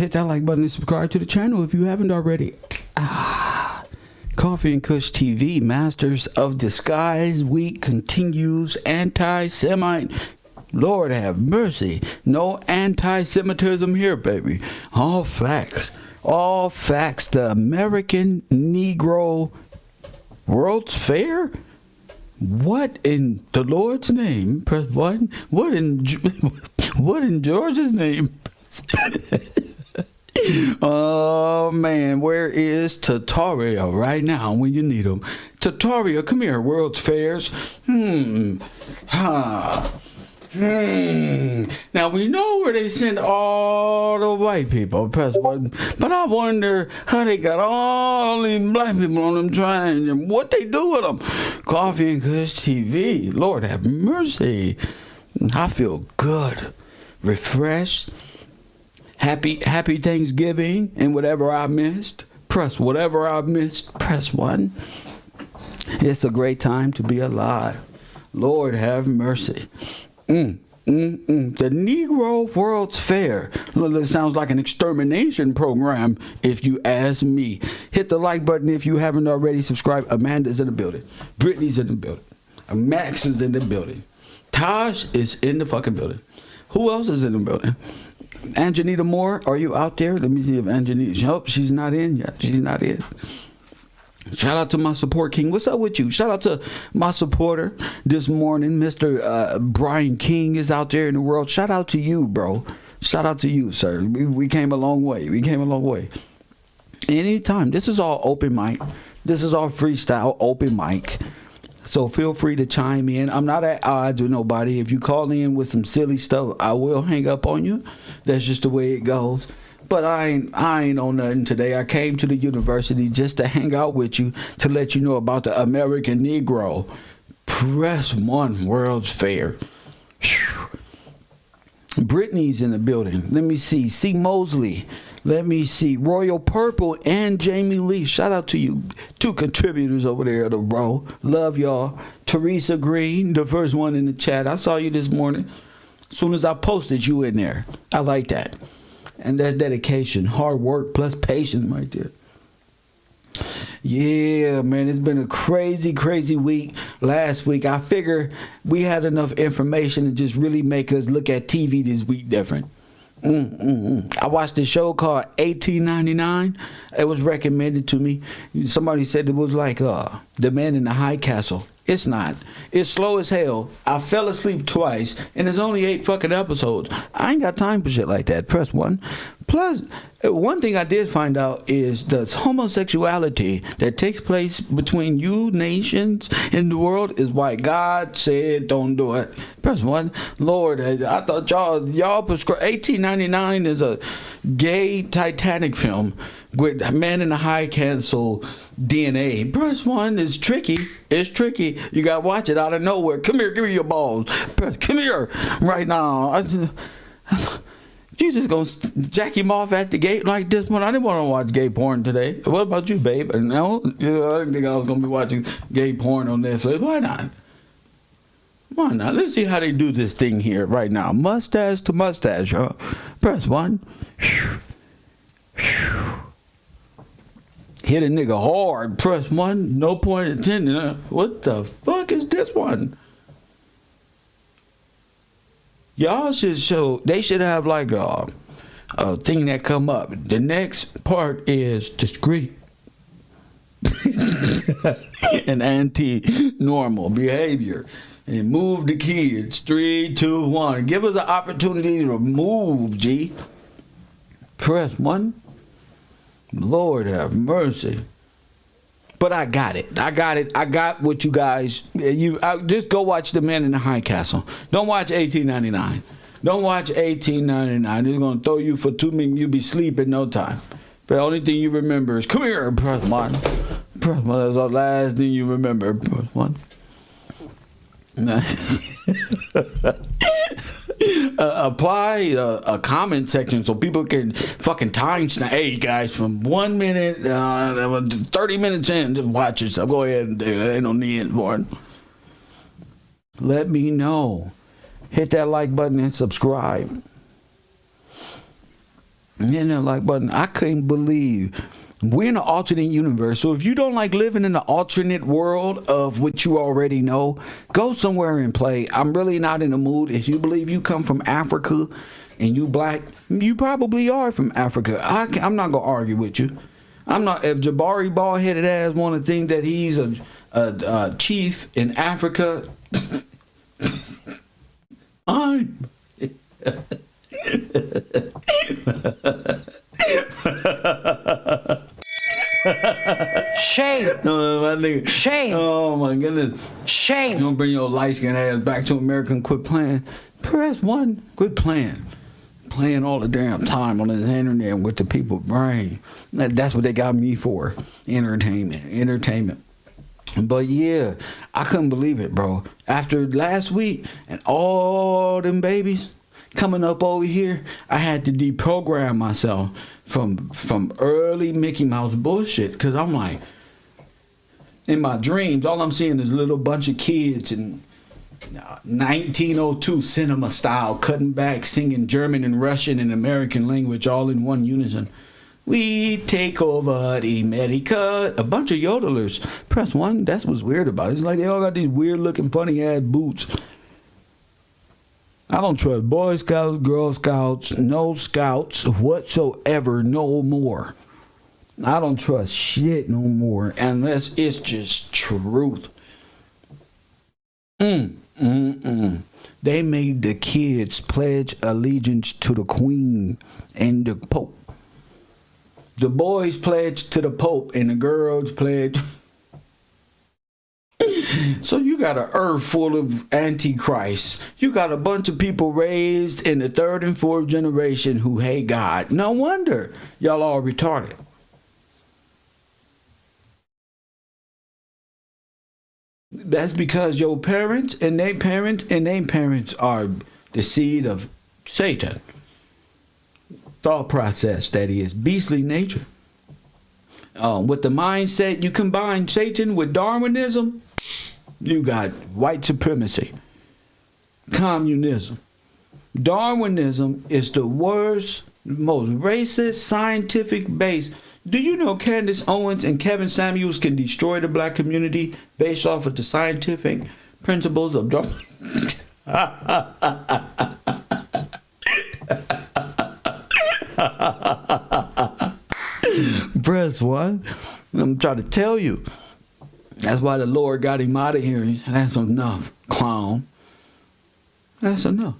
Hit that like button and subscribe to the channel if you haven't already. Coffee and Kush TV, Masters of Disguise Week continues. Anti-Semite. Lord have mercy. No anti-Semitism here, baby. All facts. All facts. The American Negro World's Fair? What in the Lord's name? Press 1. What in George's name? Oh man, where is Tataria right now when you need him? Tataria, come here. World's Fairs. Now we know where they send all the white people, press 1, but I wonder how they got all these black people on them trains and what they do with them. Coffee and Kush TV, Lord have mercy. I feel good, refreshed, happy Thanksgiving, and whatever I missed, press 1. It's a great time to be alive. Lord have mercy. The Negro World's Fair. It sounds like an extermination program, if you ask me. Hit the like button if you haven't already. Subscribe. Amanda's in the building. Brittany's in the building. Max is in the building. Taj is in the fucking building. Who else is in the building? Anjanita Moore, are you out there? Let me see if Anjanita. Nope, she's not in yet. She's not in. Shout out to my support king. What's up with you? Shout out to my supporter this morning. Mr. Brian King is out there in the world. Shout out to you, bro. Shout out to you, sir. We came a long way. Anytime. This is all open mic. This is all freestyle open mic. So feel free to chime in. I'm not at odds with nobody. If you call in with some silly stuff, I will hang up on you. That's just the way it goes. But I ain't on nothing today. I came to the university just to hang out with you, to let you know about the American Negro. Press 1 World's Fair. Whew. Brittany's in the building. Let me see. C. Mosley. Let me see. Royal Purple and Jamie Lee. Shout out to you. 2 contributors over there in the row. Love y'all. Teresa Green, the first one in the chat. I saw you this morning. As soon as I posted you in there. I like that. And that's dedication, hard work plus patience right there. Yeah, man, it's been a crazy week. Last week, I figure we had enough information to just really make us look at TV this week different. I watched a show called 1899. It was recommended to me. Somebody said it was like The Man in the High Castle. It's not. It's slow as hell. I fell asleep twice, and there's only 8 fucking episodes. I ain't got time for shit like that. Press 1. Plus, one thing I did find out is the homosexuality that takes place between you nations in the world is why God said don't do it. Press 1. Lord, I thought y'all prescribed. 1899 is a gay Titanic film with a Man in the High Castle DNA. Press 1 is tricky. It's tricky. You gotta watch it out of nowhere. Come here, give me your balls. Come here right now. You just gonna jack him off at the gate like this one? I didn't want to watch gay porn today. What about you, babe? No, I didn't think I was gonna be watching gay porn on Netflix. Why not? Why not? Let's see how they do this thing here right now. Mustache to mustache, huh? Press 1. Hit a nigga hard. Press 1. No point intended. What the fuck is this one? Y'all should show. They should have like a thing that come up. The next part is discreet and anti-normal behavior. And move the kids. 3, 2, 1. Give us an opportunity to move, G. Press 1. Lord have mercy. But I got it. I got what you guys. Just go watch The Man in the High Castle. Don't watch 1899. Don't watch 1899. It's gonna throw you for 2 minutes. You'll be asleep in no time. The only thing you remember is come here, press 1. Press 1. That's the last thing you remember. Press 1. Apply a comment section so people can fucking time snap. Hey guys, from 1 minute 30 minutes in, just watch yourself. Go ahead and do it. Ain't no need for it. Let me know. Hit that like button and subscribe. You know, like, but I couldn't believe we're in an alternate universe. So if you don't like living in the alternate world of what you already know, go somewhere and play. I'm really not in the mood. If you believe you come from Africa and you black, you probably are from Africa. I'm not gonna argue with you. I'm not. If Jabari bald headed ass want to think that he's a chief in Africa, I'm. Shame. My nigga. Shame. Oh my goodness. Shame. You don't bring your light skinned ass back to America and quit playing. Press one. Quit playing. Playing all the damn time on the internet with the people's brain. That's what they got me for. Entertainment. But yeah, I couldn't believe it, bro. After last week and all them babies coming up over here, I had to deprogram myself from early Mickey Mouse bullshit. Cause I'm like, in my dreams, all I'm seeing is a little bunch of kids in 1902 cinema style, cutting back, singing German and Russian and American language all in one unison. We take over the America. A bunch of yodelers. Press one. That's what's weird about it. It's like they all got these weird looking funny ass boots. I don't trust Boy Scouts, Girl Scouts, no Scouts whatsoever no more. I don't trust shit no more unless it's just truth. They made the kids pledge allegiance to the Queen and the Pope. The boys pledged to the Pope and the girls pledged. So you got an earth full of antichrists. You got a bunch of people raised in the third and fourth generation who hate God. No wonder y'all all retarded. That's because your parents and their parents and their parents are the seed of Satan. Thought process, that is, beastly nature. With the mindset, you combine Satan with Darwinism, you got white supremacy, communism. Darwinism is the worst, most racist, scientific base. Do you know Candace Owens and Kevin Samuels can destroy the black community based off of the scientific principles of Darwinism? Press one. I'm trying to tell you. That's why the Lord got him out of here. That's enough, clown. That's enough.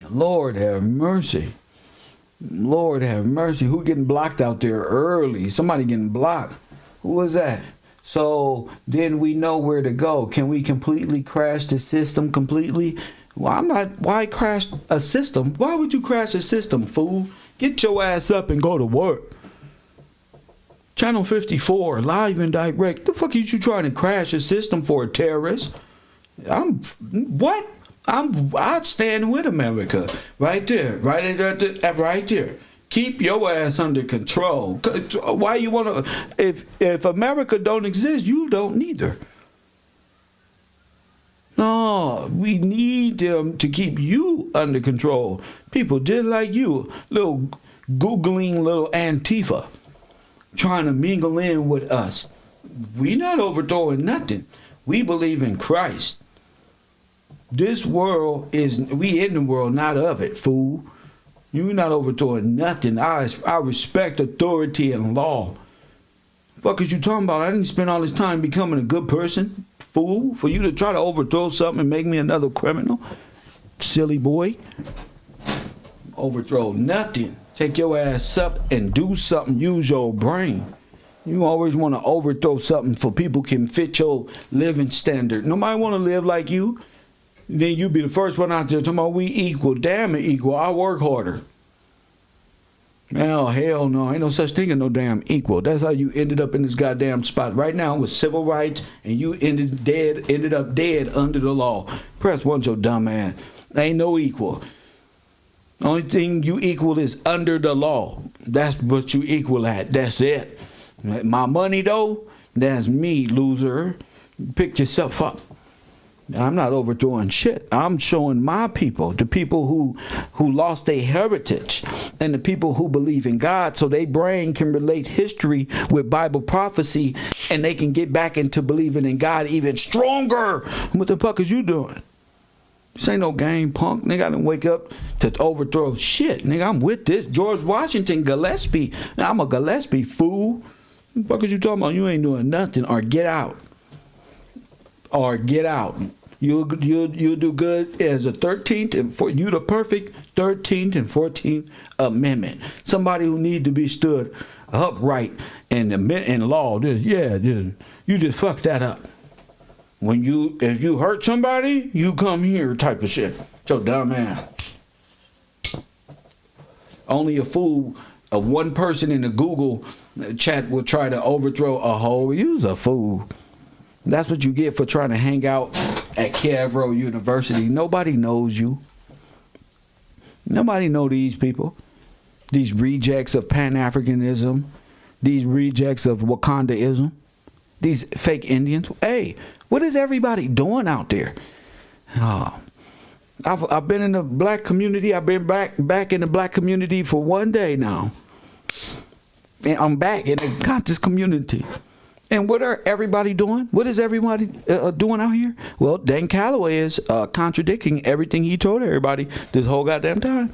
Lord have mercy. Lord have mercy. Who getting blocked out there early? Somebody getting blocked. Who was that? So then we know where to go. Can we completely crash the system completely? Well, I'm not. Why crash a system? Why would you crash a system, fool? Get your ass up and go to work. Channel 54, live and direct. The fuck are you trying to crash a system for, a terrorist? I'd stand with America. Right there. Right there. Keep your ass under control. Why you want to... If America don't exist, you don't neither. No, we need them to keep you under control. People just like you, little Googling little Antifa, trying to mingle in with us. We not overthrowing nothing. We believe in Christ. This world we in the world, not of it, fool. You not overthrowing nothing. I respect authority and law. Fuck is you talking about? I didn't spend all this time becoming a good person, fool, for you to try to overthrow something and make me another criminal. Silly boy. Overthrow nothing. Take your ass up and do something. Use your brain. You always want to overthrow something for people can fit your living standard. Nobody want to live like you. Then you be the first one out there talking about we equal. Damn it equal. I work harder. Hell no. Ain't no such thing as no damn equal. That's how you ended up in this goddamn spot right now with civil rights, and you ended up dead under the law. Press one, your dumb ass. Ain't no equal. Only thing you equal is under the law. That's what you equal at. That's it. My money though, that's me, loser. Pick yourself up. I'm not overthrowing shit. I'm showing my people, the people who lost their heritage, and the people who believe in God, so their brain can relate history with Bible prophecy, and they can get back into believing in God even stronger. What the fuck is you doing? This ain't no game, punk. Nigga, I didn't wake up to overthrow shit. Nigga, I'm with this. George Washington, Gillespie. I'm a Gillespie, fool. What the fuck is you talking about? You ain't doing nothing. Or get out. Or get out. You'll do good as a 13th and for you the perfect 13th and 14th Amendment. Somebody who need to be stood upright in law. You just fucked that up. If you hurt somebody, you come here type of shit. So dumb ass. Only a fool, one person in the Google chat will try to overthrow a whole. You's a fool. That's what you get for trying to hang out at Cavro University. Nobody knows you. Nobody know these people. These rejects of Pan-Africanism. These rejects of Wakandaism. These fake Indians. Hey, what is everybody doing out there? I've been in the black community. I've been back in the black community for one day now. And I'm back in the conscious community. And what are everybody doing? What is everybody doing out here? Well, Dan Calloway is contradicting everything he told everybody this whole goddamn time.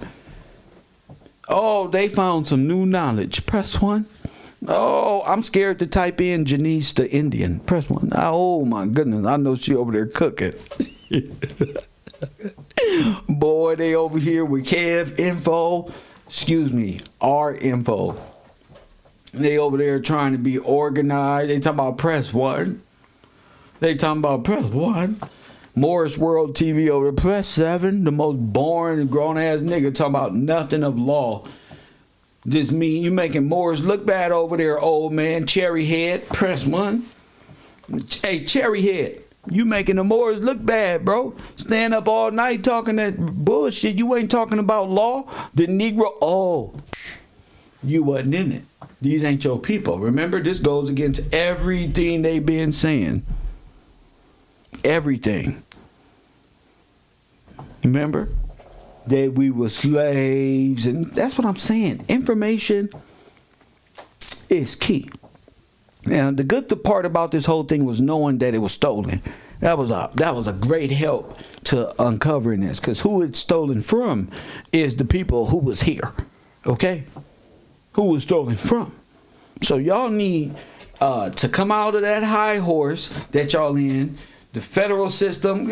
Oh, they found some new knowledge. Press 1. Oh, I'm scared to type in Janice the Indian. Press 1. Oh, my goodness. I know she over there cooking. Boy, they over here with Kev info. Excuse me, R info. They over there trying to be organized. They talking about press 1. They talking about press 1. Morris World TV over there. Press 7. The most boring grown ass nigga talking about nothing of law. Just mean you making Morris look bad over there, old man. Cherry head. Press 1. Hey, cherry head. You making the Morris look bad, bro. Stand up all night talking that bullshit. You ain't talking about law. The Negro. Oh, you wasn't in it. These ain't your people. Remember, this goes against everything they been saying. Everything. Remember? That we were slaves. And that's what I'm saying. Information is key. Now, the good part about this whole thing was knowing that it was stolen. That was a great help to uncovering this. Because who it's stolen from is the people who was here. Okay? Who was stolen from. So y'all need to come out of that high horse that y'all in. The federal system,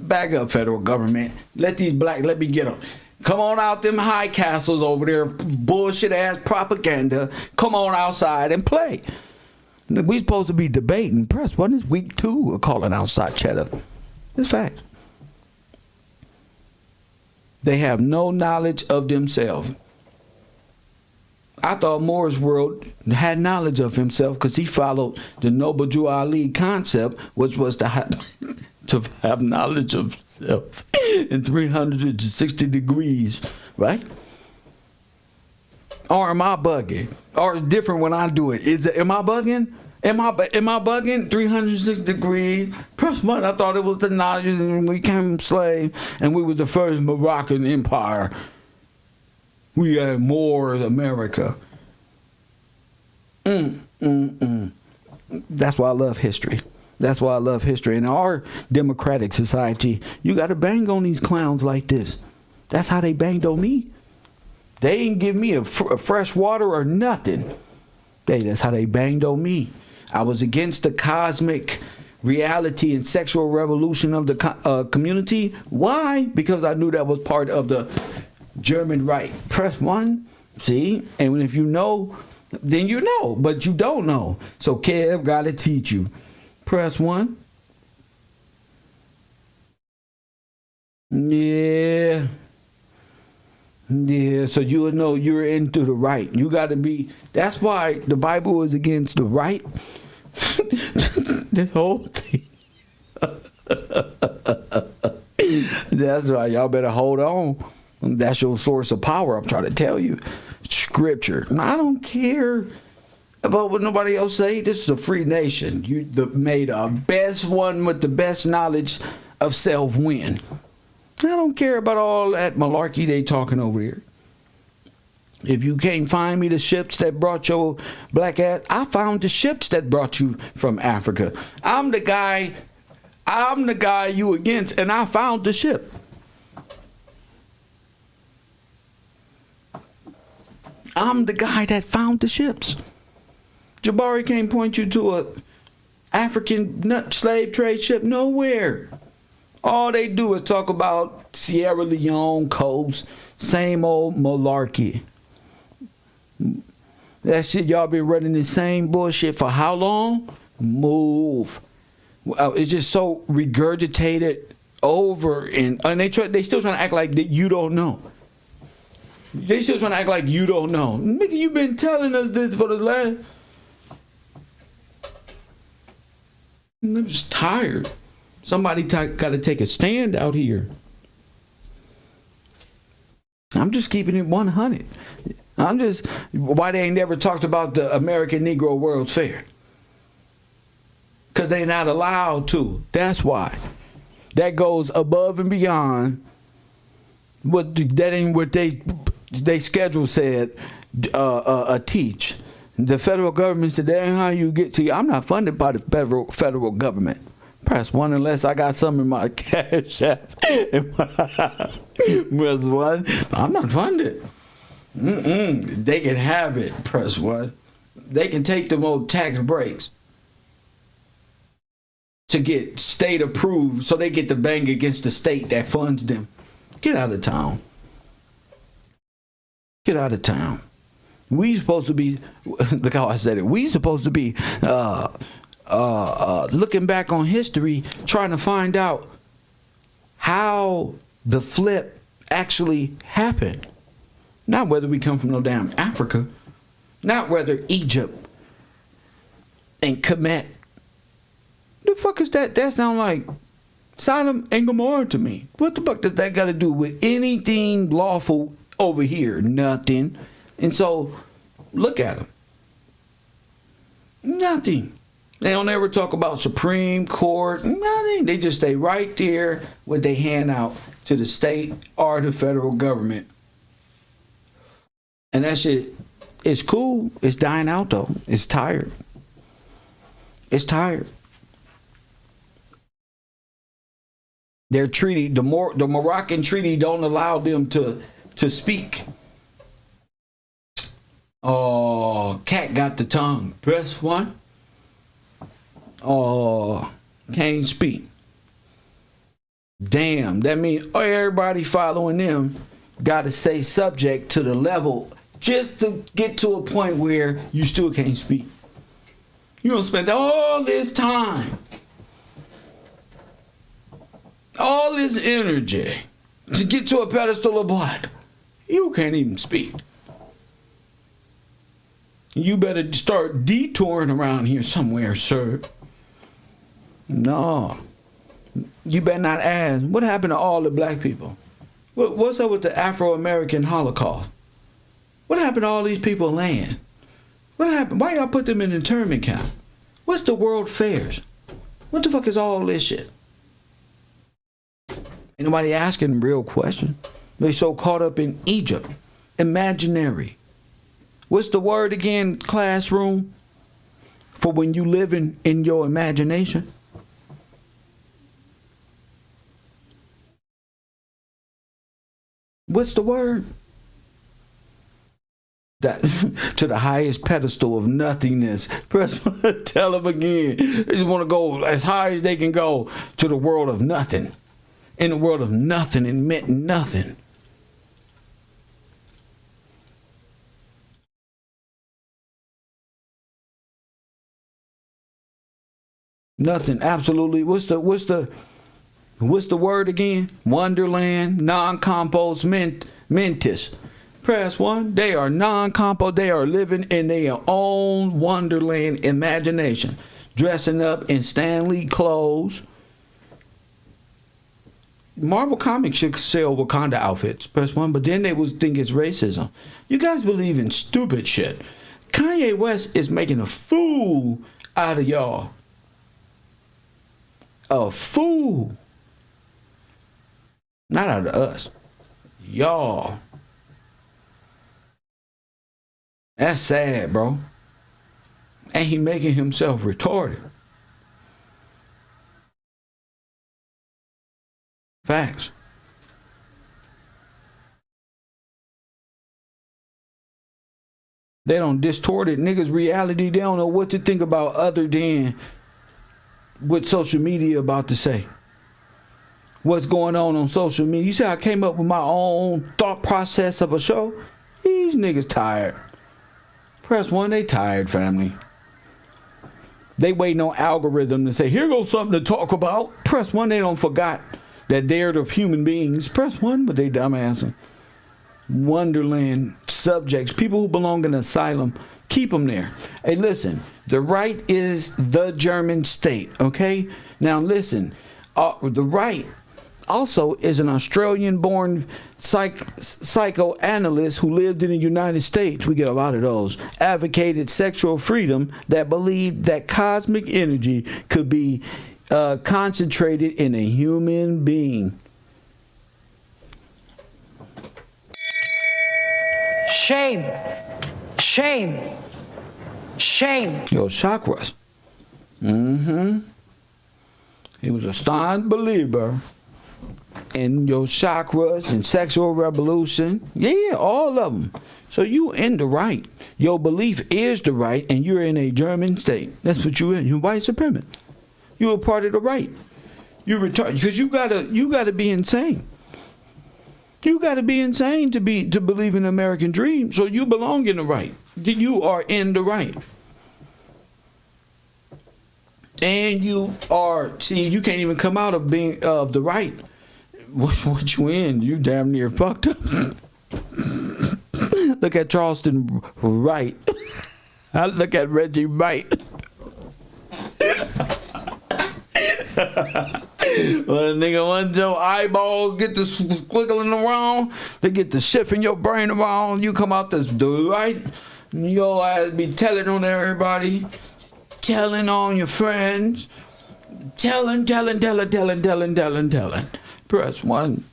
back up federal government. Let me get them. Come on out them high castles over there, bullshit ass propaganda. Come on outside and play. We supposed to be debating. Press 1 is week 2 of calling outside cheddar. It's fact. They have no knowledge of themselves. I thought Morris World had knowledge of himself because he followed the Noble Drew Ali concept, which was to have knowledge of himself in 360 degrees, right? Or am I bugging? Or different when I do it? Am I bugging? Am I bugging? 360 degrees. Press 1. I thought it was the knowledge, and we became slaves, and we was the first Moroccan empire. We had more America. That's why I love history. That's why I love history. In our democratic society, you got to bang on these clowns like this. That's how they banged on me. They didn't give me a fresh water or nothing. That's how they banged on me. I was against the cosmic reality and sexual revolution of the community. Why? Because I knew that was part of the German right. Press 1. See? And if you know, then you know. But you don't know. So Kev got to teach you. Press 1. Yeah. Yeah, so you will know you're into the right. You got to be. That's why the Bible is against the right. This whole thing. That's why y'all better hold on. That's your source of power. I'm trying to tell you. Scripture. I don't care about what nobody else say. This is a free nation. You made a best one with the best knowledge of self win. I don't care about all that malarkey they talking over here. If you can't find me the ships that brought your black ass, I found the ships that brought you from Africa. I'm the guy you against, and I found the ship. I'm the guy that found the ships. Jabari can't point you to a African nut slave trade ship nowhere. All they do is talk about Sierra Leone coast, same old malarkey. That shit, y'all been running the same bullshit for how long? Move. It's just so regurgitated over, and they still trying to act like that you don't know. They still trying to act like you don't know. Nigga, you been telling us this for the last. I'm just tired. Somebody got to take a stand out here. I'm just keeping it 100. Why they ain't never talked about the American Negro World's Fair? Because they're not allowed to. That's why. That goes above and beyond that ain't what they schedule said teach. The federal government said that ain't how you get to. I'm not funded by the federal government. Press 1 unless I got something in my cash app. Press 1. I'm not funded. They can have it. Press 1. They can take them old tax breaks to get state approved, so they get to bang against the state that funds them. Get out of town. Get out of town. We supposed to be, look how I said it. We supposed to be looking back on history, trying to find out how the flip actually happened. Not whether we come from no damn Africa. Not whether Egypt and Kemet. The fuck is that? That sound like Sodom and Gomorrah to me. What the fuck does that got to do with anything lawful over here? Nothing. And so, look at them. Nothing. They don't ever talk about Supreme Court. Nothing. They just stay right there with their hand out to the state or the federal government. And that shit is cool. It's dying out though. It's tired. It's tired. Their treaty, the Moroccan treaty, don't allow them to speak. Oh, cat got the tongue. Press 1. Oh, can't speak. Damn, that means everybody following them got to stay subject to the level just to get to a point where you still can't speak. You don't spend all this time, all this energy to get to a pedestal of what? You can't even speak. You better start detouring around here somewhere, sir. No. You better not ask, what happened to all the black people? What's up with the Afro-American Holocaust? What happened to all these people land? What happened? Why y'all put them in internment camp? What's the world fairs? What the fuck is all this shit? Ain't nobody asking real questions. They so caught up in Egypt. Imaginary. What's the word again, classroom? For when you live in your imagination? What's the word? That to the highest pedestal of nothingness. Press tell them again. They just want to go as high as they can go to the world of nothing. In the world of nothing, it meant nothing. Nothing. Absolutely. What's the word again? Wonderland, non-compos mentis. Press 1. They are non-compo. They are living in their own wonderland imagination. Dressing up in Stan Lee clothes. Marvel Comics should sell Wakanda outfits. Press 1. But then they would think it's racism. You guys believe in stupid shit. Kanye West is making a fool out of y'all. A fool. Not out of us. Y'all. That's sad, bro. And he making himself retarded. Facts. They don't distort it. Niggas' reality, they don't know what to think about other than what social media about to say. What's going on social media. You see, I came up with my own thought process of a show. These niggas tired. Press one, they tired, family. They waiting on algorithm to say, here goes something to talk about. Press one, they don't forgot that they're the human beings. Press one, but they dumbassing. Wonderland subjects, people who belong in asylum, keep them there. Hey, listen, the right is the German state, okay? Now, listen, the right also is an Australian-born psychoanalyst who lived in the United States. We get a lot of those. Advocated sexual freedom that believed that cosmic energy could be concentrated in a human being. Shame. Shame. Shame. Your chakras. He was a staunch believer in your chakras and sexual revolution. Yeah, all of them. So you in the right. Your belief is the right, and you're in a German state. That's what you're in. You're white supremacist. You're a part of the right. You're retarded because you gotta be insane. You gotta be insane to believe in the American dream. So you belong in the right. You are in the right. And you are, see, you can't even come out of being of the right. What you in? You damn near fucked up. Look at Charleston Wright. I look at Reggie Wright. Well, nigga, once your eyeballs get to squiggling around, they get to shifting your brain around, you come out this right, your ass be telling on everybody, telling on your friends, telling. Press one.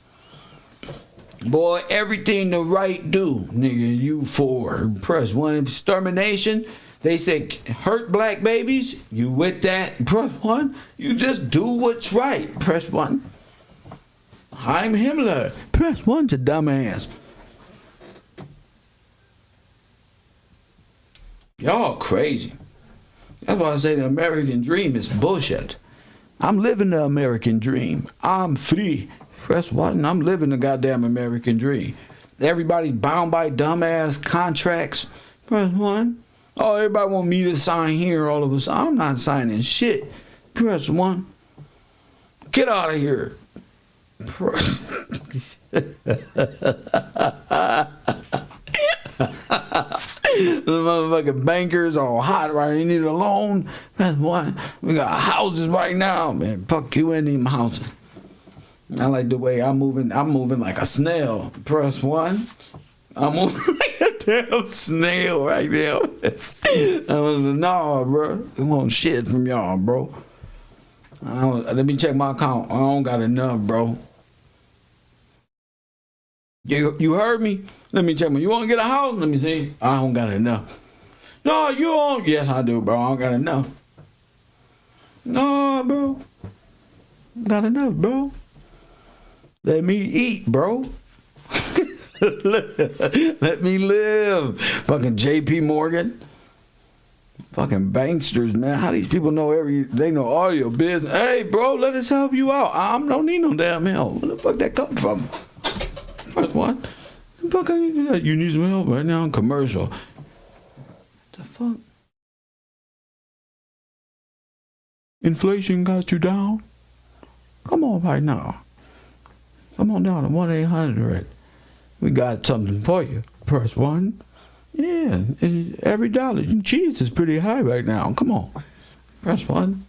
Boy, everything the right do, nigga, you for. Press one. Extermination. They say hurt black babies. You with that? Press one. You just do what's right. Press one. Heim Himmler. Press one's a dumbass. Y'all crazy. That's why I say the American dream is bullshit. I'm living the American dream. I'm free. Press one. I'm living the goddamn American dream. Everybody's bound by dumbass contracts. Press one. Oh, everybody want me to sign here all of a sudden. I'm not signing shit. Press one. Get out of here. The motherfucking bankers are hot right. You need a loan. Press one. We got houses right now, man. Fuck you in them houses. I like the way I'm moving. I'm moving like a snail. Press one. I'm moving like a damn snail right now. Nah, bro. I want shit from y'all, bro. Let me check my account. I don't got enough, bro. You heard me? Let me check. You want to get a house? Let me see. I don't got enough. No, you don't. Yes, I do, bro. I don't got enough. No, bro. Got enough, bro. Let me eat, bro. Let me live. Fucking JP Morgan. Fucking banksters, man. How these people know they know all your business. Hey, bro, let us help you out. I don't need no damn help. Where the fuck that come from? First one. Fuck, you need some help right now? Commercial. What the fuck? Inflation got you down? Come on right now. Come on down to 1-800. We got something for you. Press one. Yeah, every dollar. Cheese is pretty high right now. Come on. Press one.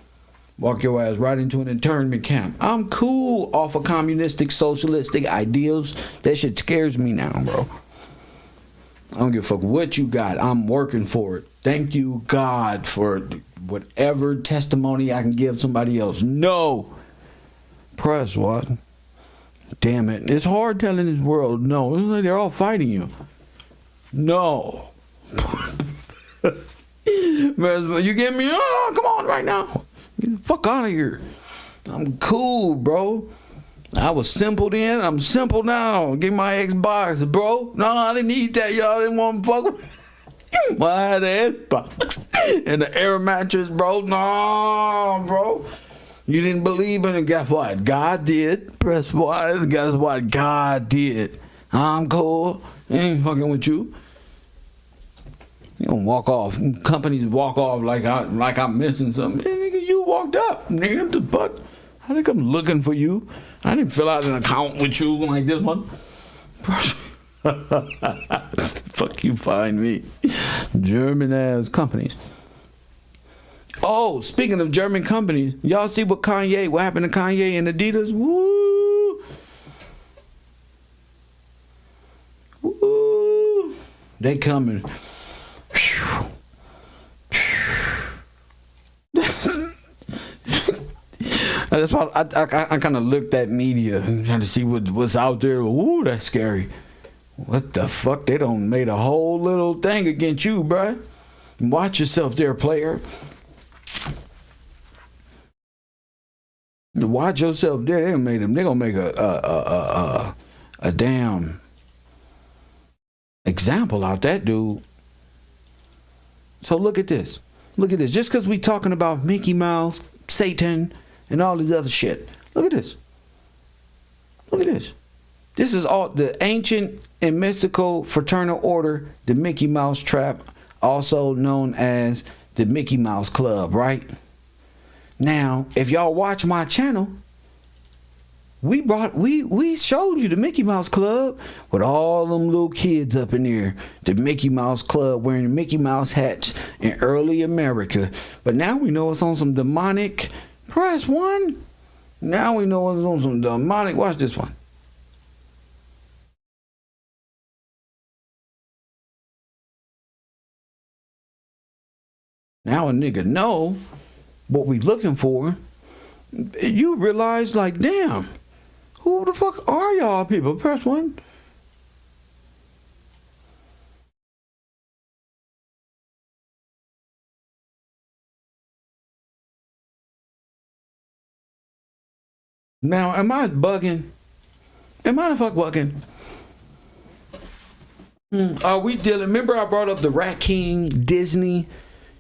Walk your ass right into an internment camp. I'm cool off of communistic, socialistic ideals. That shit scares me now, bro. I don't give a fuck what you got. I'm working for it. Thank you, God, for whatever testimony I can give somebody else. No. Press one. Damn it. It's hard telling this world no. They're all fighting you. No. You get me? Oh, come on right now. Get the fuck out of here. I'm cool, bro. I was simple then. I'm simple now. Give me my Xbox, bro. No, I didn't need that. Y'all didn't want to fuck with my Xbox and the air mattress, bro. No, bro. You didn't believe in it. Guess what? God did. Press one. Guess what? God did. I'm cool. I ain't fucking with you. You don't walk off. Companies walk off like I'm missing something. Hey, nigga, you walked up, nigga. The fuck? I think I'm looking for you. I didn't fill out an account with you like this one. Fuck you, find me. German ass companies. Oh, speaking of German companies, y'all see what happened to Kanye and Adidas? Woo! Woo! They coming. That's why I kind of looked at media trying to see what's out there. Ooh, that's scary. What the fuck? They done made a whole little thing against you, bruh. Watch yourself there, player. Watch yourself there. They gonna make a damn example out that dude. So look at this. Look at this. Just because we talking about Mickey Mouse, Satan, and all this other shit. Look at this. Look at this. This is all the ancient and mystical fraternal order, the Mickey Mouse Trap, also known as the Mickey Mouse Club, right? Now, if y'all watch my channel, we showed you the Mickey Mouse Club with all them little kids up in there. The Mickey Mouse Club wearing the Mickey Mouse hats in early America. But now we know it's on some demonic. Press one. Now we know it's on some demonic. Watch this one. Now a nigga know what we looking for. You realize, like, damn, who the fuck are y'all people? Press one. Now, am I bugging? Am I the fuck bugging? Are we dealing? Remember I brought up the Rat King, Disney?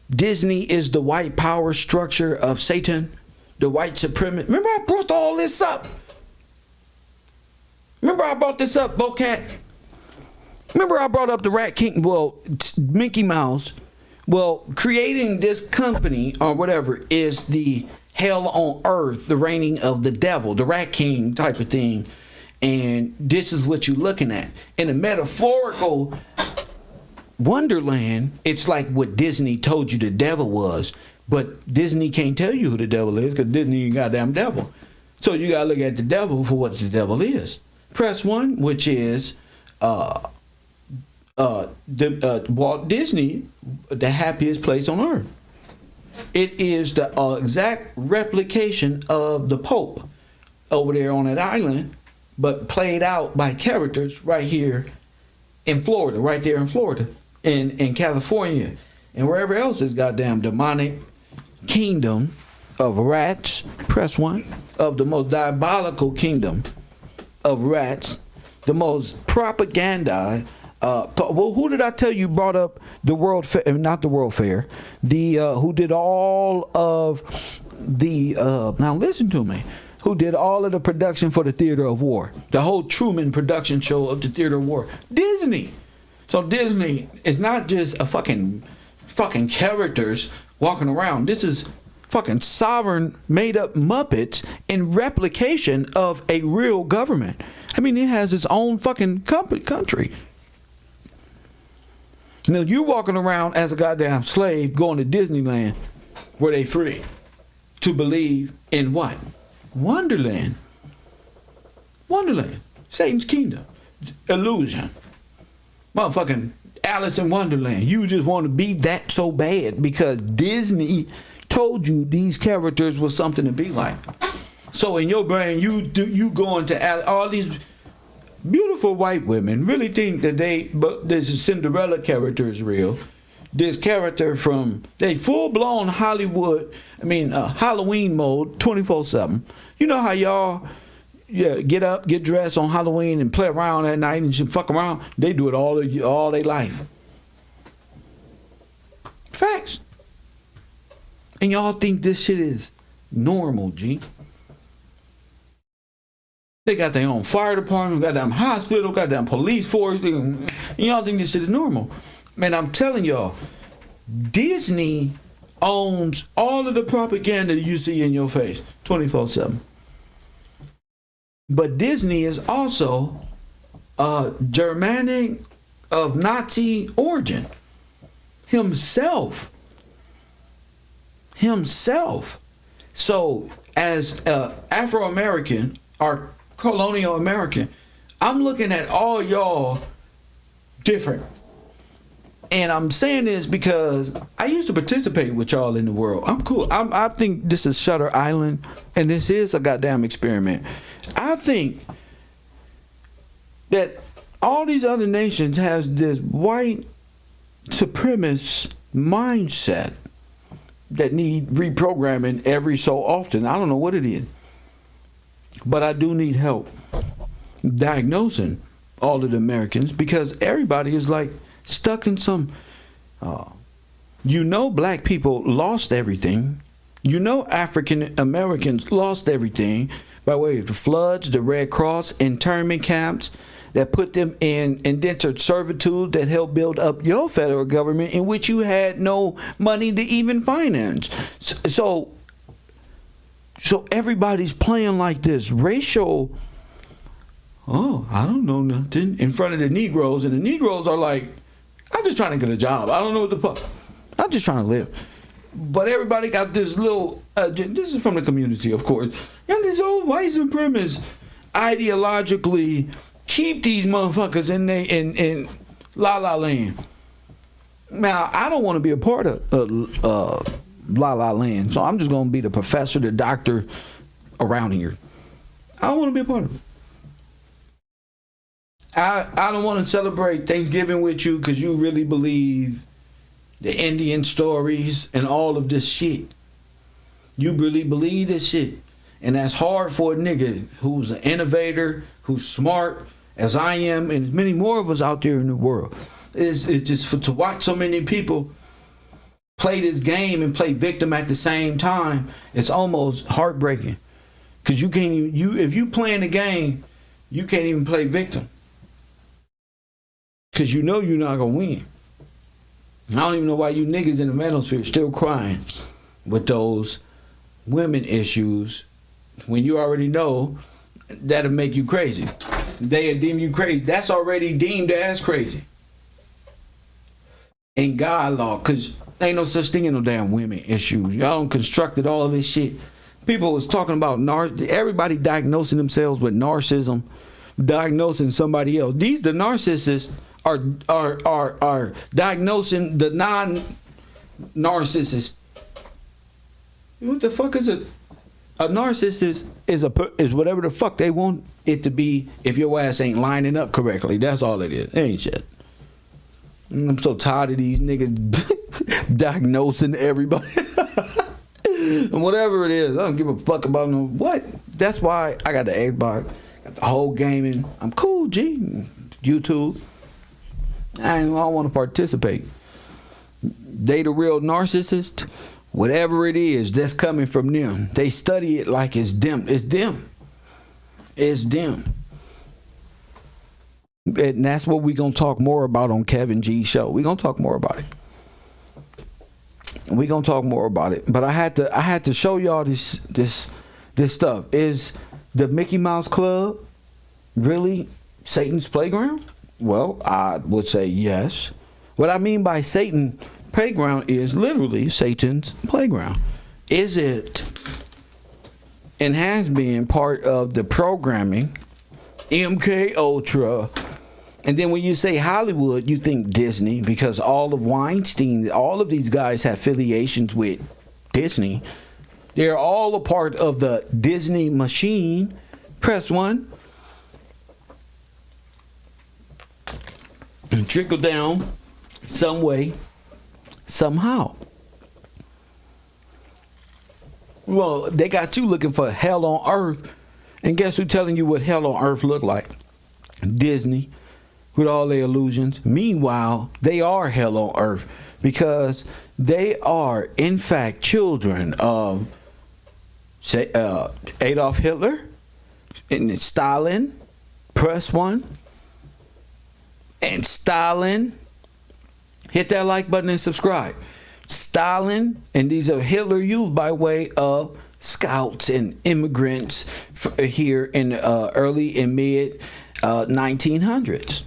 Disney is the white power structure of Satan, the white supremacy. Remember I brought all this up? Remember I brought this up, Bocat? Remember I brought up the Rat King, well, Mickey Mouse. Well, creating this company or whatever is the hell on earth, the reigning of the devil, the Rat King type of thing. And this is what you're looking at. In a metaphorical Wonderland, it's like what Disney told you the devil was. But Disney can't tell you who the devil is because Disney ain't goddamn devil. So you gotta look at the devil for what the devil is. Press one, which is Walt Disney, the happiest place on earth. It is the exact replication of the Pope over there on that island, but played out by characters right here in Florida, right there in Florida, in California, and wherever else is goddamn demonic kingdom of rats. Press one. Of the most diabolical kingdom of rats, the most propaganda. Well, who did I tell you brought up the World Fair? Not the World Fair. The who did all of the now listen to me. Who did all of the production for the Theater of War? The whole Truman production show of the Theater of War. Disney. So Disney is not just a fucking characters walking around. This is fucking sovereign made up Muppets in replication of a real government. I mean, it has its own fucking country. Now you walking around as a goddamn slave going to Disneyland where they free to believe in what? Wonderland. Wonderland. Satan's kingdom. Illusion. Motherfucking Alice in Wonderland. You just want to be that so bad because Disney told you these characters was something to be like. So in your brain, you go into all these beautiful white women really think that but this Cinderella character is real. This character they full blown Hollywood. Halloween mode, 24/7. You know how y'all get up, get dressed on Halloween and play around at night and just fuck around. They do it all their life. Facts. And y'all think this shit is normal, G. They got their own fire department, got them hospital, got them police force. And y'all think this shit is normal. Man, I'm telling y'all, Disney owns all of the propaganda you see in your face 24/7. But Disney is also Germanic of Nazi origin. Himself. So as Afro-American or colonial American, I'm looking at all y'all different. And I'm saying this because I used to participate with y'all in the world. I'm cool. I think this is Shutter Island, and this is a goddamn experiment. I think that all these other nations has this white supremacist mindset that need reprogramming every so often. I don't know what it is, but I do need help diagnosing all of the Americans, because everybody is like stuck in some black people lost everything. African Americans lost everything by way of the floods, the Red Cross, internment camps that put them in indentured servitude that helped build up your federal government, in which you had no money to even finance. So everybody's playing like this racial, I don't know nothing, in front of the Negroes, and the Negroes are like, I'm just trying to get a job. I don't know what the fuck. I'm just trying to live. But everybody got this little, this is from the community, of course, and this old white supremacists ideologically keep these motherfuckers in La La Land. Now, I don't want to be a part of La La Land, so I'm just going to be the professor, the doctor around here. I don't want to be a part of it. I don't want to celebrate Thanksgiving with you because you really believe the Indian stories and all of this shit. You really believe this shit. And that's hard for a nigga who's an innovator, who's smart, as I am, and many more of us out there in the world. It's just to watch so many people play this game and play victim at the same time, it's almost heartbreaking. Because if you playing the game, you can't even play victim. Because you know you're not going to win. I don't even know why you niggas in the manosphere still crying with those women issues when you already know that'll make you crazy. They'll deem you crazy. That's already deemed as crazy in God law, because ain't no such thing in no damn women issues. Y'all done constructed all of this shit. People was talking about everybody diagnosing themselves with narcissism, diagnosing somebody else. The narcissists are diagnosing the non-narcissist. What the fuck is it? A narcissist is whatever the fuck they want it to be if your ass ain't lining up correctly. That's all it is. It ain't shit. I'm so tired of these niggas diagnosing everybody. And whatever it is, I don't give a fuck about no what. That's why I got the Xbox, got the whole gaming. I'm cool, G. YouTube. I don't want to participate. They the real narcissist. Whatever it is that's coming from them, they study it like it's them. It's them. It's them. And that's what we're going to talk more about on Kevin G's show. We're going to talk more about it. We're going to talk more about it. But I had to show y'all this stuff. Is the Mickey Mouse Club really Satan's playground? Well, I would say yes. What I mean by Satan playground is literally Satan's playground. Is it and has been part of the programming, MK Ultra, and then when you say Hollywood, you think Disney, because all of Weinstein, all of these guys have affiliations with Disney. They're all a part of the Disney machine. Press 1. And trickle down some way, somehow. Well, they got you looking for hell on earth. And guess who's telling you what hell on earth look like? Disney, with all their illusions. Meanwhile, they are hell on earth because they are, in fact, children of Adolf Hitler and Stalin. Press 1. And Stalin. Hit that like button and subscribe. Stalin, and these are Hitler used by way of scouts and immigrants here in early and mid 1900s.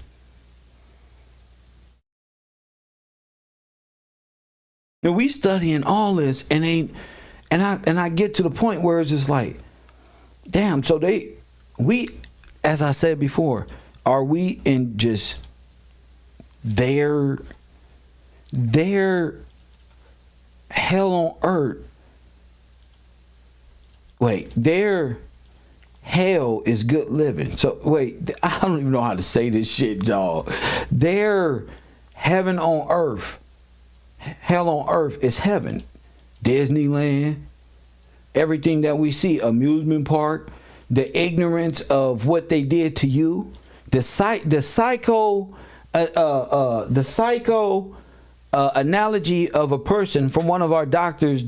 And we studying all this, and I get to the point where it's just like, damn. So we, as I said before, are we in just their hell on earth? Wait, their hell is good living. So wait, I don't even know how to say this shit, dog. Their heaven on earth, hell on earth is heaven. Disneyland, everything that we see, amusement park, the ignorance of what they did to you, the psycho analogy of a person from one of our doctors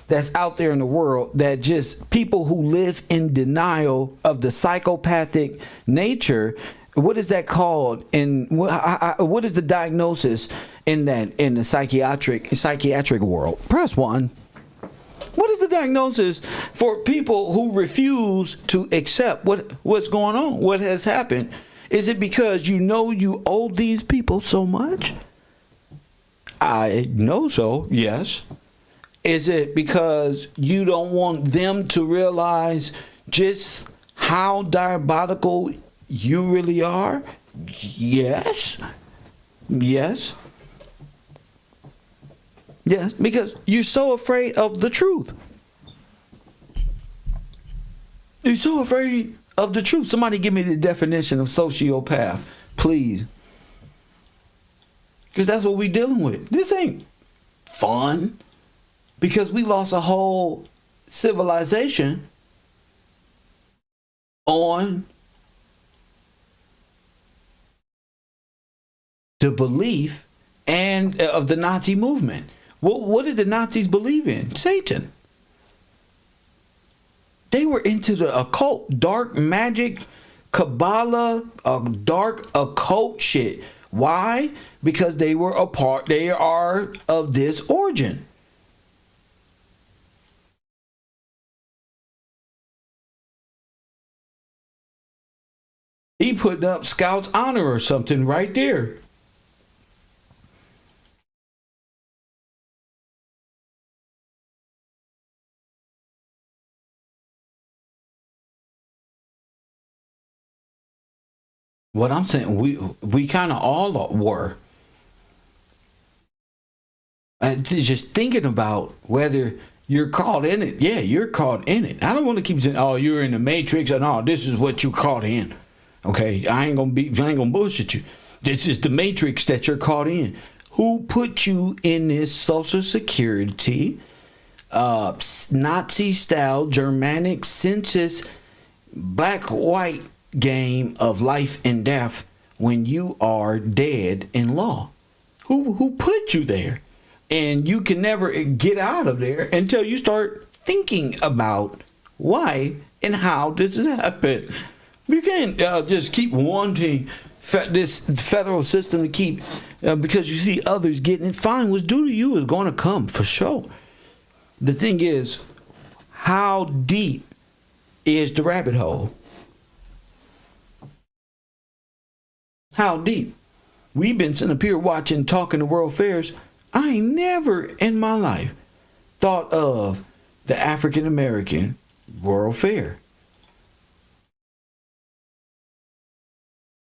that's out there in the world, that just people who live in denial of the psychopathic nature. What is that called? And what is the diagnosis in the psychiatric world? Press 1. What is the diagnosis for people who refuse to accept what's going on? What has happened? Is it because you owe these people so much? I know so, yes. Is it because you don't want them to realize just how diabolical you really are? Yes. Yes. Yes, because you're so afraid of the truth. You're so afraid of the truth. Somebody give me the definition of sociopath, please. Because that's what we're dealing with. This ain't fun. Because we lost a whole civilization on the belief and of the Nazi movement. What did the Nazis believe in? Satan. They were into the occult, dark magic, Kabbalah, dark occult shit. Why? Because they are of this origin. He put up Scout's honor or something right there. What I'm saying, we kind of all were. And just thinking about whether you're caught in it. Yeah, you're caught in it. I don't want to keep saying, oh, you're in the matrix, and oh, this is what you caught in. Okay, I ain't gonna bullshit you. This is the matrix that you're caught in. Who put you in this Social Security, Nazi-style, Germanic census, black-white game of life and death when you are dead in law? Who put you there? And you can never get out of there until you start thinking about why and how this has happened. You can't just keep wanting this federal system to keep because you see others getting it. Fine, what's due to you is going to come for sure. The thing is, how deep is the rabbit hole? How deep? We've been sitting up here watching Talking to World Fairs. I ain't never in my life thought of the African American World Fair.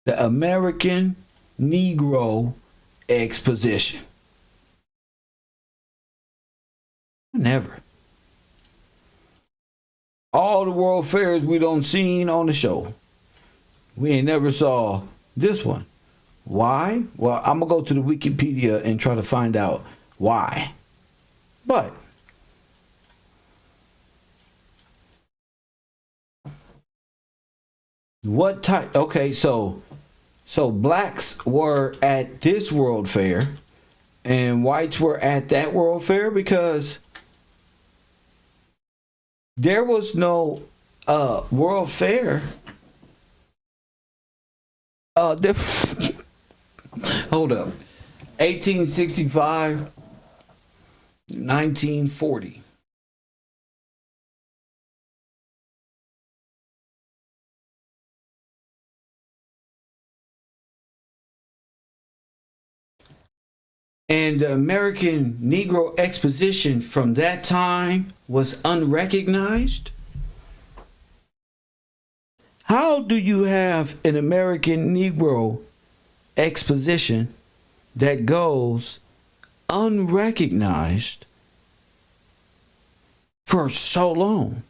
The American Negro Exposition. Never. all the world fairs we done seen on the show. We ain't never saw this one. Why? Well, I'm going to go to the Wikipedia and try to find out why. But what type? Okay, so blacks were at this world fair and whites were at that world fair because there was no world fair. Hold up. 1865, 1940. And the American Negro Exposition from that time was unrecognized. How do you have an American Negro Exposition that goes unrecognized for so long?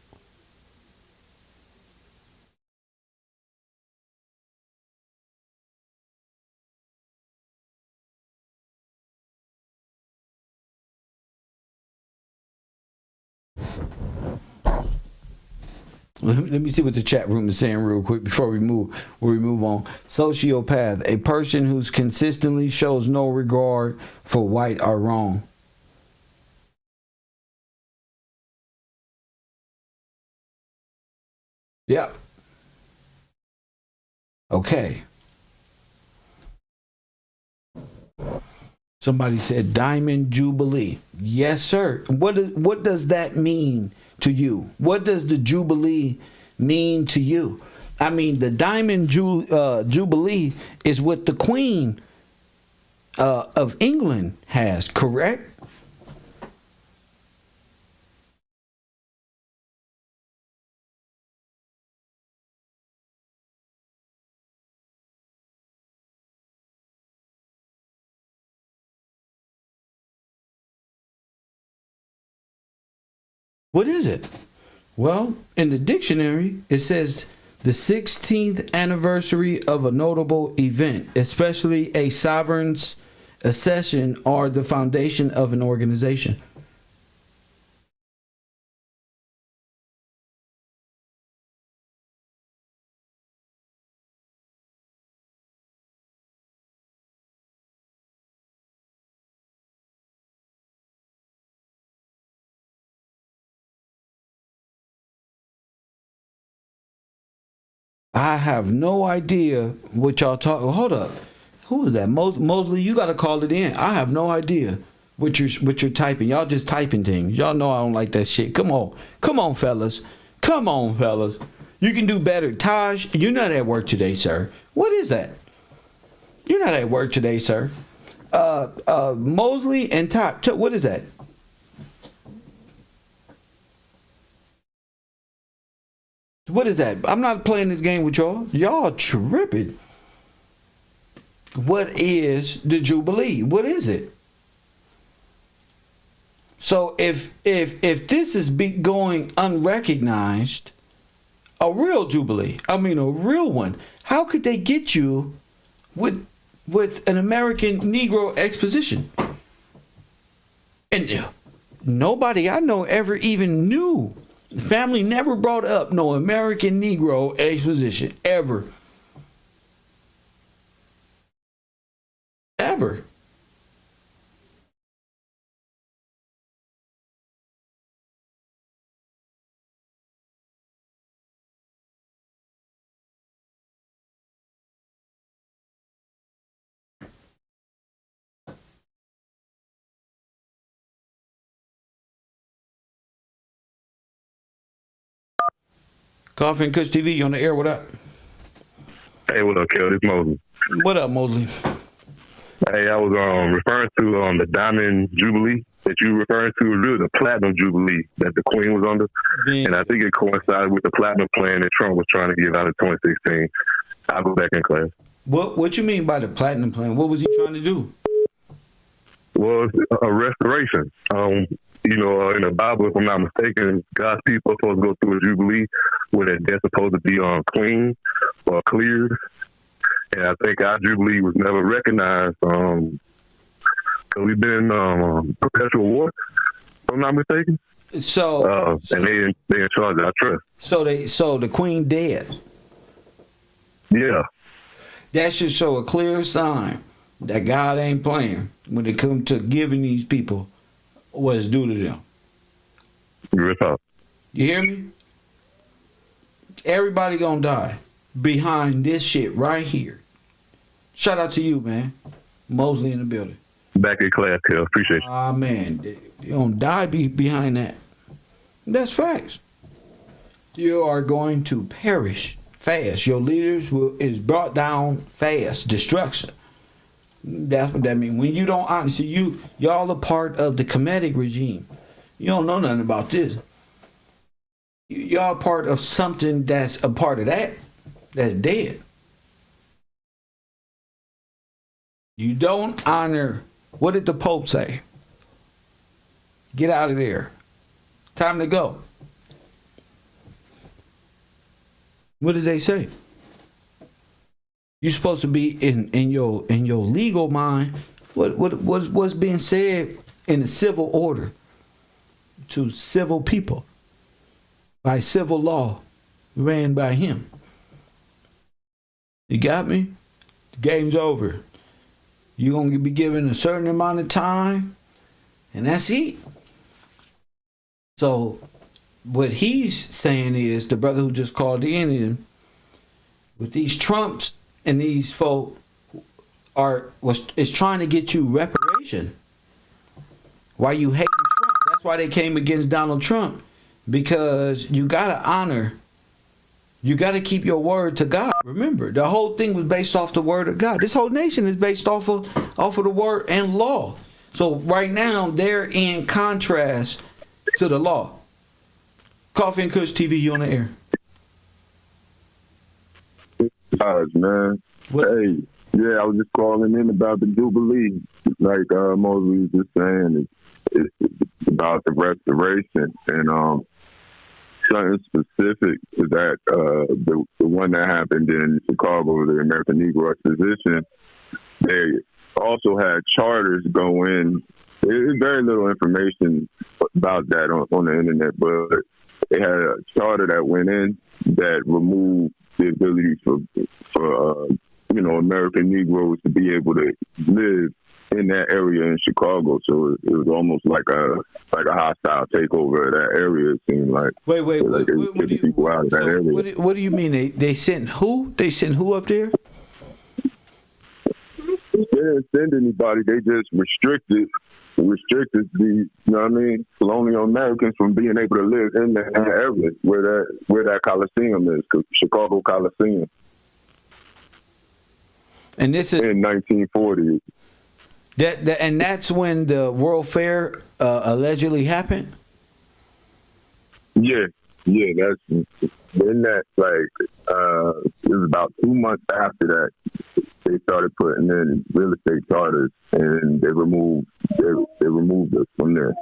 Let me see what the chat room is saying real quick before we move on. Sociopath, a person who consistently shows no regard for right or wrong. Yeah. Okay. Somebody said Diamond Jubilee. Yes, sir. What does that mean to you? What does the Jubilee mean to you? I mean, the Diamond Jubilee is what the Queen of England has, correct? What is it? Well, in the dictionary, it says the 16th anniversary of a notable event, especially a sovereign's accession or the foundation of an organization. I have no idea what y'all talk. Hold up, who is that? Mosley, you got to call it in. I have no idea what you're typing. Y'all just typing things. Y'all know I don't like that shit. Come on, fellas. You can do better. Taj, you're not at work today, sir. What is that? You're not at work today, sir. Mosley and Taj, what is that? What is that? I'm not playing this game with y'all. Y'all tripping. What is the Jubilee? What is it? So if this is going unrecognized, a real Jubilee, I mean a real one, how could they get you with an American Negro Exposition? And nobody I know ever even knew. The family never brought up no American Negro Exposition ever. Ever. Coffee and Kush TV, you on the air? What up? Hey, what up, Kel? This Mosley. What up, Mosley? Hey, I was referring to the Diamond Jubilee that you referring to, really the Platinum Jubilee that the Queen was under. And I think it coincided with the Platinum plan that Trump was trying to give out in 2016. I'll go back in class. What you mean by the Platinum plan? What was he trying to do? Was a restoration. in the Bible, if I'm not mistaken, God's people are supposed to go through a jubilee where their debt's supposed to be clean or cleared. And I think our jubilee was never recognized because we've been in perpetual war, if I'm not mistaken. So, and they in charge of our trust. So the queen dead. Yeah. That should show a clear sign that God ain't playing when it comes to giving these people what's due to them. Real talk. You hear me? Everybody gonna die behind this shit right here. Shout out to you, man. Mosley in the building. Back in class, Kel. Appreciate you. Ah, man. You gonna die behind that. That's facts. You are going to perish fast. Your leaders is brought down fast. Destruction. That's what that means. When you don't honestly, y'all are part of the Kemetic regime. You don't know nothing about this. Y'all part of something that's a part of that that's dead. You don't honor. What did the Pope say? Get out of there. Time to go. What did they say? You're supposed to be in your legal mind. What's being said in the civil order to civil people by civil law ran by him. You got me? The game's over. You're going to be given a certain amount of time, and that's it. So what he's saying is, the brother who just called in, with these Trumps and these folk is trying to get you reparation. Why you hating Trump? That's why they came against Donald Trump, because you got to honor. You got to keep your word to God. Remember, the whole thing was based off the word of God. This whole nation is based off of the word and law. So right now they're in contrast to the law. Coffee and Kush TV, you on the air. Gosh, man. What? Hey, yeah, I was just calling in about the Jubilee. Like Mosley was just saying, it's about the restoration and something specific to that. The one that happened in Chicago, the American Negro Exposition, they also had charters go in. There's very little information about that on the internet, but they had a charter that went in that removed the ability for American Negroes to be able to live in that area in Chicago. So it was almost like a hostile takeover of that area. It seemed like. Wait. Like they were kicking people out of that area. What do you mean they sent who? They sent who up there? They didn't send anybody. They just restricted the colonial Americans from being able to live in that area where that Coliseum is, Chicago Coliseum. And this is in 1940. And that's when the World Fair allegedly happened. Yeah, that's then. That's like it was about 2 months after that they started putting in real estate charters, and they removed us from there.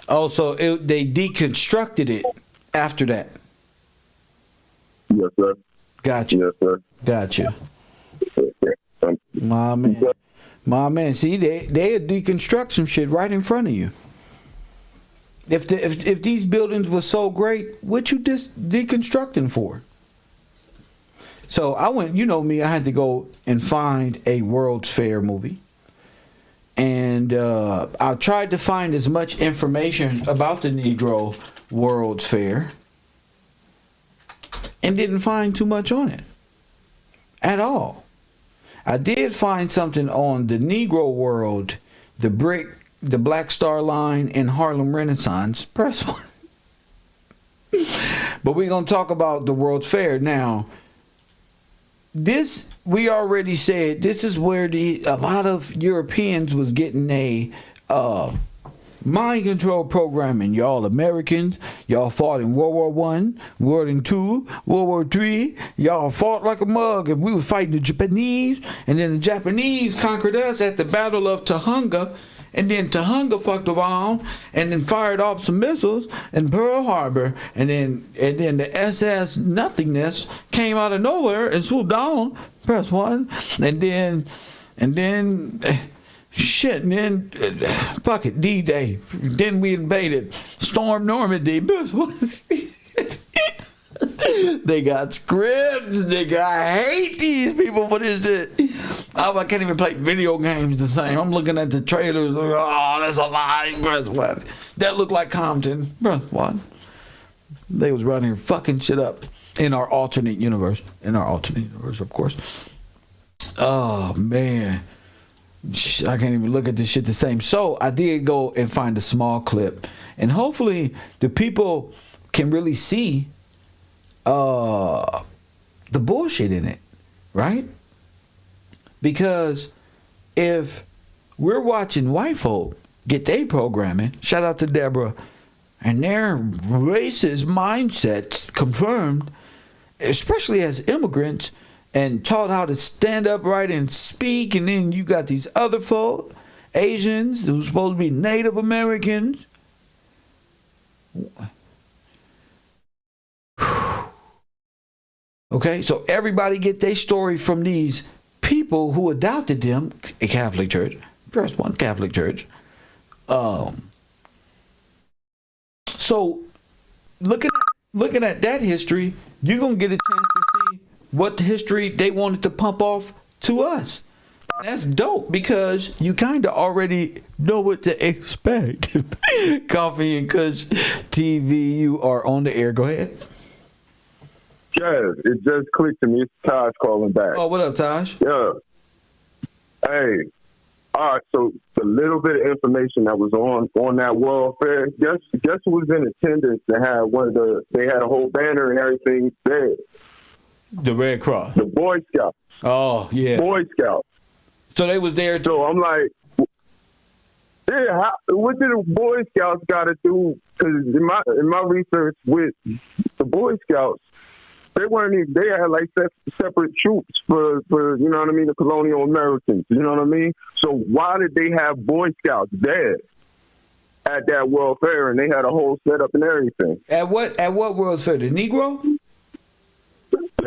Oh, so they deconstructed it after that. Yes, sir. Gotcha. Yes, sir. Gotcha. My man. See, they deconstruct some shit right in front of you. If these buildings were so great, what you deconstructing for? So I went, me, I had to go and find a World's Fair movie. And I tried to find as much information about the Negro World's Fair and didn't find too much on it at all. I did find something on the Negro World, the Black Star Line, and Harlem Renaissance Press one. But we're going to talk about the World's Fair now. This, we already said, this is where a lot of Europeans was getting a mind control programming. Y'all Americans, y'all fought in World War I, World War II, World War III. Y'all fought like a mug, and we were fighting the Japanese, and then the Japanese conquered us at the Battle of Tahunga, and then Tahunga fucked around and then fired off some missiles in Pearl Harbor, and then the SS Nothingness came out of nowhere and swooped down. Press 1, and then shit, and then fuck it, D-Day. Then we invaded, stormed Normandy. Press 1. They got scripts, nigga. I hate these people for this shit. I can't even play video games the same. I'm looking at the trailers. Oh, that's a lie. Press 1. That looked like Compton. Press 1. They was running fucking shit up in our alternate universe. In our alternate universe, of course. Oh, man. I can't even look at this shit the same. So I did go and find a small clip. And hopefully the people can really see the bullshit in it, right? Because if we're watching white folk get their programming, shout out to Deborah, and their racist mindsets confirmed, especially as immigrants, and taught how to stand upright and speak, and then you got these other folk, Asians, who's supposed to be Native Americans. Okay, so everybody get their story from these people who adopted them. A Catholic Church, first one, Catholic Church. So looking at that history, you're gonna get a chance to see what the history they wanted to pump off to us. That's dope because you kind of already know what to expect. Coffee and Kush TV, you are on the air. Go ahead. Yes, it just clicked to me. It's Taj calling back. Oh, what up, Taj? Yeah. Hey. All right, so the little bit of information that was on that World Fair, guess who was in attendance that had they had a whole banner and everything there. The Red Cross. The Boy Scouts. Oh, yeah. Boy Scouts. So they was there too. So I'm like, yeah, what did the Boy Scouts got to do? Because in my research with the Boy Scouts, they weren't even, they had like separate troops for you know what I mean, the colonial Americans, you know what I mean? So why did they have Boy Scouts there at that World Fair, and they had a whole setup and everything? At what World Fair? The Negro?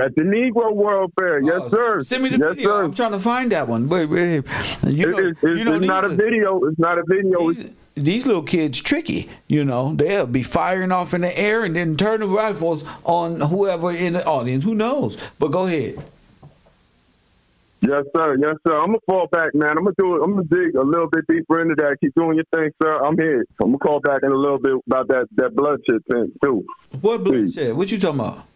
At the Negro World Fair, yes, sir. Send me the video. Sir. I'm trying to find that one. Wait. It's not a video. It's not a video. These little kids tricky, you know. They'll be firing off in the air and then turn the rifles on whoever in the audience. Who knows? But go ahead. Yes, sir. Yes, sir. I'm gonna fall back, man. I'm gonna dig a little bit deeper into that. Keep doing your thing, sir. I'm here. I'm gonna call back in a little bit about that bloodshed thing too. What bloodshed? What you talking about?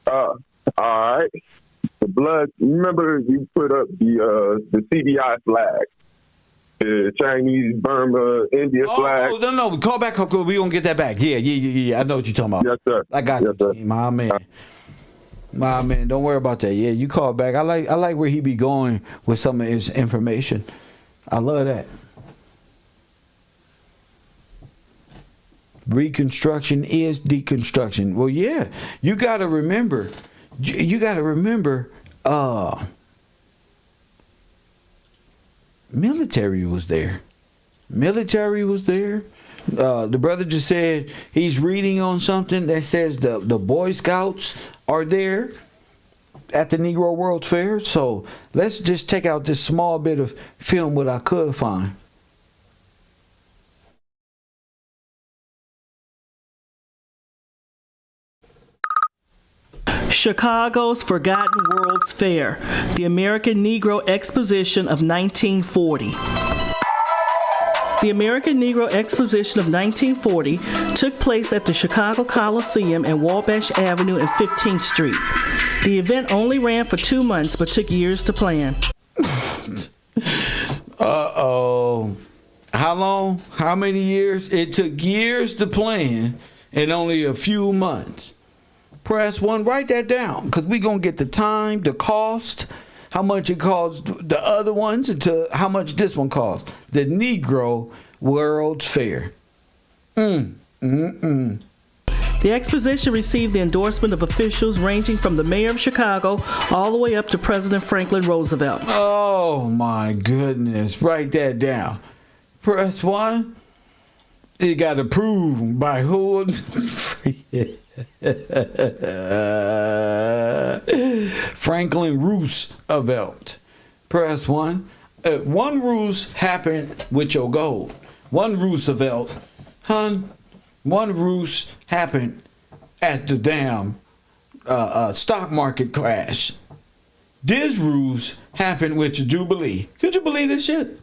All right. The blood. Remember, you put up the CBI flag. The Chinese, Burma, India flag. Oh, no. Call back. We're going to get that back. Yeah. I know what you're talking about. Yes, sir. I got you, sir. My man. Don't worry about that. Yeah, you call back. I like where he be going with some of his information. I love that. Reconstruction is deconstruction. Well, yeah. You got to remember. Military was there. The brother just said he's reading on something that says the Boy Scouts are there at the Negro World's Fair. So let's just take out this small bit of film what I could find. Chicago's Forgotten World's Fair, the American Negro Exposition of 1940. The American Negro Exposition of 1940 took place at the Chicago Coliseum and Wabash Avenue and 15th Street. The event only ran for 2 months but took years to plan. Uh-oh. How long? How many years? It took years to plan and only a few months. Press 1, write that down, because we're going to get the time, the cost, how much it costs the other ones, and to how much this one costs. The Negro World's Fair. The exposition received the endorsement of officials ranging from the mayor of Chicago all the way up to President Franklin Roosevelt. Oh my goodness. Write that down. Press 1. It got approved by who? Franklin Roosevelt. Press 1. One ruse happened with your gold. One Roosevelt. One ruse happened at the damn stock market crash. This ruse happened with your Jubilee. Could you believe this shit?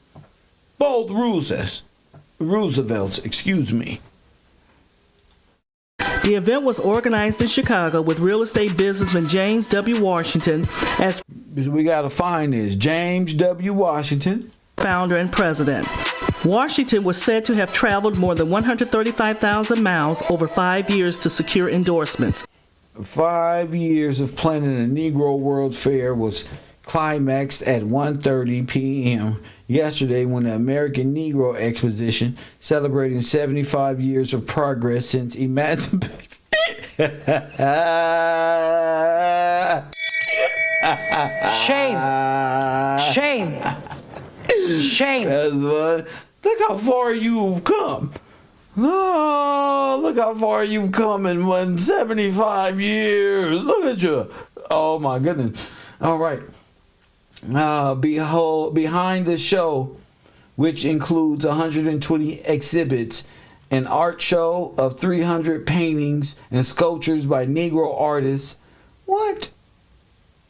Both Roosevelts, excuse me. The event was organized in Chicago with real estate businessman James W. Washington as We got to find this. James W. Washington. founder and president. Washington was said to have traveled more than 135,000 miles over 5 years to secure endorsements. 5 years of planning a Negro World's Fair was climaxed at 1:30 p.m. yesterday when the American Negro Exposition, celebrating 75 years of progress since emancipation. Shame. Shame. Shame. That's what. Look how far you've come. Oh, look how far you've come in 175 years. Look at you. Oh my goodness. All right. Behold, behind the show, which includes 120 exhibits, an art show of 300 paintings and sculptures by Negro artists. What?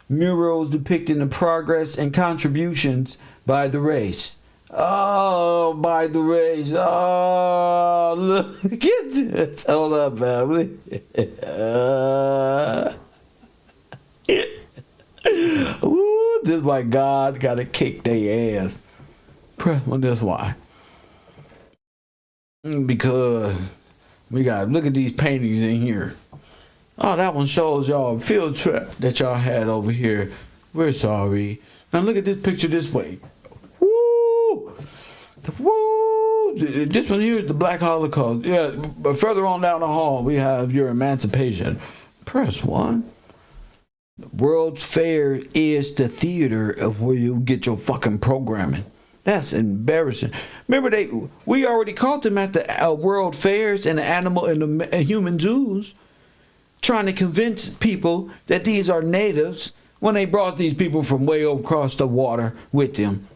Murals depicting the progress and contributions by the race. Oh, by the race. Oh, look at this. Hold up, family. Ooh, this is why God got to kick their ass. Well, that's why. Because we got to look at these paintings in here. Oh, that one shows y'all a field trip that y'all had over here. We're sorry. Now look at this picture this way. Woo! Woo! This one here is the Black Holocaust. Yeah, but further on down the hall, we have your emancipation. Press 1. The World's Fair is the theater of where you get your fucking programming. That's embarrassing. Remember, we already caught them at the World Fairs and the animal and the human zoos, trying to convince people that these are natives when they brought these people from way across the water with them.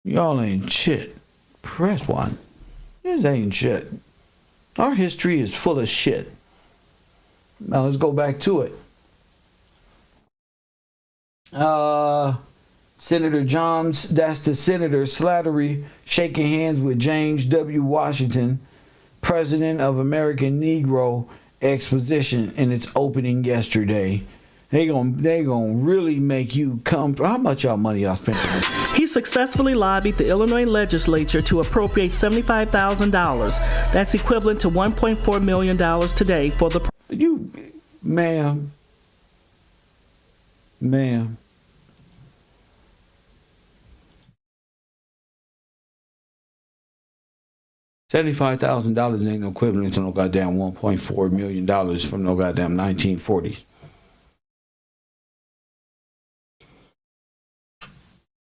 Y'all ain't shit. Press 1. This ain't shit. Our history is full of shit. Now let's go back to it. Senator Johns, that's the Senator Slattery, shaking hands with James W. Washington, president of American Negro Exposition, in its opening yesterday. They gonna really make you come. How much y'all money y'all spent? He successfully lobbied the Illinois legislature to appropriate $75,000. That's equivalent to $1.4 million today for the. You, ma'am. $75,000 ain't no equivalent to no goddamn $1.4 million from no goddamn 1940s.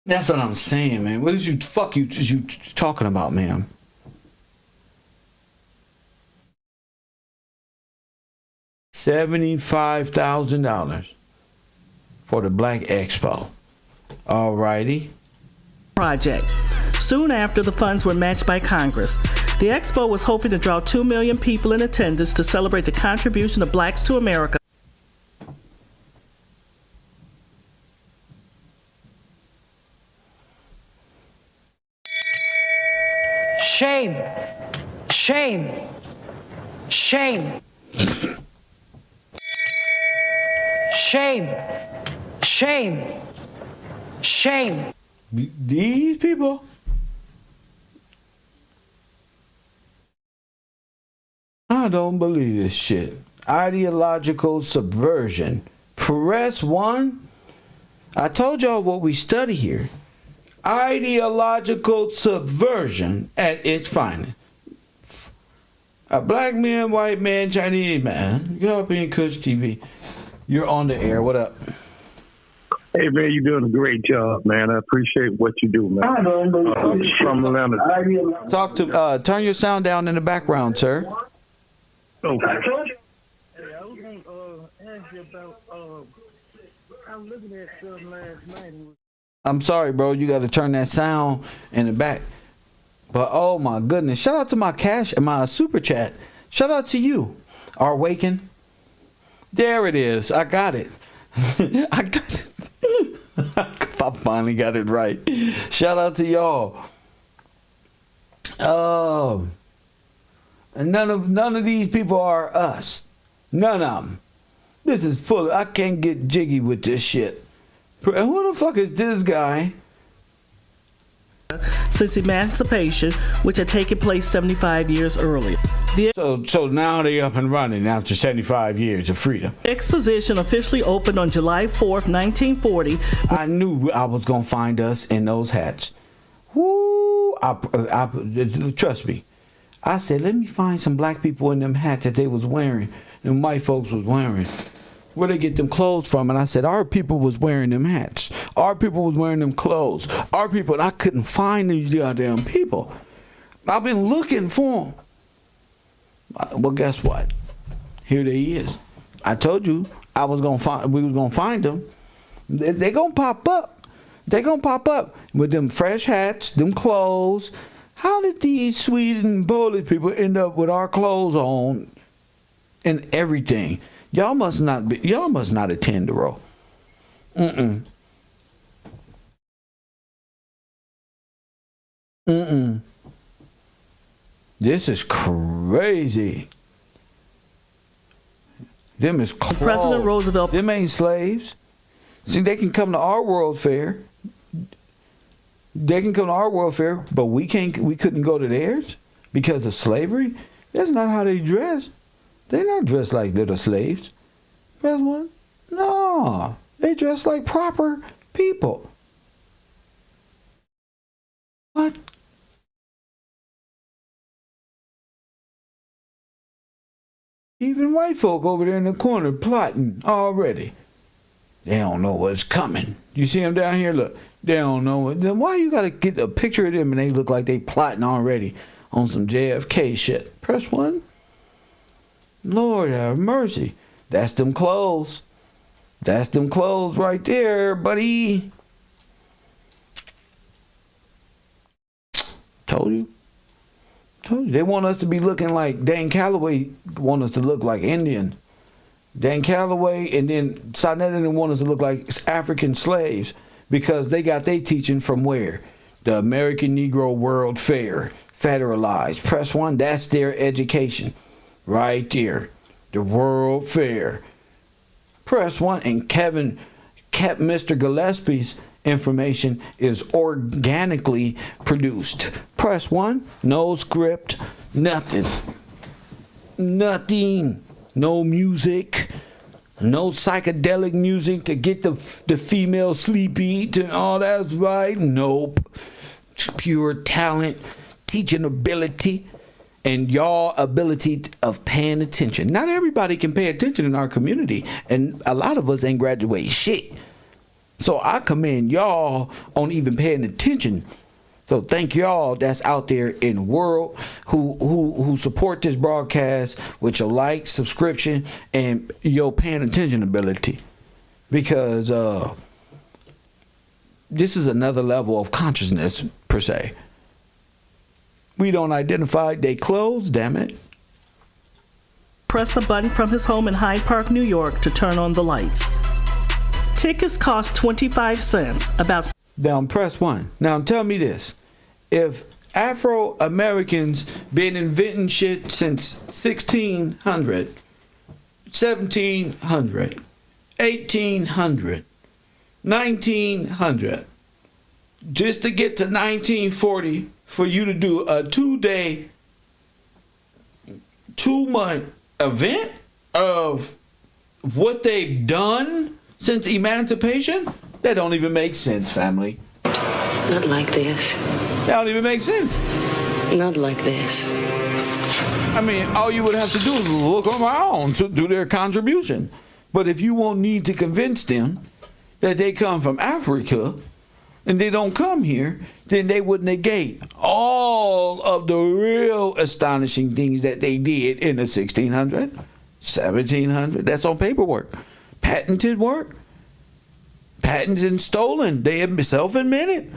That's what I'm saying, man. What is you talking about, ma'am? $75,000 for the Black Expo. Alrighty. Project. Soon after, the funds were matched by Congress. The expo was hoping to draw 2 million people in attendance to celebrate the contribution of blacks to America. Shame. Shame. Shame. Shame. Shame. Shame. These people. I don't believe this shit. Ideological subversion. Press 1. I told y'all what we study here. Ideological subversion at its finest. A black man, white man, Chinese man. European Kush TV. You're on the air. What up? Hey, man, you're doing a great job, man. I appreciate what you do, man. From Atlanta. Talk to. Turn your sound down in the background, sir. Okay. Hey, I was going to ask you about, I was looking at something last night. I'm sorry, bro. You got to turn that sound in the back. But oh my goodness! Shout out to my cash and my super chat. Shout out to you, our Waken. There it is. I got it. I got it. I finally got it right. Shout out to y'all. Oh, and none of these people are us. None of them. This is full. I can't get jiggy with this shit. And who the fuck is this guy? Since emancipation, which had taken place 75 years earlier. So now they up and running after 75 years of freedom. The exposition officially opened on July 4th, 1940. I knew I was going to find us in those hats. Woo! Trust me. I said, let me find some black people in them hats that they was wearing, them white folks was wearing. Where they get them clothes from? And I said, our people was wearing them hats. Our people was wearing them clothes. Our people, and I couldn't find these goddamn people. I've been looking for them. Well, guess what? Here they is. I told you we was gonna find them. They gonna pop up. They gonna pop up with them fresh hats, them clothes. How did these sweet and Polish people end up with our clothes on and everything? Y'all must not attend the row. This is crazy. Them is clothes. President Roosevelt. Them ain't slaves. See, they can come to our World Fair. They can come to our World Fair, but we couldn't go to theirs because of slavery. That's not how they dress. They're not dressed like little slaves. Press one? No. They dress like proper people. What? Even white folk over there in the corner plotting already. They don't know what's coming. You see them down here? Look. They don't know it. Then why you gotta get a picture of them and they look like they plotting already on some JFK shit? Press one. Lord have mercy. That's them clothes. That's them clothes right there, buddy. Told you. They want us to be looking like Dan Calloway want us to look like Indian. Dan Calloway and then Sonetta didn't want us to look like African slaves because they got their teaching from where? The American Negro World Fair. Federalized. Press one. That's their education. Right there. The World Fair. Press one. And Kevin kept Mr. Gillespie's information is organically produced. Press one. No script. Nothing. No music. No psychedelic music to get the female sleepy to all that's right. Nope. Pure talent, teaching ability, and y'all ability of paying attention. Not everybody can pay attention in our community, and a lot of us ain't graduate shit. So I commend y'all on even paying attention. So thank y'all that's out there in the world who support this broadcast with your like, subscription, and your paying attention ability. Because this is another level of consciousness, per se. We don't identify they clothes, damn it. Press the button from his home in Hyde Park, New York to turn on the lights. Tickets cost 25 cents, about... Now press one. Now tell me this. If Afro-Americans been inventing shit since 1600, 1700, 1800, 1900, just to get to 1940 for you to do a 2-day, 2-month event of what they've done since emancipation, that don't even make sense, family. Not like this. That don't even make sense. Not like this. I mean, all you would have to do is look around to do their contribution. But if you won't need to convince them that they come from Africa and they don't come here, then they would negate all of the real astonishing things that they did in the 1600s, 1700s. That's on paperwork. Patented work. Patents and stolen. They have self-admitted.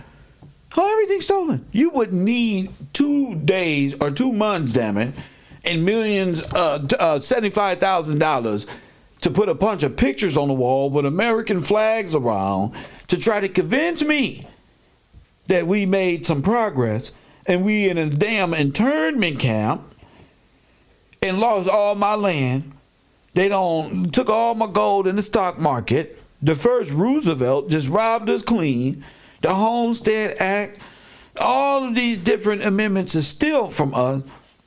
Oh, everything's stolen. You would need 2 days or 2 months, damn it, and millions, $75,000 to put a bunch of pictures on the wall with American flags around to try to convince me that we made some progress and we in a damn internment camp and lost all my land. They took all my gold in the stock market. The first Roosevelt just robbed us clean. The Homestead Act, all of these different amendments are still from us.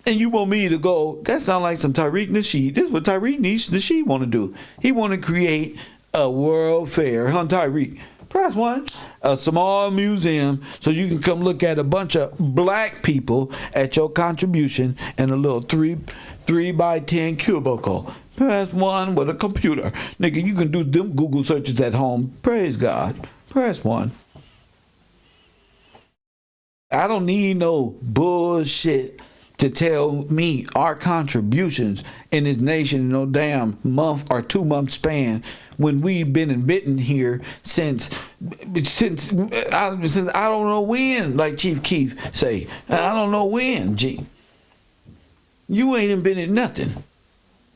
And you want me to go, that sounds like some Tariq Nasheed. This is what Tariq Nasheed want to do. He want to create a world fair. Huh, Tariq? Press 1. A small museum so you can come look at a bunch of black people at your contribution in a little 3 by 10 cubicle. Press 1 with a computer. Nigga, you can do them Google searches at home. Praise God. Press 1. I don't need no bullshit to tell me our contributions in this nation in no damn month or 2 month span when we've been inventing here since I don't know when, like Chief Keef say. I don't know when, G. You ain't invented nothing.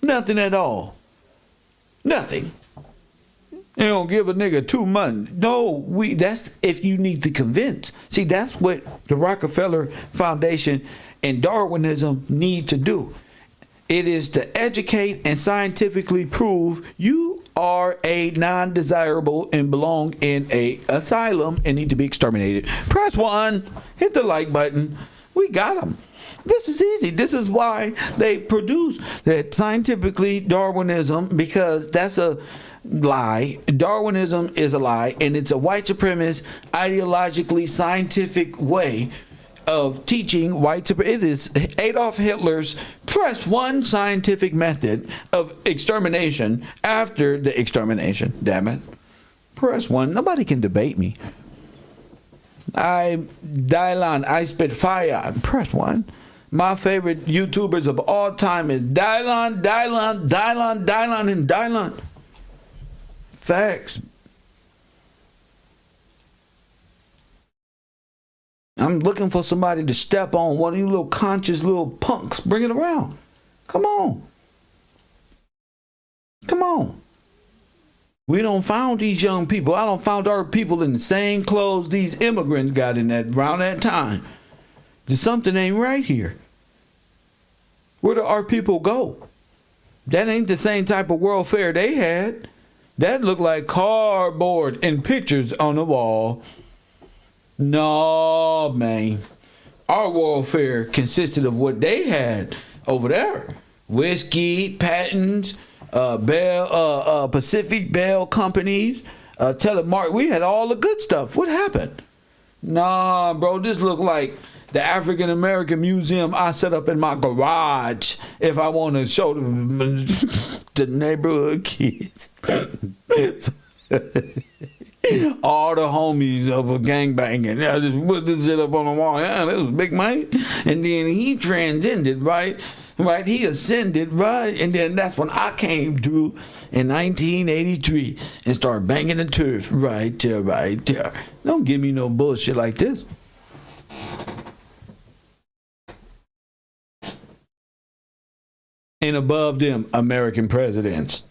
Nothing at all. Nothing. You don't give a nigga 2 months. No, that's if you need to convince. See, that's what the Rockefeller Foundation and Darwinism need to do. It is to educate and scientifically prove you are a non-desirable and belong in a asylum and need to be exterminated. Press 1. Hit the like button. We got them. This is easy. This is why they produce that scientifically Darwinism, because that's a lie. Darwinism is a lie, and it's a white supremacist, ideologically scientific way of teaching white supremacy. It is Adolf Hitler's press 1 scientific method of extermination after the extermination. Damn it. Press 1. Nobody can debate me. I spit fire. Press 1. My favorite YouTubers of all time is Dylon, and Dylon. Facts. I'm looking for somebody to step on one of you little conscious little punks. Bring it around. Come on. Come on. We don't found these young people. I don't found our people in the same clothes these immigrants got in that around that time. There's something ain't right here. Where do our people go? That ain't the same type of world fair they had. That looked like cardboard and pictures on the wall. No, man. Our world fair consisted of what they had over there. Whiskey, patents, Pacific Bell companies, telemark. We had all the good stuff. What happened? Nah, bro, this looked like the African American Museum I set up in my garage if I want to show them the neighborhood kids. All the homies of a gangbanging. I just put this shit up on the wall. Yeah, this was Big Mike. And then he transcended, right? Right, he ascended, right? And then that's when I came through in 1983 and started banging the turf right there. Don't give me no bullshit like this. And above them, American presidents.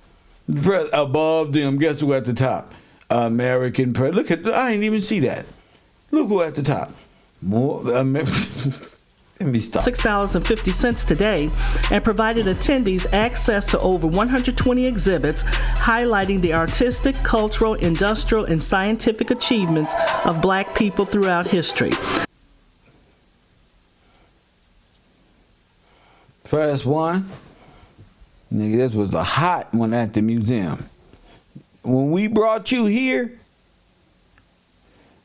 Above them, guess who at the top? American president. Look at, I didn't even see that. Look who at the top. More Let me stop. $6.50 today, and provided attendees access to over 120 exhibits highlighting the artistic, cultural, industrial, and scientific achievements of Black people throughout history. Press 1. Nigga, this was a hot one at the museum. When we brought you here,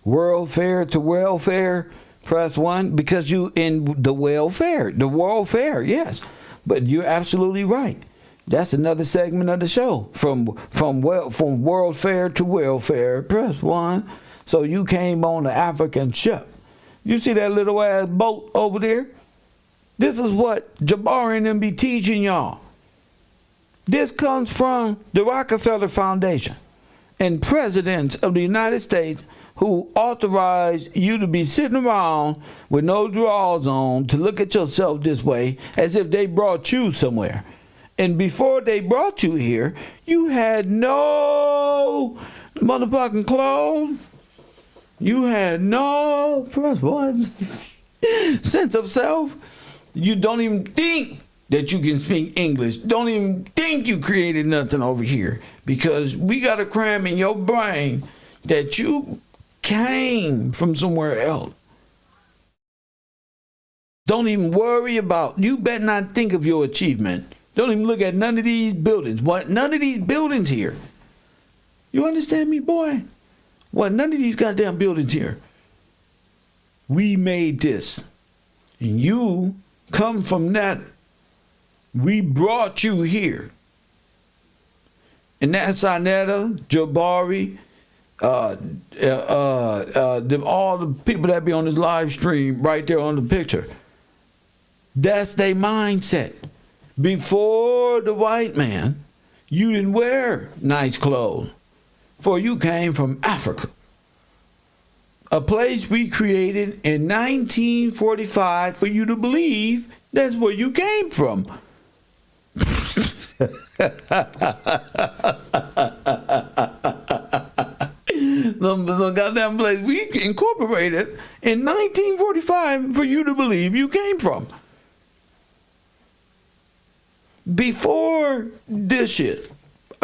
World Fair to welfare, Press 1 because you in the World Fair, yes. But you're absolutely right. That's another segment of the show. From World Fair to welfare. Press 1. So you came on the African ship. You see that little ass boat over there? This is what Jabari and them be teaching y'all. This comes from the Rockefeller Foundation and presidents of the United States who authorized you to be sitting around with no drawers on to look at yourself this way as if they brought you somewhere. And before they brought you here, you had no motherfucking clothes. You had no sense of self. You don't even think that you can speak English. Don't even think you created nothing over here. Because we got to cram in your brain that you came from somewhere else. Don't even worry about, you better not think of your achievement. Don't even look at none of these buildings. What? None of these buildings here. You understand me, boy? What? None of these goddamn buildings here. We made this. And you come from that. We brought you here. And that's Anetta, Jabari, all the people that be on this live stream right there on the picture. That's their mindset. Before the white man, you didn't wear nice clothes, for you came from Africa. A place we created in 1945 for you to believe that's where you came from. The goddamn place we incorporated in 1945 for you to believe you came from. Before this shit,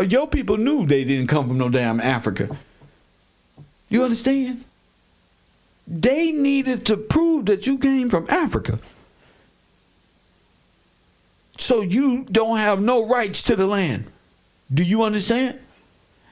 your people knew they didn't come from no damn Africa. You understand? They needed to prove that you came from Africa. So you don't have no rights to the land. Do you understand?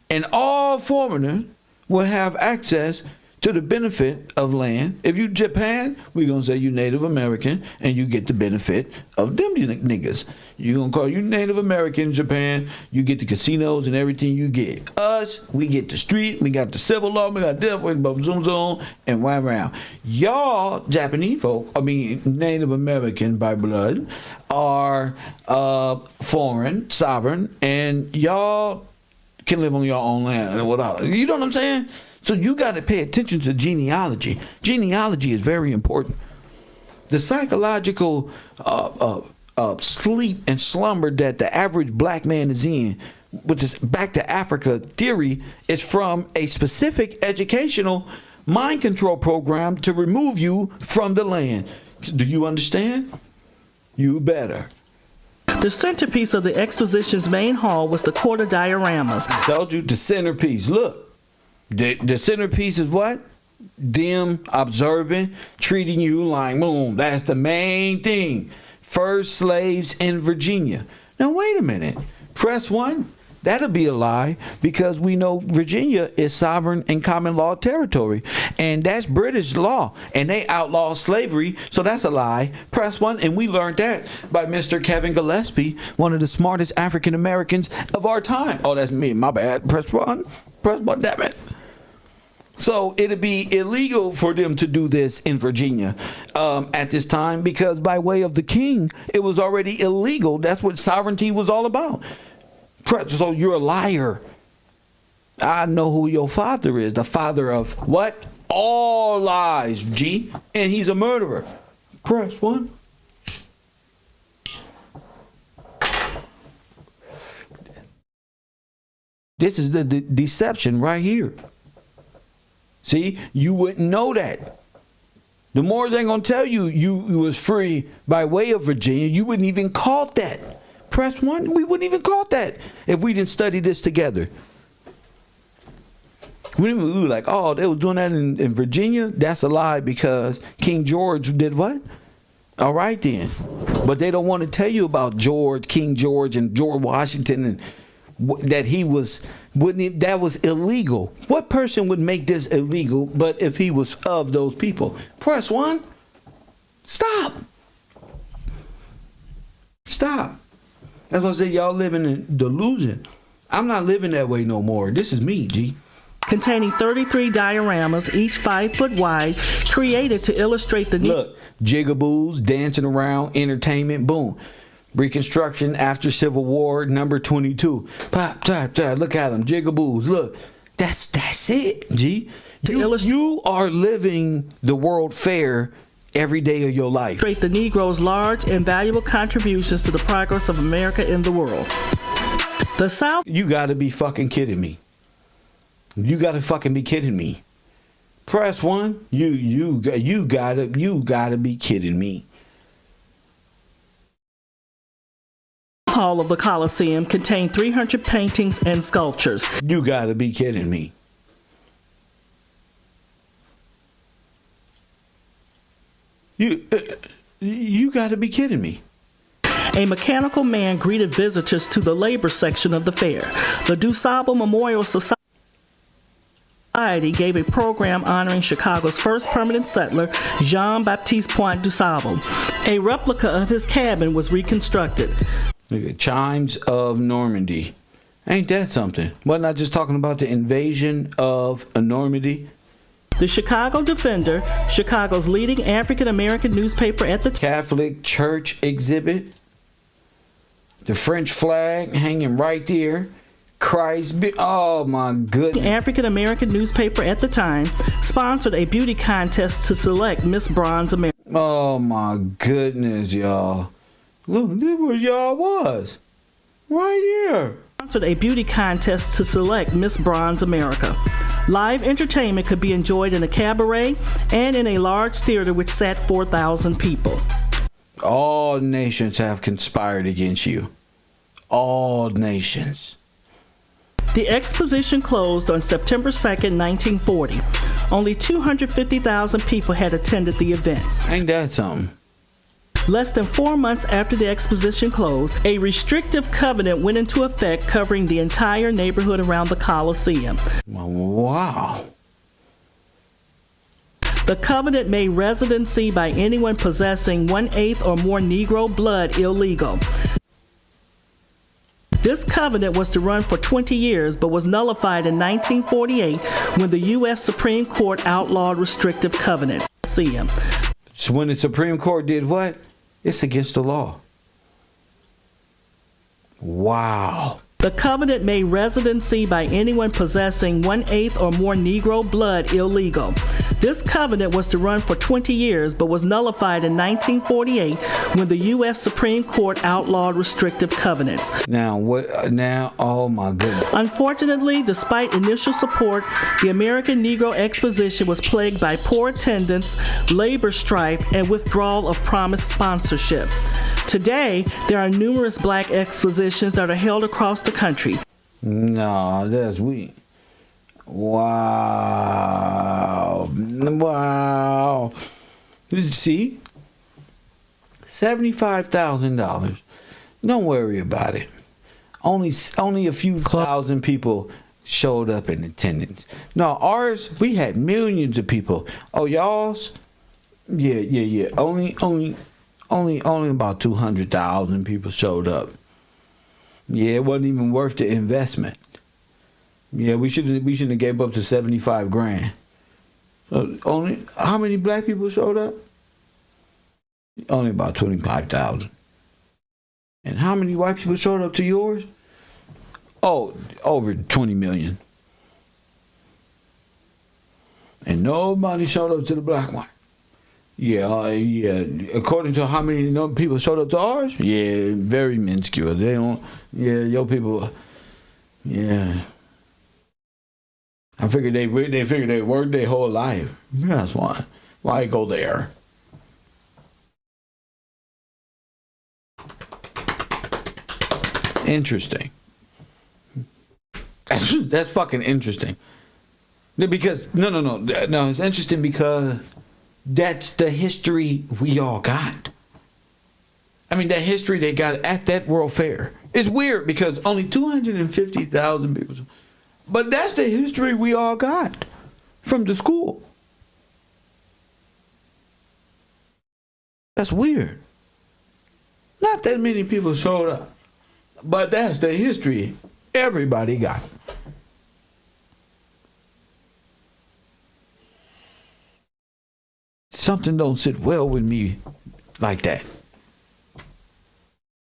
And all foreigners will have access to the benefit of land. If you Japan, we're going to say you Native American and you get the benefit of them niggas. You're going to call you Native American Japan, you get the casinos and everything you get. Us, we get the street, we got the civil law, we got this, we got zoom zoom, and right around. Y'all, Japanese folk, Native American by blood, are foreign, sovereign, and y'all can live on your own land without. You know what I'm saying? So you got to pay attention to genealogy. Genealogy is very important. The psychological sleep and slumber that the average black man is in, which is back to Africa theory, is from a specific educational mind control program to remove you from the land. Do you understand? You better. The centerpiece of the exposition's main hall was the quarter dioramas. I told you, the centerpiece. Look. The centerpiece is what? Them observing, treating you like, boom, that's the main thing. First slaves in Virginia. Now, wait a minute. Press 1, that'll be a lie because we know Virginia is sovereign and common law territory. And that's British law. And they outlaw slavery, so that's a lie. Press 1, and we learned that by Mr. Kevin Gillespie, one of the smartest African Americans of our time. Oh, that's me. My bad. Press 1. Press 1, damn it. So it'd be illegal for them to do this in Virginia at this time because by way of the king, it was already illegal. That's what sovereignty was all about. So you're a liar. I know who your father is. The father of what? All lies, G. And he's a murderer. Press 1. This is the deception right here. See, you wouldn't know that. The Moors ain't gonna tell you you was free by way of Virginia. You wouldn't even caught that. Press 1, we wouldn't even caught that if we didn't study this together. We were like, oh, they was doing that in Virginia? That's a lie because King George did what? All right then. But they don't want to tell you about King George and George Washington and that he was That was illegal. What person would make this illegal but if he was of those people? Press 1. Stop. That's what I said. Y'all living in delusion. I'm not living that way no more. This is me, G. Containing 33 dioramas, each 5 foot wide, created to illustrate the... Look, jigaboos, dancing around, entertainment, boom. Reconstruction after Civil War, number 22. Pop, top, top, look at them, jigaboos, look. That's it, G. You are living the World Fair every day of your life. Illustrate the Negro's large and valuable contributions to the progress of America in the world. The South... You gotta be fucking kidding me. You gotta fucking be kidding me. Press 1. You gotta be kidding me. Hall of the Coliseum contained 300 paintings and sculptures. You gotta be kidding me. You gotta be kidding me. A mechanical man greeted visitors to the labor section of the fair. The DuSable Memorial Society gave a program honoring Chicago's first permanent settler, Jean-Baptiste Point DuSable. A replica of his cabin was reconstructed. Look at Chimes of Normandy. Ain't that something? Wasn't I just talking about the invasion of Normandy? The Chicago Defender, Chicago's leading African-American newspaper at the Catholic Church exhibit. The French flag hanging right there. Oh my goodness. African-American newspaper at the time sponsored a beauty contest to select Miss Bronze America. Oh my goodness, y'all. Look, this was y'all was. Right here. Sponsored a beauty contest to select Miss Bronze America. Live entertainment could be enjoyed in a cabaret and in a large theater which sat 4,000 people. All nations have conspired against you. All nations. The exposition closed on September 2nd, 1940. Only 250,000 people had attended the event. Ain't that something? Less than 4 months after the exposition closed, a restrictive covenant went into effect covering the entire neighborhood around the Coliseum. Wow. The covenant made residency by anyone possessing 1/8 or more Negro blood illegal. This covenant was to run for 20 years, but was nullified in 1948 when the U.S. Supreme Court outlawed restrictive covenants. So when the Supreme Court did what? It's against the law. Wow. The covenant made residency by anyone possessing 1/8 or more Negro blood illegal. This covenant was to run for 20 years, but was nullified in 1948 when the U.S. Supreme Court outlawed restrictive covenants. Now, oh my goodness. Unfortunately, despite initial support, the American Negro Exposition was plagued by poor attendance, labor strife, and withdrawal of promised sponsorship. Today, there are numerous black expositions that are held across the country. No, that's weak. Wow. See? $75,000. Don't worry about it. Only a few thousand people showed up in attendance. No, ours, we had millions of people. Oh, y'all's? Yeah. Only about 200,000 people showed up. Yeah, it wasn't even worth the investment. Yeah, we shouldn't have gave up to 75 grand. So how many black people showed up? Only about 25,000. And how many white people showed up to yours? Oh, over 20 million. And nobody showed up to the black one. Yeah. According to how many people showed up to ours, yeah, very minuscule. They don't. Yeah, your people. Yeah. I figured they worked their whole life. That's why. Why go there? Interesting. That's fucking interesting. Because no. It's interesting because that's the history we all got. I mean, that history they got at that World Fair. It's weird because only 250,000 people. But that's the history we all got from the school. That's weird. Not that many people showed up, but that's the history everybody got. Something don't sit well with me like that.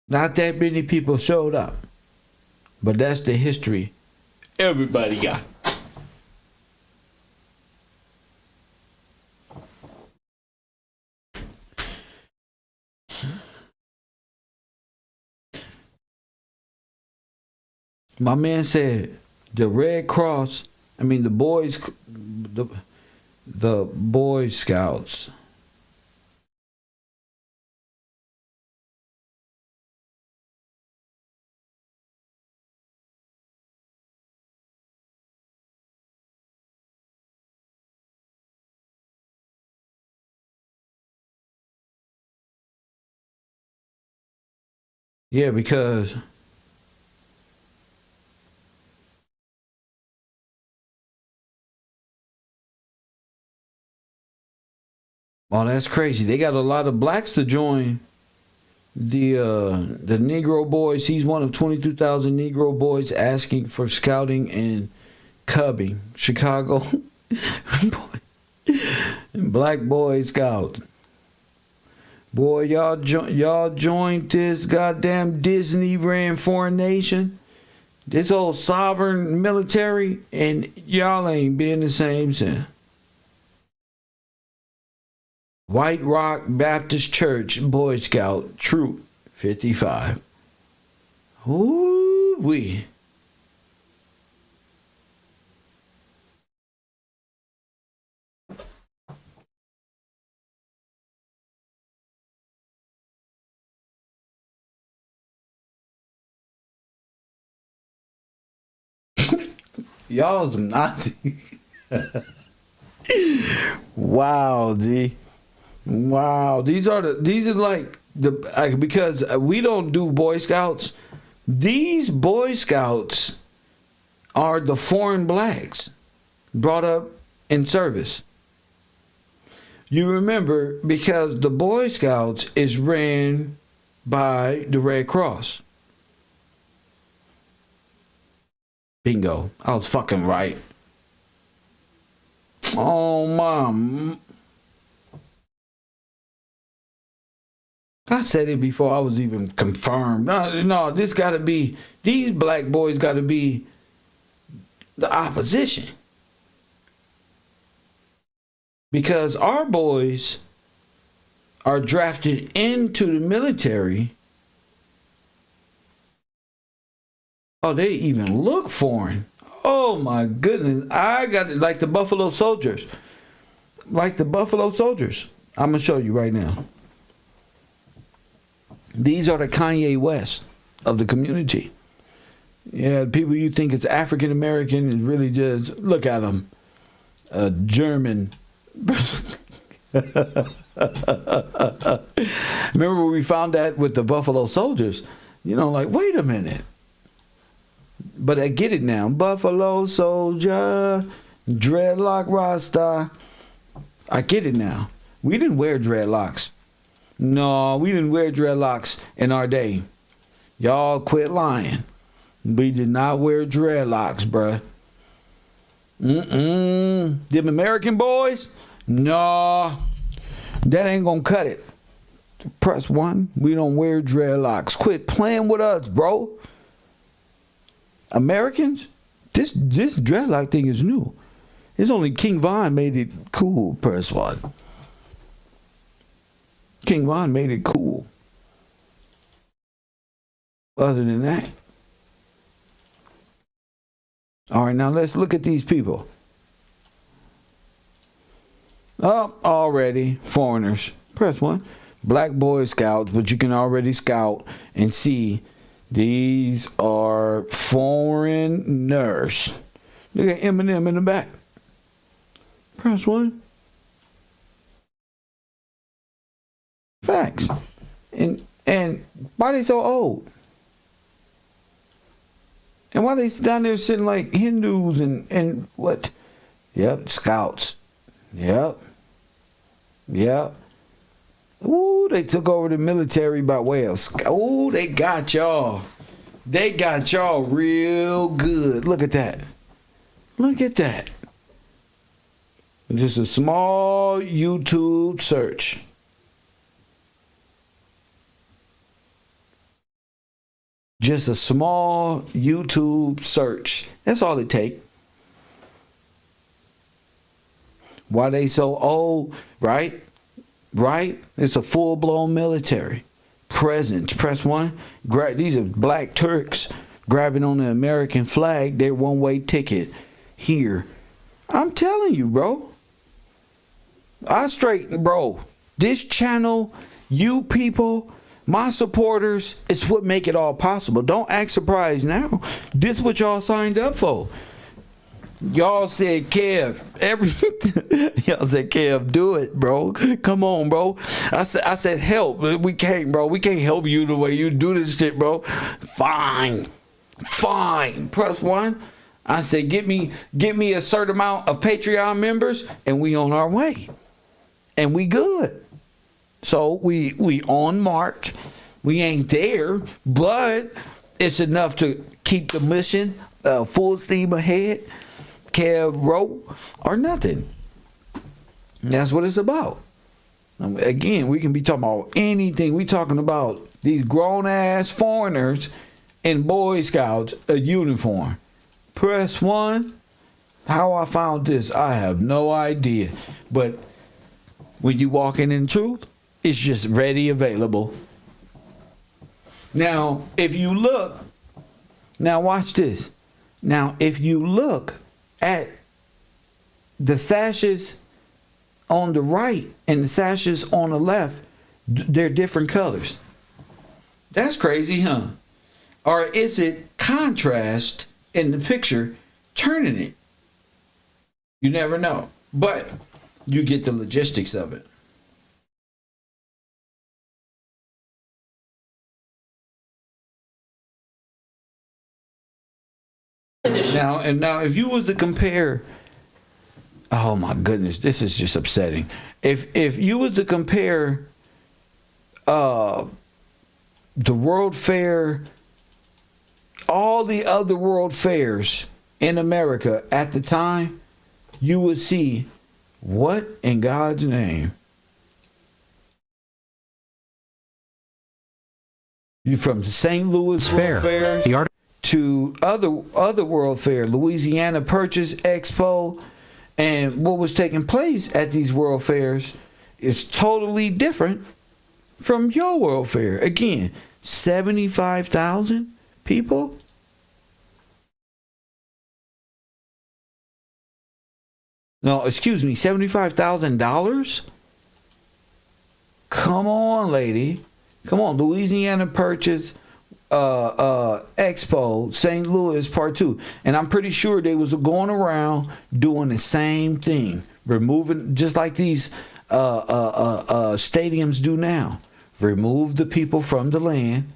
Not that many people showed up, but that's the history everybody got. My man said the Red Cross, the Boy Scouts. Yeah, because that's crazy. They got a lot of blacks to join the Negro boys. He's one of 22,000 Negro boys asking for scouting and cubbing. Chicago Black Boy Scout. Boy, y'all joined this goddamn Disney ran foreign nation, this old sovereign military, and y'all ain't been the same since. White Rock Baptist Church Boy Scout Troop 55. Ooh wee. Y'all some Nazis. Wow, D. Wow, these are like because we don't do Boy Scouts. These Boy Scouts are the foreign blacks brought up in service. You remember, because the Boy Scouts is ran by the Red Cross. Bingo, I was fucking right. Oh, Mom. I said it before I was even confirmed. No, this got to be, these black boys got to be the opposition. Because our boys are drafted into the military. Oh, they even look foreign. Oh my goodness. I got it like the Buffalo Soldiers. Like the Buffalo Soldiers. I'm going to show you right now. These are the Kanye West of the community. Yeah, people you think is African American is really just, look at them. A German. Remember when we found that with the Buffalo Soldiers? You know, like, wait a minute. But I get it now. Buffalo Soldier, dreadlock Rasta. I get it now. We didn't wear dreadlocks. No, we didn't wear dreadlocks in our day. Y'all quit lying. We did not wear dreadlocks, bruh. Them American boys? No, that ain't gonna cut it. Press 1. We don't wear dreadlocks. Quit playing with us, bro. Americans? This dreadlock thing is new. It's only King Von made it cool, press 1. King Von made it cool. Other than that. All right, now let's look at these people. Oh, already foreigners. Press 1. Black Boy Scouts, but you can already scout and see these are foreigners. Look at Eminem in the back. Press 1. Facts. And why they so old? And why they down there sitting like Hindus and what? Yep, scouts. Yep. Ooh, they took over the military by way of ooh, they got y'all. They got y'all real good. Look at that. Just a small YouTube search. Just a small YouTube search. That's all it takes. Why they so old, right? It's a full-blown military presence. Press 1. These are black Turks grabbing on the American flag. Their one-way ticket here. I'm telling you, bro. Bro. This channel, you people, my supporters, it's what make it all possible. Don't act surprised now. This is what y'all signed up for. Y'all said, Kev, y'all said, Kev, do it, bro. Come on, bro. I said, help. We can't, bro. We can't help you the way you do this shit, bro. Fine. Press 1. I said, get me a certain amount of Patreon members, and we on our way. And we good. So we on mark. We ain't there, but it's enough to keep the mission full steam ahead. Kev Rowe or nothing. That's what it's about. Again, we can be talking about anything. We talking about these grown ass foreigners in Boy Scouts a uniform. Press 1. How I found this, I have no idea. But when you walk in truth, it's just ready, available. Now, if you look, now watch this. Now, if you look at the sashes on the right and the sashes on the left, they're different colors. That's crazy, huh? Or is it contrast in the picture turning it? You never know. But you get the logistics of it. Now, if you was to compare, oh my goodness, this is just upsetting. If you was to compare, the World Fair, all the other World Fairs in America at the time, you would see what in God's name. You from St. Louis World Fair to other World Fair, Louisiana Purchase Expo, and what was taking place at these World Fairs is totally different from your World Fair. Again, 75,000 people. No, excuse me, $75,000? Come on, lady. Come on, Louisiana Purchase Expo, St. Louis Part 2. And I'm pretty sure they was going around doing the same thing. Removing, just like these stadiums do now. Remove the people from the land.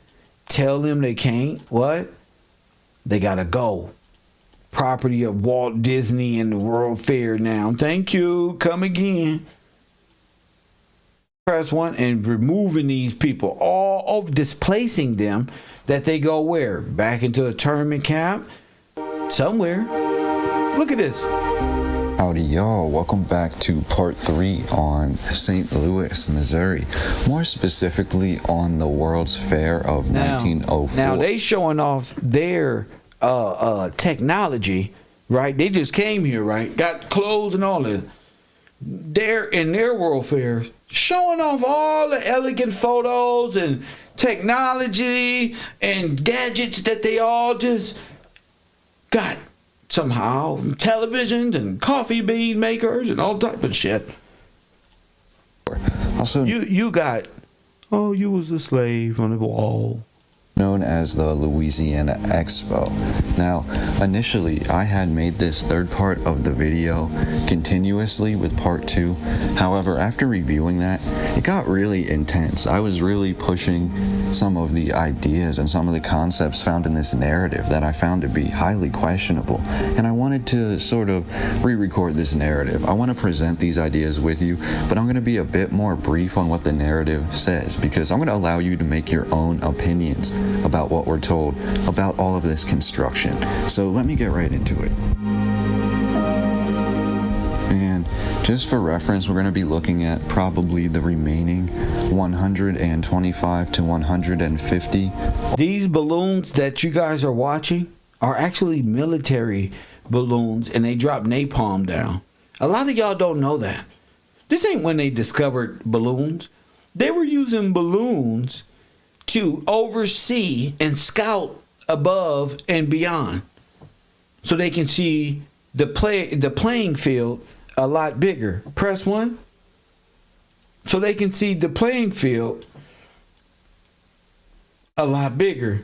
Tell them they can't, what? They gotta go. Property of Walt Disney and the World Fair now. Thank you. Come again. Press 1 and removing these people, all of displacing them, that they go where? Back into a tournament camp? Somewhere. Look at this. Howdy y'all, welcome back to part 3 on St. Louis, Missouri. More specifically on the World's Fair of 1904. Now they showing off their technology, right? They just came here, right? Got clothes and all that. They're in their World Fairs showing off all the elegant photos and technology and gadgets that they all just got somehow. Televisions and coffee bean makers and all type of shit. Also, you got, oh, you was a slave on the wall. known as the Louisiana Expo. Now, initially, I had made this third part of the video continuously with part 2. However, after reviewing that, it got really intense. I was really pushing some of the ideas and some of the concepts found in this narrative that I found to be highly questionable. And I wanted to sort of re-record this narrative. I want to present these ideas with you, but I'm going to be a bit more brief on what the narrative says, because I'm going to allow you to make your own opinions about what we're told about all of this construction. So let me get right into it. And just for reference, we're going to be looking at probably the remaining 125 to 150. These balloons that you guys are watching are actually military balloons, and they drop napalm down. A lot of y'all don't know that. This ain't when they discovered balloons. They were using balloons to oversee and scout above and beyond, so they can see the playing field a lot bigger. Press 1. So they can see the playing field a lot bigger.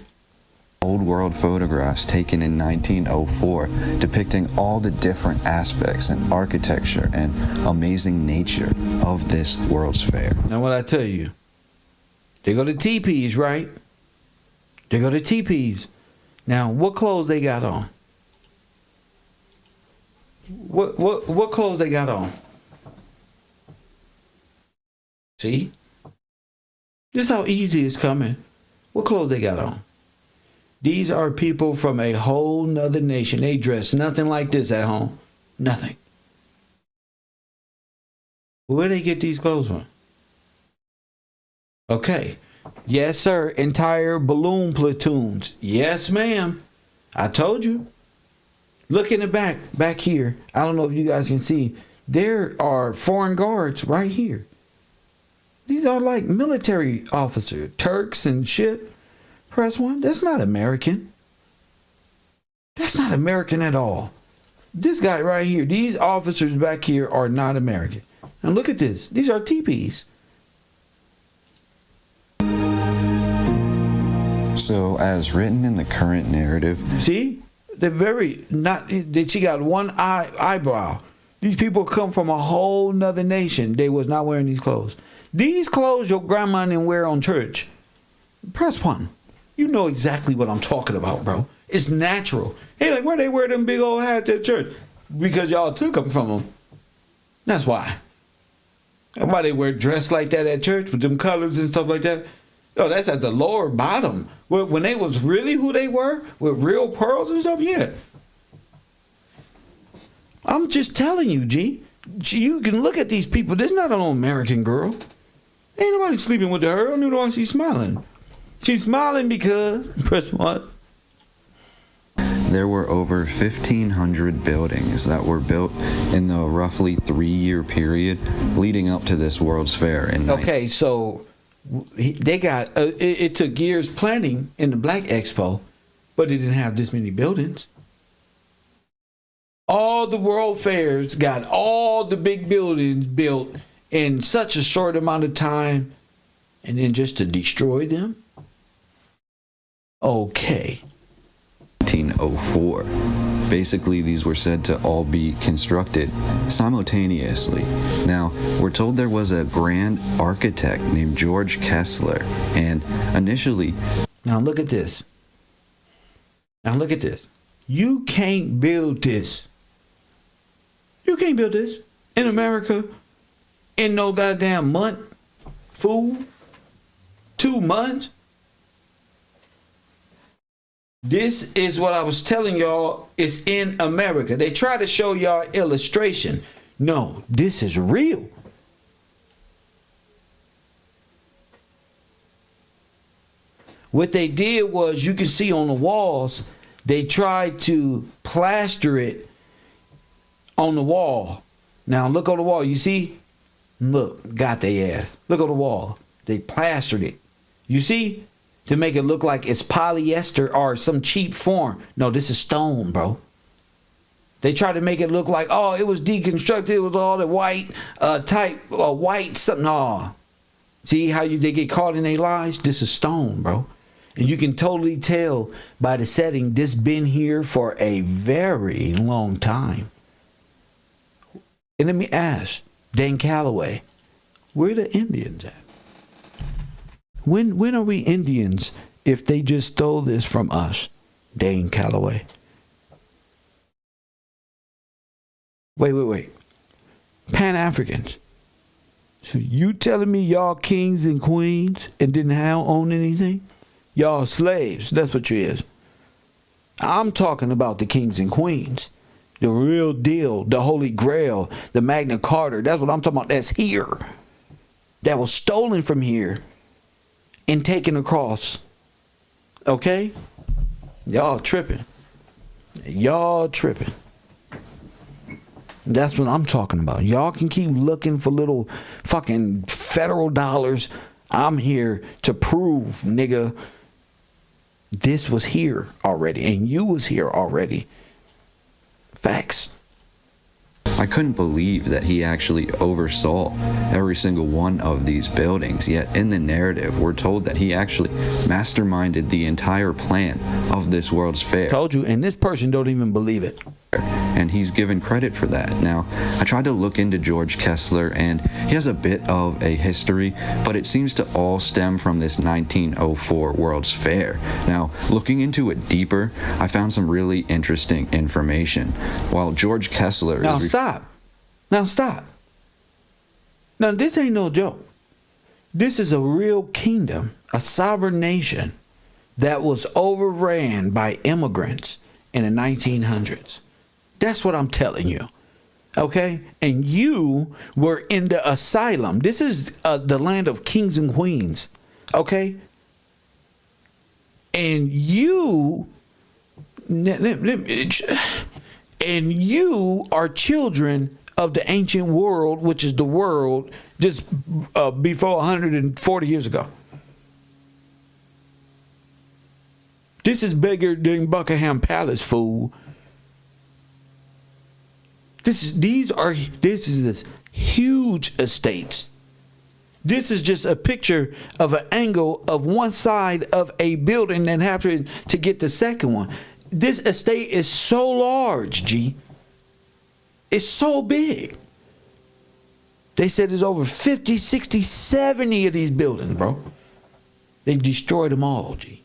Old world photographs taken in 1904 depicting all the different aspects and architecture and amazing nature of this World's Fair. Now what I tell you, they go to teepees, right? They go to teepees. Now, what clothes they got on? What clothes they got on? See? This is how easy it's coming. What clothes they got on? These are people from a whole nother nation. They dress nothing like this at home. Nothing. Where they get these clothes from? Okay. Yes, sir. Entire balloon platoons. Yes, ma'am. I told you. Look in the back here. I don't know if you guys can see. There are foreign guards right here. These are like military officers, Turks and shit. Press 1. That's not American. That's not American at all. This guy right here, these officers back here are not American. Now look at this. These are teepees. So, as written in the current narrative, see, they're very not that she got one eyebrow. These people come from a whole nother nation. They was not wearing these clothes. These clothes your grandma didn't wear on church. Press 1. You know exactly what I'm talking about, bro. It's natural. Hey, like where they wear them big old hats at church? Because y'all took them from them. That's why. And why they wear dressed like that at church with them colors and stuff like that? Oh, that's at the lower bottom. When they was really who they were, with real pearls and stuff, yeah. I'm just telling you, G. You can look at these people. There's not an American girl. Ain't nobody sleeping with her. I don't even know why she's smiling. She's smiling because, press 1. there were over 1,500 buildings that were built in the roughly 3-year period leading up to this World's Fair. Okay, so they got it took years planning in the Black Expo, but it didn't have this many buildings. All the World Fairs got all the big buildings built in such a short amount of time, and then just to destroy them? Okay. 1904. Basically, these were said to all be constructed simultaneously. Now, we're told there was a grand architect named George Kessler, and initially... Now look at this. Now look at this. You can't build this. You can't build this in America in no goddamn month, fool. 2 months. This is what I was telling y'all. It's in America. They try to show y'all illustration. No, this is real. What they did was, you can see on the walls, they tried to plaster it on the wall. Now look on the wall. You see? Look, got their ass. Look on the wall. They plastered it. You see? To make it look like it's polyester or some cheap form. No, this is stone, bro. They tried to make it look like, oh, it was deconstructed. It was all the white white something. Oh. See how they get caught in their lies? This is stone, bro. And you can totally tell by the setting this been here for a very long time. And let me ask, Dan Calloway, where the Indians at? When are we Indians if they just stole this from us, Dan Calloway? Wait. Pan-Africans. So you telling me y'all kings and queens and didn't own anything? Y'all slaves. That's what you is. I'm talking about the kings and queens. The real deal. The Holy Grail. The Magna Carta. That's what I'm talking about. That's here. That was stolen from here and taken across. Okay? Y'all tripping. Y'all tripping. That's what I'm talking about. Y'all can keep looking for little fucking federal dollars. I'm here to prove, nigga, this was here already and you was here already. Facts. I couldn't believe that he actually oversaw every single one of these buildings, yet in the narrative we're told that he actually masterminded the entire plan of this World's Fair. Told you, and this person don't even believe it. And he's given credit for that. Now, I tried to look into George Kessler, and he has a bit of a history, but it seems to all stem from this 1904 World's Fair. Now, looking into it deeper, I found some really interesting information. While George Kessler Now stop. Now, this ain't no joke. This is a real kingdom, a sovereign nation that was overran by immigrants in the 1900s. That's what I'm telling you. Okay? And you were in the asylum. This is the land of kings and queens. Okay? And you are children of the ancient world, which is the world just before 140 years ago. This is bigger than Buckingham Palace, fool. This is this huge estates. This is just a picture of an angle of one side of a building that happened to get the second one. This estate is so large, G. It's so big. They said there's over 50, 60, 70 of these buildings, bro. They destroyed them all, G.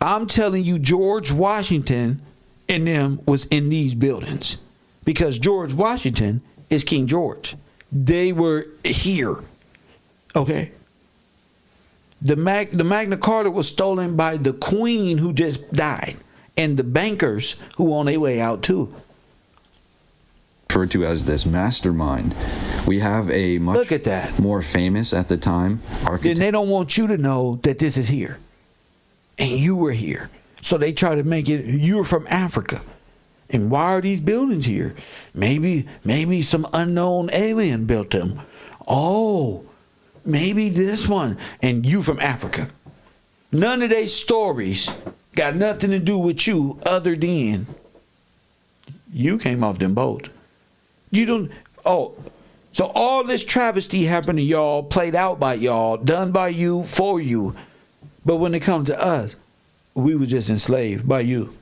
I'm telling you, George Washington and them was in these buildings because George Washington is King George. They were here. Okay. The Magna Carta was stolen by the Queen who just died and the bankers who on their way out too. Referred to as this mastermind. We have a much Look at that. more famous at the time architect. Then they don't want you to know that this is here. And you were here. So they try to make it, you're from Africa. And why are these buildings here? Maybe some unknown alien built them. Oh, maybe this one. And you from Africa. None of these stories got nothing to do with you other than you came off them boats. You don't, so all this travesty happened to y'all, played out by y'all, done by you, for you. But when it comes to us, we were just enslaved by you.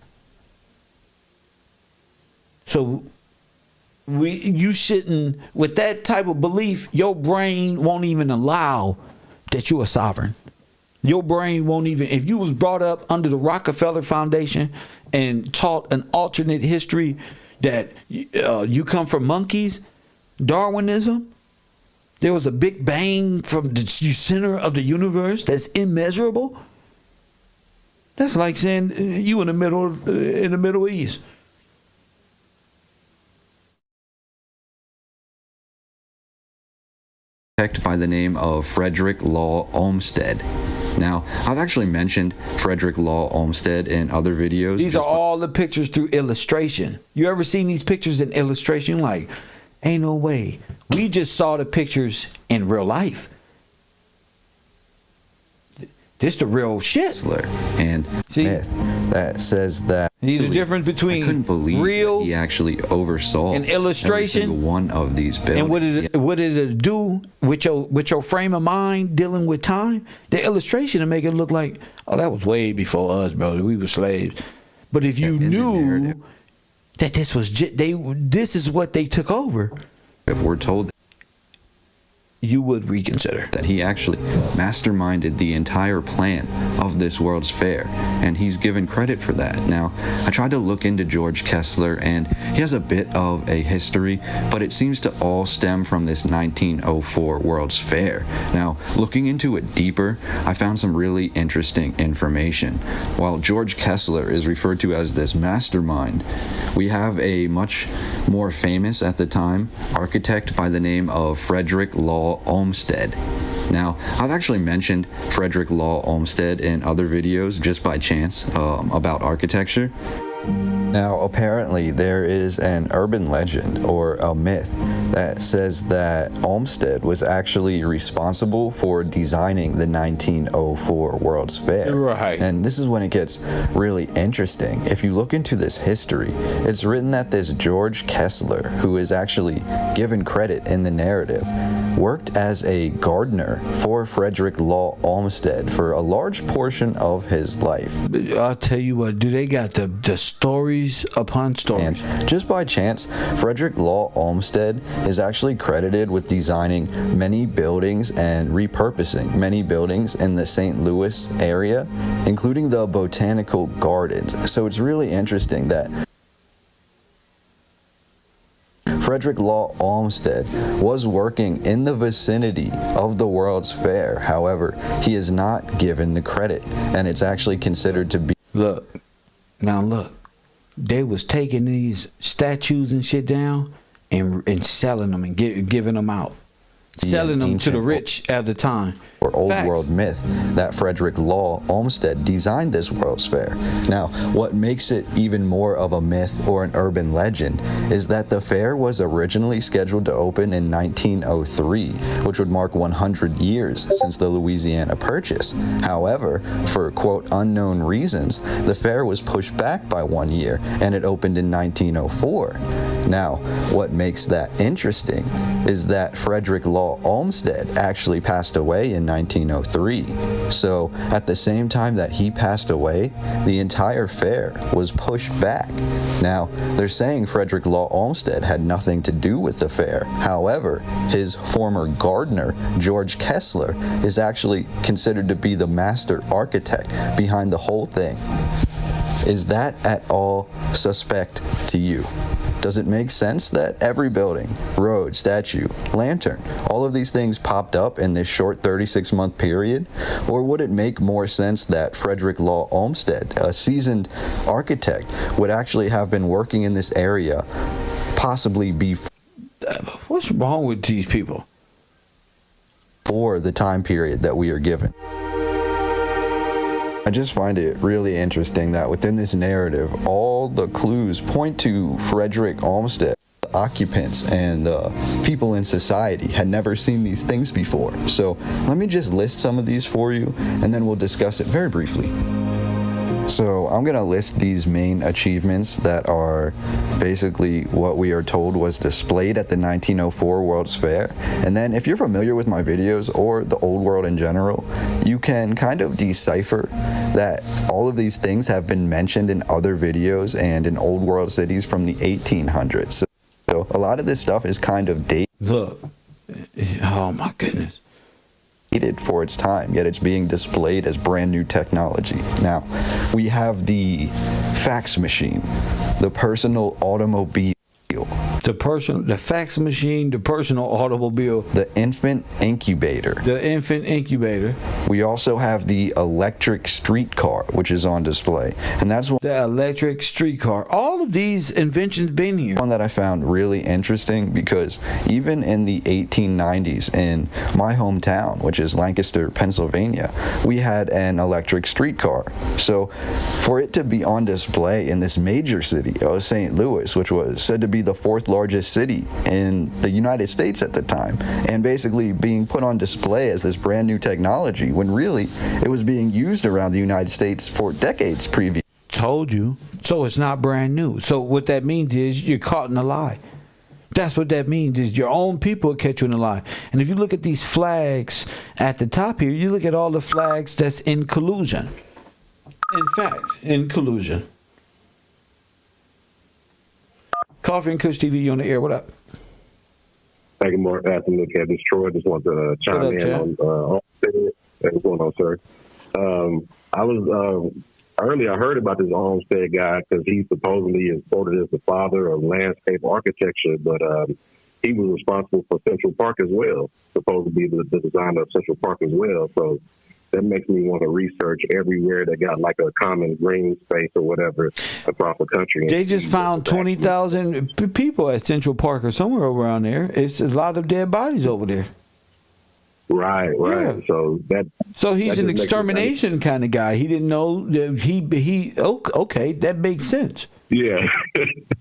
So you shouldn't, with that type of belief, your brain won't even allow that you're a sovereign. Your brain won't even, if you was brought up under the Rockefeller Foundation and taught an alternate history that you come from monkeys, Darwinism, there was a big bang from the center of the universe that's immeasurable. That's like saying you in the Middle East. By the name of Frederick Law Olmsted. Now, I've actually mentioned Frederick Law Olmsted in other videos. These are all the pictures through illustration. You ever seen these pictures in illustration? Like, ain't no way. We just saw the pictures in real life. This the real shit. Kessler and See? myth that says that See the difference I between couldn't believe real that he actually oversaw and illustration every single one of these buildings. and what did it do with your frame of mind dealing with time? The illustration to make it look like, oh, that was way before us, bro. We were slaves. But if you knew that this was this is what they took over, If we're told you would reconsider. that he actually masterminded the entire plan of this World's Fair, and he's given credit for that. Now, I tried to look into George Kessler, and he has a bit of a history, but it seems to all stem from this 1904 World's Fair. Now, looking into it deeper, I found some really interesting information. While George Kessler is referred to as this mastermind, we have a much more famous at the time architect by the name of Frederick Law Olmsted. Now, I've actually mentioned Frederick Law Olmsted in other videos just by chance about architecture. Now, apparently there is an urban legend or a myth that says that Olmsted was actually responsible for designing the 1904 World's Fair. Right. And this is when it gets really interesting. If you look into this history, it's written that this George Kessler, who is actually given credit in the narrative, worked as a gardener for Frederick Law Olmsted for a large portion of his life. I'll tell you what, do they got the stories upon stories? And just by chance, Frederick Law Olmsted is actually credited with designing many buildings and repurposing many buildings in the St. Louis area, including the Botanical Gardens. So it's really interesting that Frederick Law Olmsted was working in the vicinity of the World's Fair. However, he is not given the credit, and it's actually considered to be... Look, they was taking these statues and shit down and selling them and giving them out. Selling them to the rich at the time. Or old Facts. world myth that Frederick Law Olmsted designed this World's Fair. Now, what makes it even more of a myth or an urban legend is that the fair was originally scheduled to open in 1903, which would mark 100 years since the Louisiana Purchase. However, for quote unknown reasons, the fair was pushed back by 1 year and it opened in 1904. Now, what makes that interesting is that Frederick Law Olmsted actually passed away in 1903. So, at the same time that he passed away, the entire fair was pushed back. Now, they're saying Frederick Law Olmsted had nothing to do with the fair. However, his former gardener, George Kessler, is actually considered to be the master architect behind the whole thing. Is that at all suspect to you? Does it make sense that every building, road, statue, lantern, all of these things popped up in this short 36-month period? Or would it make more sense that Frederick Law Olmsted, a seasoned architect, would actually have been working in this area possibly before What's wrong with these people? the time period that we are given? I just find it really interesting that within this narrative, all the clues point to Frederick Olmsted. The occupants and the people in society had never seen these things before. So let me just list some of these for you, and then we'll discuss it very briefly. So I'm going to list these main achievements that are basically what we are told was displayed at the 1904 World's Fair. And then if you're familiar with my videos or the old world in general, you can kind of decipher that all of these things have been mentioned in other videos and in old world cities from the 1800s. So a lot of this stuff is kind of dated. Look, oh my goodness. For its time, yet it's being displayed as brand new technology. Now, we have the fax machine, the personal automobile, The fax machine, the personal automobile, the infant incubator. We We also have the electric streetcar, which is on display. And that's the electric streetcar. All of these inventions been here. one that I found really interesting because even in the 1890s in my hometown, which is Lancaster, Pennsylvania, we had an electric streetcar. So for it to be on display in this major city of St. Louis, which was said to be the the fourth largest city in the United States at the time, and basically being put on display as this brand new technology when really it was being used around the United States for decades previous. Told you. So it's not brand new. So what that means is you're caught in a lie. That's what that means, is your own people catch you in a lie. And if you look at these flags at the top here, you look at all the flags that's in collusion. In fact, in collusion. Coffee and Kush TV, you on the air. What up? Thank you, Mark. Afternoon, Captain Troy. Just want to chime up, in Chad? on what's going on, sir. I was earlier. I heard about this Olmsted guy because he supposedly is quoted as the father of landscape architecture, but he was responsible for Central Park as well. Supposed to be the designer of Central Park as well. So that makes me want to research everywhere that got like a common green space or whatever across the country. They just found 20,000 people at Central Park or somewhere around there. It's a lot of dead bodies over there. Right. Yeah. So he's an extermination kind of guy. He didn't know that he okay, that makes sense. Yeah.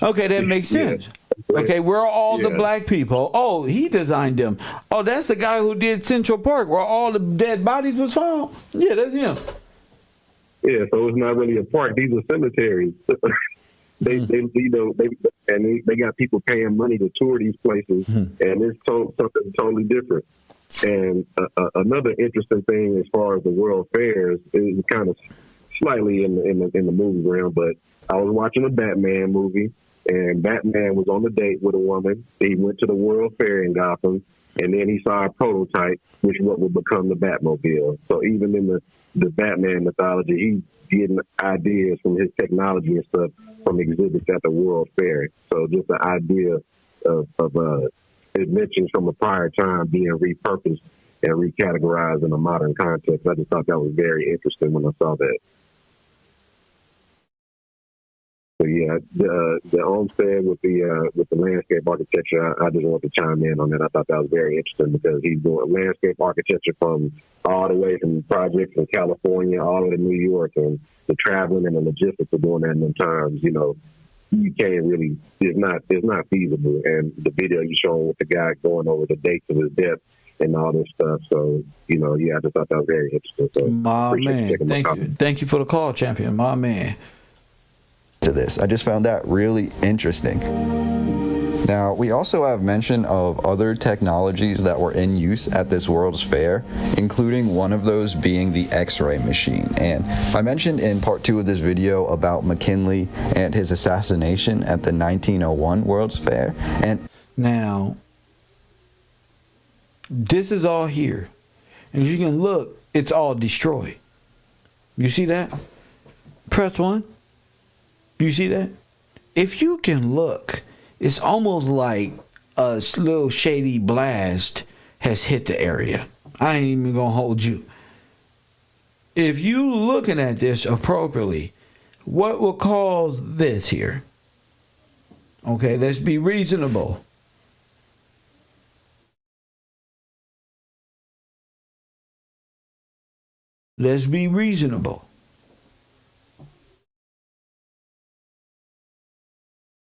Okay, that makes sense. Okay, where are all the black people? Oh, he designed them. Oh, that's the guy who did Central Park where all the dead bodies was found. Yeah, that's him. Yeah, so it's not really a park. These are cemeteries. They got people paying money to tour these places, and it's something totally different. And another interesting thing as far as the World Fairs is kind of slightly in the movie realm, but I was watching a Batman movie, and Batman was on a date with a woman. He went to the World Fair in Gotham, and then he saw a prototype, which what would become the Batmobile. So even in the Batman mythology, he's getting ideas from his technology and stuff from exhibits at the World Fair. So just the idea of inventions from a prior time being repurposed and recategorized in a modern context. I just thought that was very interesting when I saw that. So yeah, the Olmsted with the landscape architecture, I just want to chime in on that. I thought that was very interesting because he's doing landscape architecture from all the way from projects in California all the way to New York, and the traveling and the logistics of doing that in them times, you know, you can't really, it's not feasible. And the video you showing with the guy going over the dates of his death and all this stuff. So, you know, yeah, I just thought that was very interesting. So my man, thank you for the call, champion. My man. To this, I just found that really interesting. Now, we also have mention of other technologies that were in use at this World's Fair, including one of those being the X-ray machine. And I mentioned in part 2 of this video about McKinley and his assassination at the 1901 World's Fair. And now, this is all here. And as you can look, it's all destroyed. You see that? Press 1. You see that? If you can look, it's almost like a little shady blast has hit the area. I ain't even gonna hold you. If you looking at this appropriately, what will cause this here? Okay, let's be reasonable. Let's be reasonable.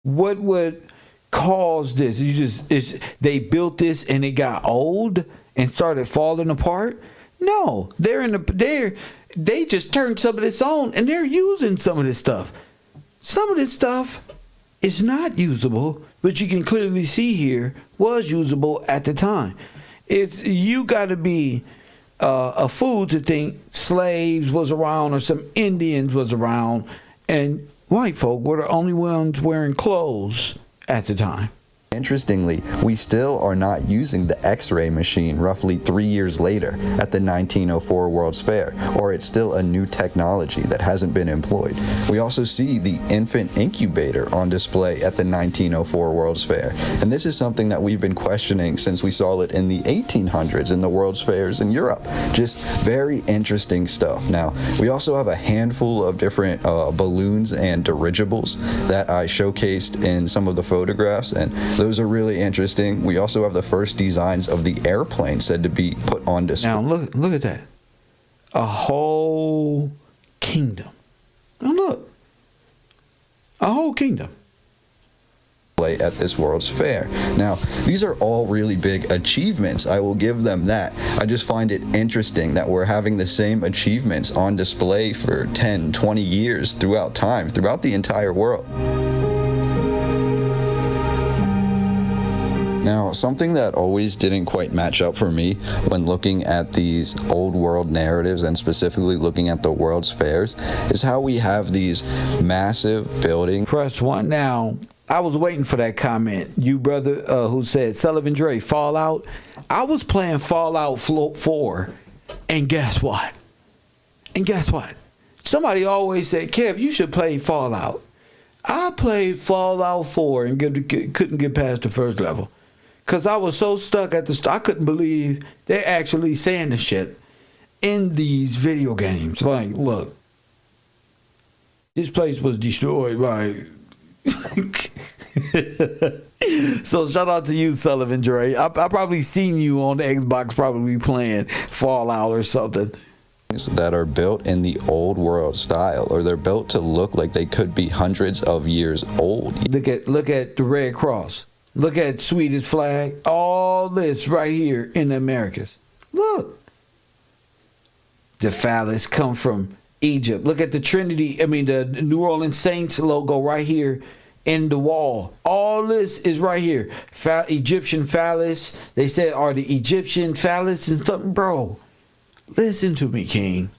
What would cause this? They built this and it got old and started falling apart? No, they just turned some of this on and they're using some of this stuff. Some of this stuff is not usable, but you can clearly see here was usable at the time. You got to be a fool to think slaves was around or some Indians was around and white folk were the only ones wearing clothes at the time. Interestingly, we still are not using the X-ray machine roughly 3 years later at the 1904 World's Fair, or it's still a new technology that hasn't been employed. We also see the infant incubator on display at the 1904 World's Fair, and this is something that we've been questioning since we saw it in the 1800s in the World's Fairs in Europe. Just very interesting stuff. Now, we also have a handful of different balloons and dirigibles that I showcased in some of the photographs, and those are really interesting. We also have the first designs of the airplane said to be put on display. Now look at that. A whole kingdom. Now look. A whole kingdom. display at this World's Fair. Now, these are all really big achievements. I will give them that. I just find it interesting that we're having the same achievements on display for 10, 20 years throughout time, throughout the entire world. Now, something that always didn't quite match up for me when looking at these old world narratives and specifically looking at the World's Fairs is how we have these massive buildings. Press 1 now. I was waiting for that comment. You brother who said, Sullivan Dre, Fallout. I was playing Fallout 4, and guess what? Somebody always said, Kev, you should play Fallout. I played Fallout 4 and couldn't get past the first level. Because I was so stuck at I couldn't believe they're actually saying the shit in these video games. Like, look, this place was destroyed by... So shout out to you, Sullivan Dre. I probably seen you on the Xbox probably playing Fallout or something. That are built in the old world style, or they're built to look like they could be hundreds of years old. Look at the Red Cross. Look at Swedish flag. All this right here in the Americas. Look. The phallus come from Egypt. Look at the the New Orleans Saints logo right here in the wall. All this is right here. Egyptian phallus. They said, are the Egyptian phallus and something? Bro, listen to me, King.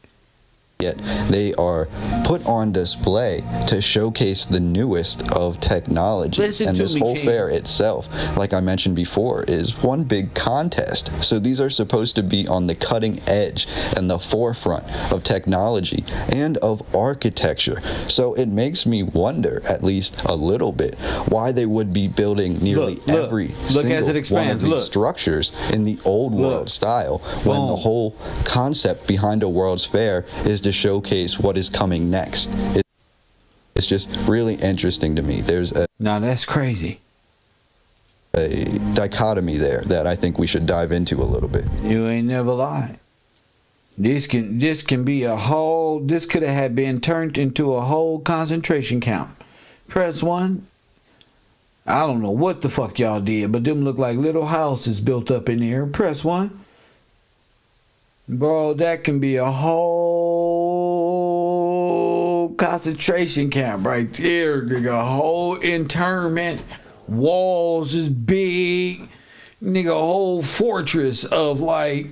Yet they are put on display to showcase the newest of technology. And this whole fair itself, like I mentioned before, is one big contest. So these are supposed to be on the cutting edge and the forefront of technology and of architecture. So it makes me wonder, at least a little bit, why they would be building nearly every single as it expands. one of these structures in the old world style, when the whole concept behind a World's Fair is to showcase what is coming next. It's just really interesting to me. Now that's crazy. A dichotomy there that I think we should dive into a little bit. You ain't never lied. This can be a whole. This could have been turned into a whole concentration camp. Press 1. I don't know what the fuck y'all did, but them look like little houses built up in here. Press 1. Bro, that can be a whole concentration camp right there, nigga. A whole internment. Walls is big. Nigga, a whole fortress of like...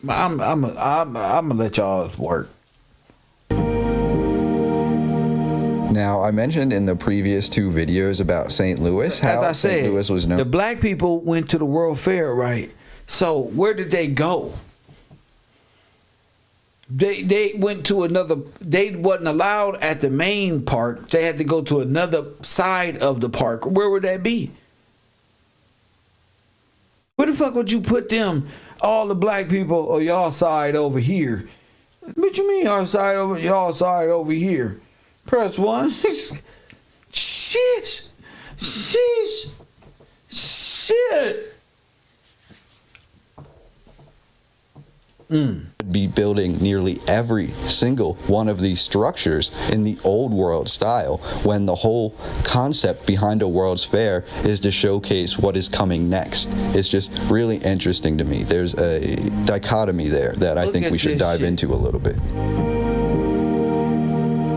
I'm gonna let y'all work. Now, I mentioned in the previous 2 videos about St. Louis how St. Louis was known. The black people went to the World Fair, right? So where did they go? They went to another. They wasn't allowed at the main park. They had to go to another side of the park. Where would that be? Where the fuck would you put them? All the black people or y'all side over here? What you mean our side over y'all side over here? Press 1. Shit. Be building nearly every single one of these structures in the old world style, when the whole concept behind a World's Fair is to showcase what is coming next. It's just really interesting to me. There's a dichotomy there that I think we should dive into a little bit.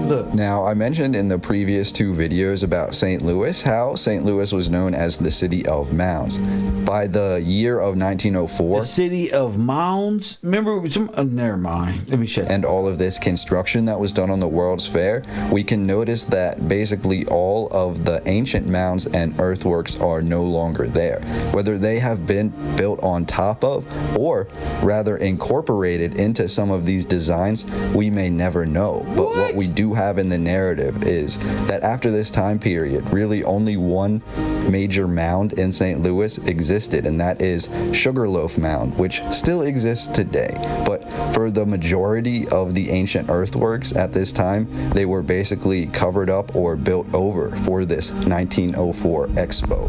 Look. Now, I mentioned in the previous 2 videos about St. Louis how St. Louis was known as the City of Mounds. By the year of 1904... The City of Mounds? Remember, never mind. Let me check. And all of this construction that was done on the World's Fair, we can notice that basically all of the ancient mounds and earthworks are no longer there. Whether they have been built on top of, or rather incorporated into some of these designs, we may never know. But what we do have in the narrative is that after this time period, really only one major mound in St. Louis existed, and that is Sugarloaf Mound, which still exists today. But for the majority of the ancient earthworks at this time, they were basically covered up or built over for this 1904 Expo.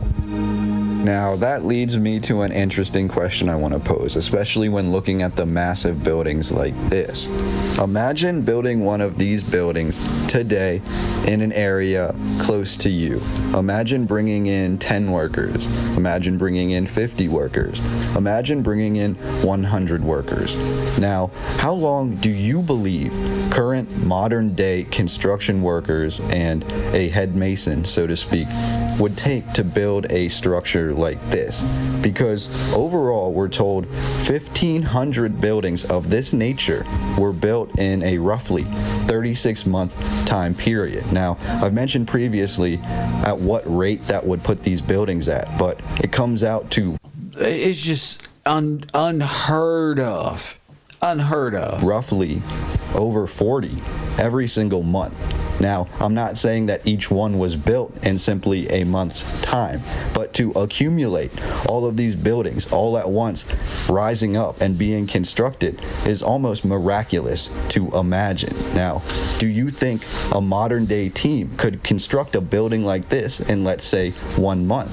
Now, that leads me to an interesting question I want to pose, especially when looking at the massive buildings like this. Imagine building one of these buildings today in an area close to you. Imagine bringing in 10 workers. Imagine bringing in 50 workers. Imagine bringing in 100 workers. Now, how long do you believe current modern day construction workers and a head mason, so to speak, would take to build a structure like this? Because overall, we're told 1,500 buildings of this nature were built in a roughly 36-month time period. Now, I've mentioned previously at what rate that would put these buildings at, but it comes out to, it's just unheard of. Unheard of. Roughly over 40 every single month. Now, I'm not saying that each one was built in simply a month's time, but to accumulate all of these buildings all at once, rising up and being constructed, is almost miraculous to imagine. Now, do you think a modern day team could construct a building like this in, let's say, 1 month?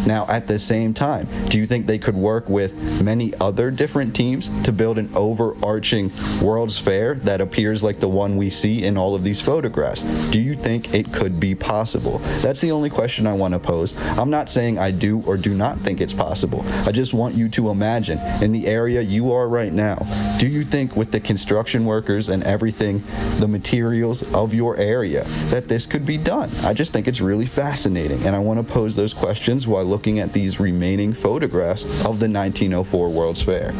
Now, at the same time, do you think they could work with many other different teams to build an overarching World's Fair that appears like the one we see in all of these photographs? Do you think it could be possible? That's the only question I want to pose. I'm not saying I do or do not think it's possible. I just want you to imagine in the area you are right now, do you think with the construction workers and everything, the materials of your area, that this could be done? I just think it's really fascinating, and I want to pose those questions while looking at these remaining photographs of the 1904 World's Fair.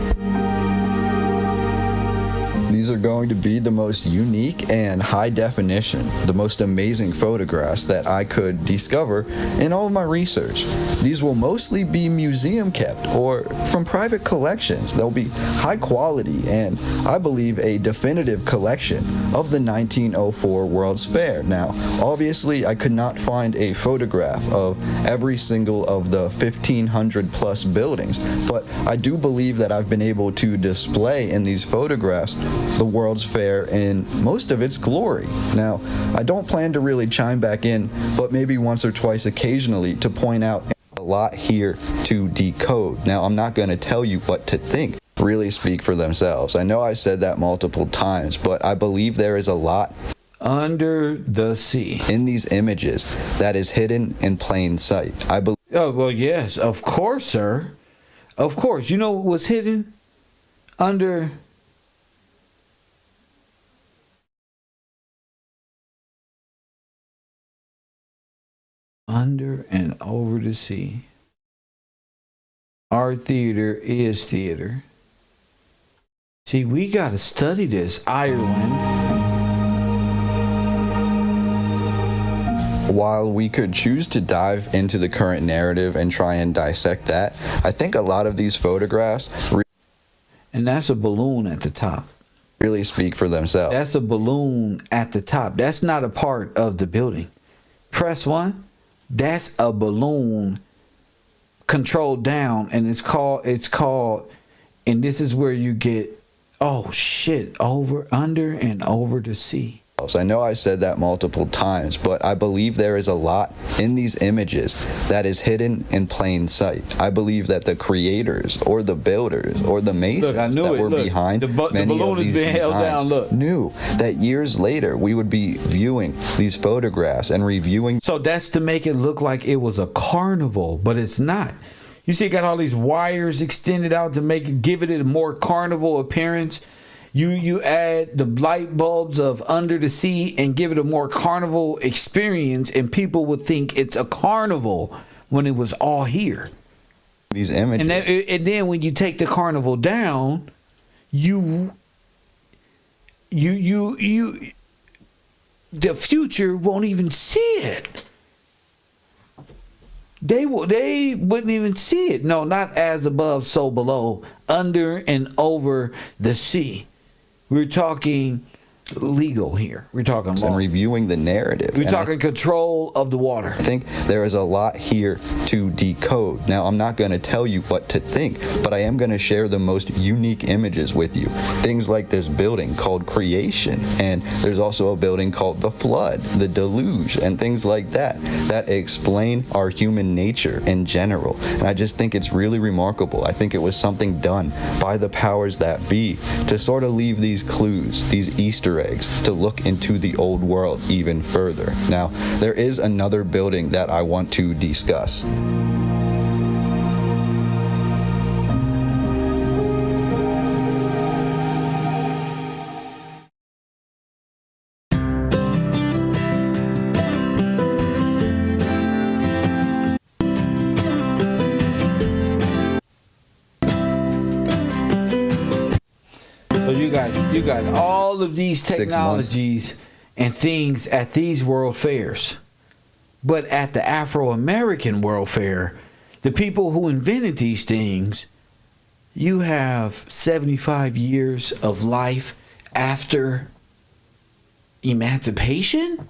These are going to be the most unique and high definition, the most amazing photographs that I could discover in all of my research. These will mostly be museum kept or from private collections. They'll be high quality and, I believe, a definitive collection of the 1904 World's Fair. Now, obviously, I could not find a photograph of every single of the 1,500 plus buildings, but I do believe that I've been able to display in these photographs the World's Fair in most of its glory. Now, I don't plan to really chime back in, but maybe once or twice occasionally to point out a lot here to decode. Now, I'm not going to tell you what to think. Really speak for themselves. I know I said that multiple times, but I believe there is a lot under the sea in these images that is hidden in plain sight. I believe. Oh, well, yes, of course, sir. Of course. You know what was hidden under and over the sea? Our theater is theater. See, we got to study this. Ireland. While we could choose to dive into the current narrative and try and dissect that, I think a lot of these photographs and that's a balloon at the top. Really speak for themselves. That's a balloon at the top. That's not a part of the building. Press 1. That's a balloon controlled down, and it's called, and this is where you get, oh shit, over, under, and over the sea. I know I said that multiple times, but I believe there is a lot in these images that is hidden in plain sight. I believe that the creators or the builders or the masons behind the many balloon of these is being held down. Look, knew that years later we would be viewing these photographs and reviewing. So that's to make it look like it was a carnival, but it's not. You see, it got all these wires extended out to give it a more carnival appearance. You add the light bulbs of under the sea and give it a more carnival experience, and people would think it's a carnival when it was all here. These images. And then when you take the carnival down, the future won't even see it. They wouldn't even see it. No, not as above, so below, under and over the sea. We're talking legal here. We're talking law. And reviewing the narrative. We're talking control of the water. I think there is a lot here to decode. Now, I'm not going to tell you what to think, but I am going to share the most unique images with you. Things like this building called Creation, and there's also a building called the Flood, the Deluge, and things like that explain our human nature in general. And I just think it's really remarkable. I think it was something done by the powers that be to sort of leave these clues, these Easter Easter eggs to look into the old world even further. Now, there is another building that I want to discuss. So you got all of these technologies and things at these world fairs. But at the Afro-American World Fair, the people who invented these things, you have 75 years of life after emancipation?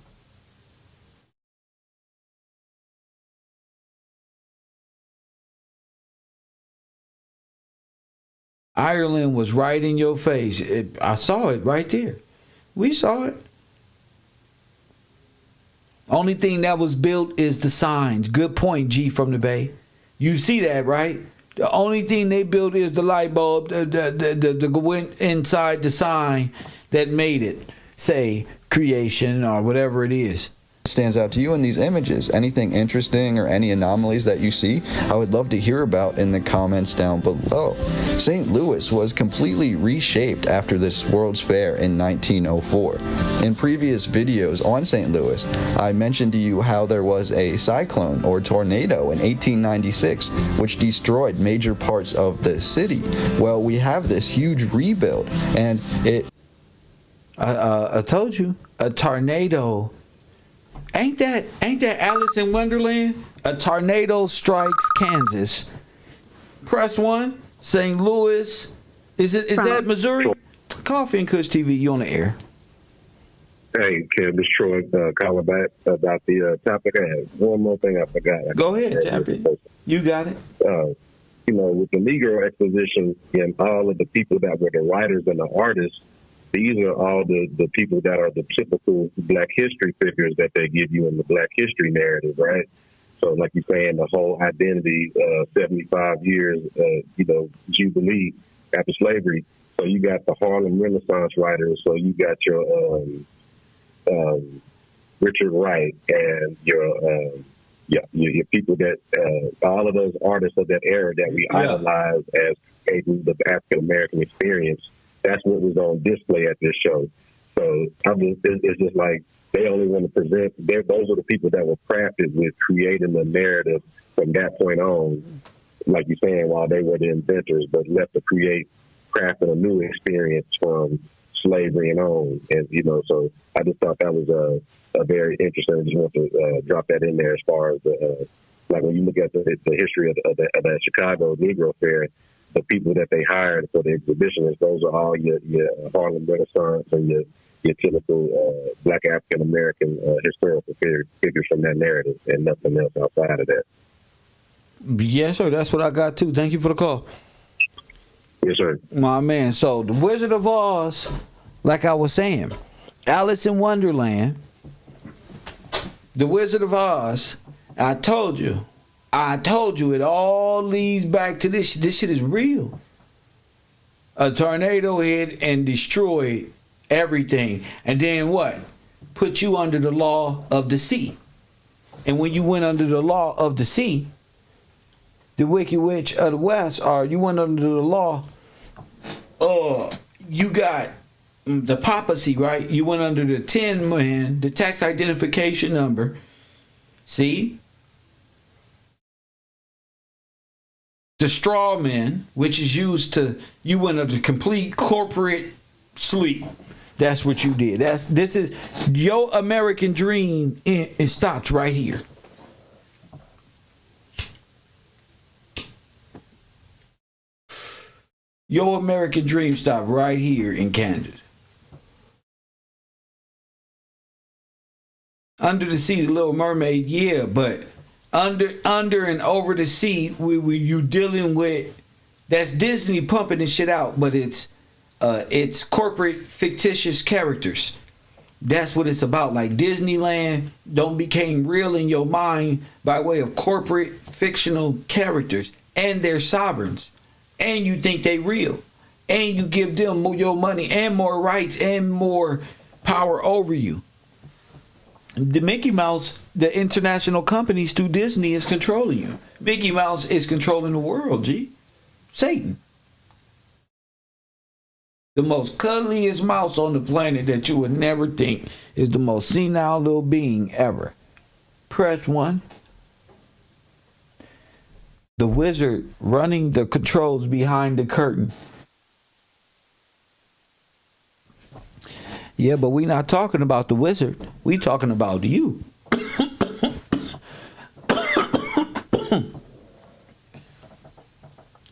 Ireland was right in your face. I saw it right there. We saw it. Only thing that was built is the signs. Good point, G from the Bay. You see that, right? The only thing they built is the light bulb that went inside the sign that made it say creation or whatever it is. Stands out to you in these images? Anything interesting or any anomalies that you see? I would love to hear about in the comments down below. St. Louis was completely reshaped after this World's Fair in 1904. In previous videos on St. Louis, I mentioned to you how there was a cyclone or tornado in 1896 which destroyed major parts of the city. Well, we have this huge rebuild, and it... I told you, a tornado. Ain't that Alice in Wonderland? A tornado strikes Kansas. Press 1, St. Louis. Is that Missouri? Coffee and Kush TV, you on the air. Hey, Kim, this Troy calling back about the topic. I had one more thing I forgot. Go ahead, champion. You got it. With the Negro exposition and all of the people that were the writers and the artists, these are all the people that are the typical Black history figures that they give you in the Black history narrative, right? So like you're saying, the whole identity, 75 years, Jubilee after slavery. So you got the Harlem Renaissance writers. So you got your Richard Wright and your people that, all of those artists of that era that we idolize as creating the African-American experience. That's what was on display at this show. So it's just like they only want to present. Those are the people that were crafted with creating the narrative from that point on. Like you're saying, while they were the inventors, but left to crafting a new experience from slavery and on. And so I just thought that was a very interesting. I just want to drop that in there as far as like when you look at the history of the Chicago Negro Fair. The people that they hired for the exhibitionists, those are all your Harlem Renaissance and your typical Black African American historical figures from that narrative, and nothing else outside of that. Yes, sir. That's what I got too. Thank you for the call. Yes, sir. My man. So the Wizard of Oz, like I was saying, Alice in Wonderland, the Wizard of Oz. I told you it all leads back to this. This shit is real. A tornado hit and destroyed everything. And then what? Put you under the law of the sea. And when you went under the law of the sea, the Wicked Witch of the West, or you went under the law, you got the papacy, right? You went under the Tin Man, the tax identification number. See? The straw man, which is used to, you went under complete corporate sleep. That's what you did. This is your American dream. It stops right here. Your American dream stopped right here in Kansas. Under the Sea, the Little Mermaid, yeah, but under and over the sea, you dealing with, that's Disney pumping this shit out, but it's corporate fictitious characters. That's what it's about. Like Disneyland don't became real in your mind by way of corporate fictional characters, and they're sovereigns, and you think they real, and you give them your money and more rights and more power over you. The Mickey Mouse, the international companies through Disney is controlling you. Mickey Mouse is controlling the world, G. Satan. The most cuddliest mouse on the planet that you would never think is the most senile little being ever. Press 1. The wizard running the controls behind the curtain. Yeah, but we're not talking about the wizard. We talking about you.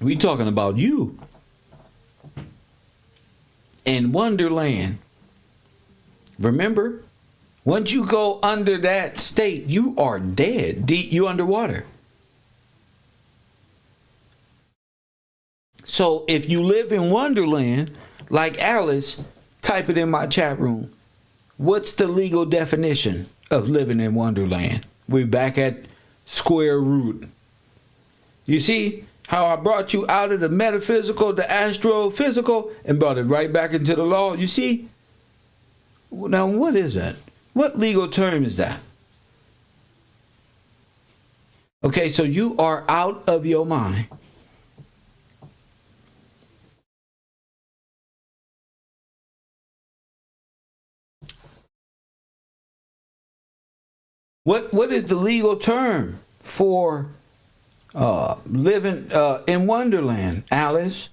We talking about you. In Wonderland. Remember? Once you go under that state, you are dead. You underwater. So if you live in Wonderland, like Alice, type it in my chat room. What's the legal definition of living in Wonderland? We're back at square root. You see how I brought you out of the metaphysical, the astrophysical, and brought it right back into the law? You see? Now, what is that? What legal term is that? Okay, so you are out of your mind. What is the legal term for living in Wonderland, Alice?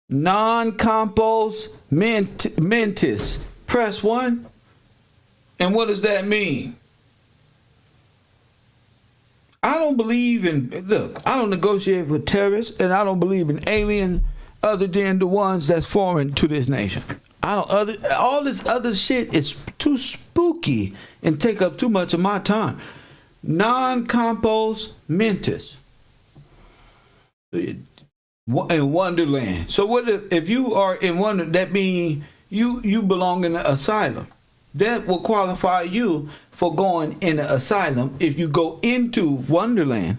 Non-compos mentis. Press 1. And what does that mean? I don't believe in, look, I don't negotiate with terrorists, and I don't believe in alien other than the ones that's foreign to this nation. All this other shit is too spooky and take up too much of my time. Non-compos mentis. In Wonderland. So what if you are in Wonderland? That means you belong in an asylum. That will qualify you for going in an asylum if you go into Wonderland.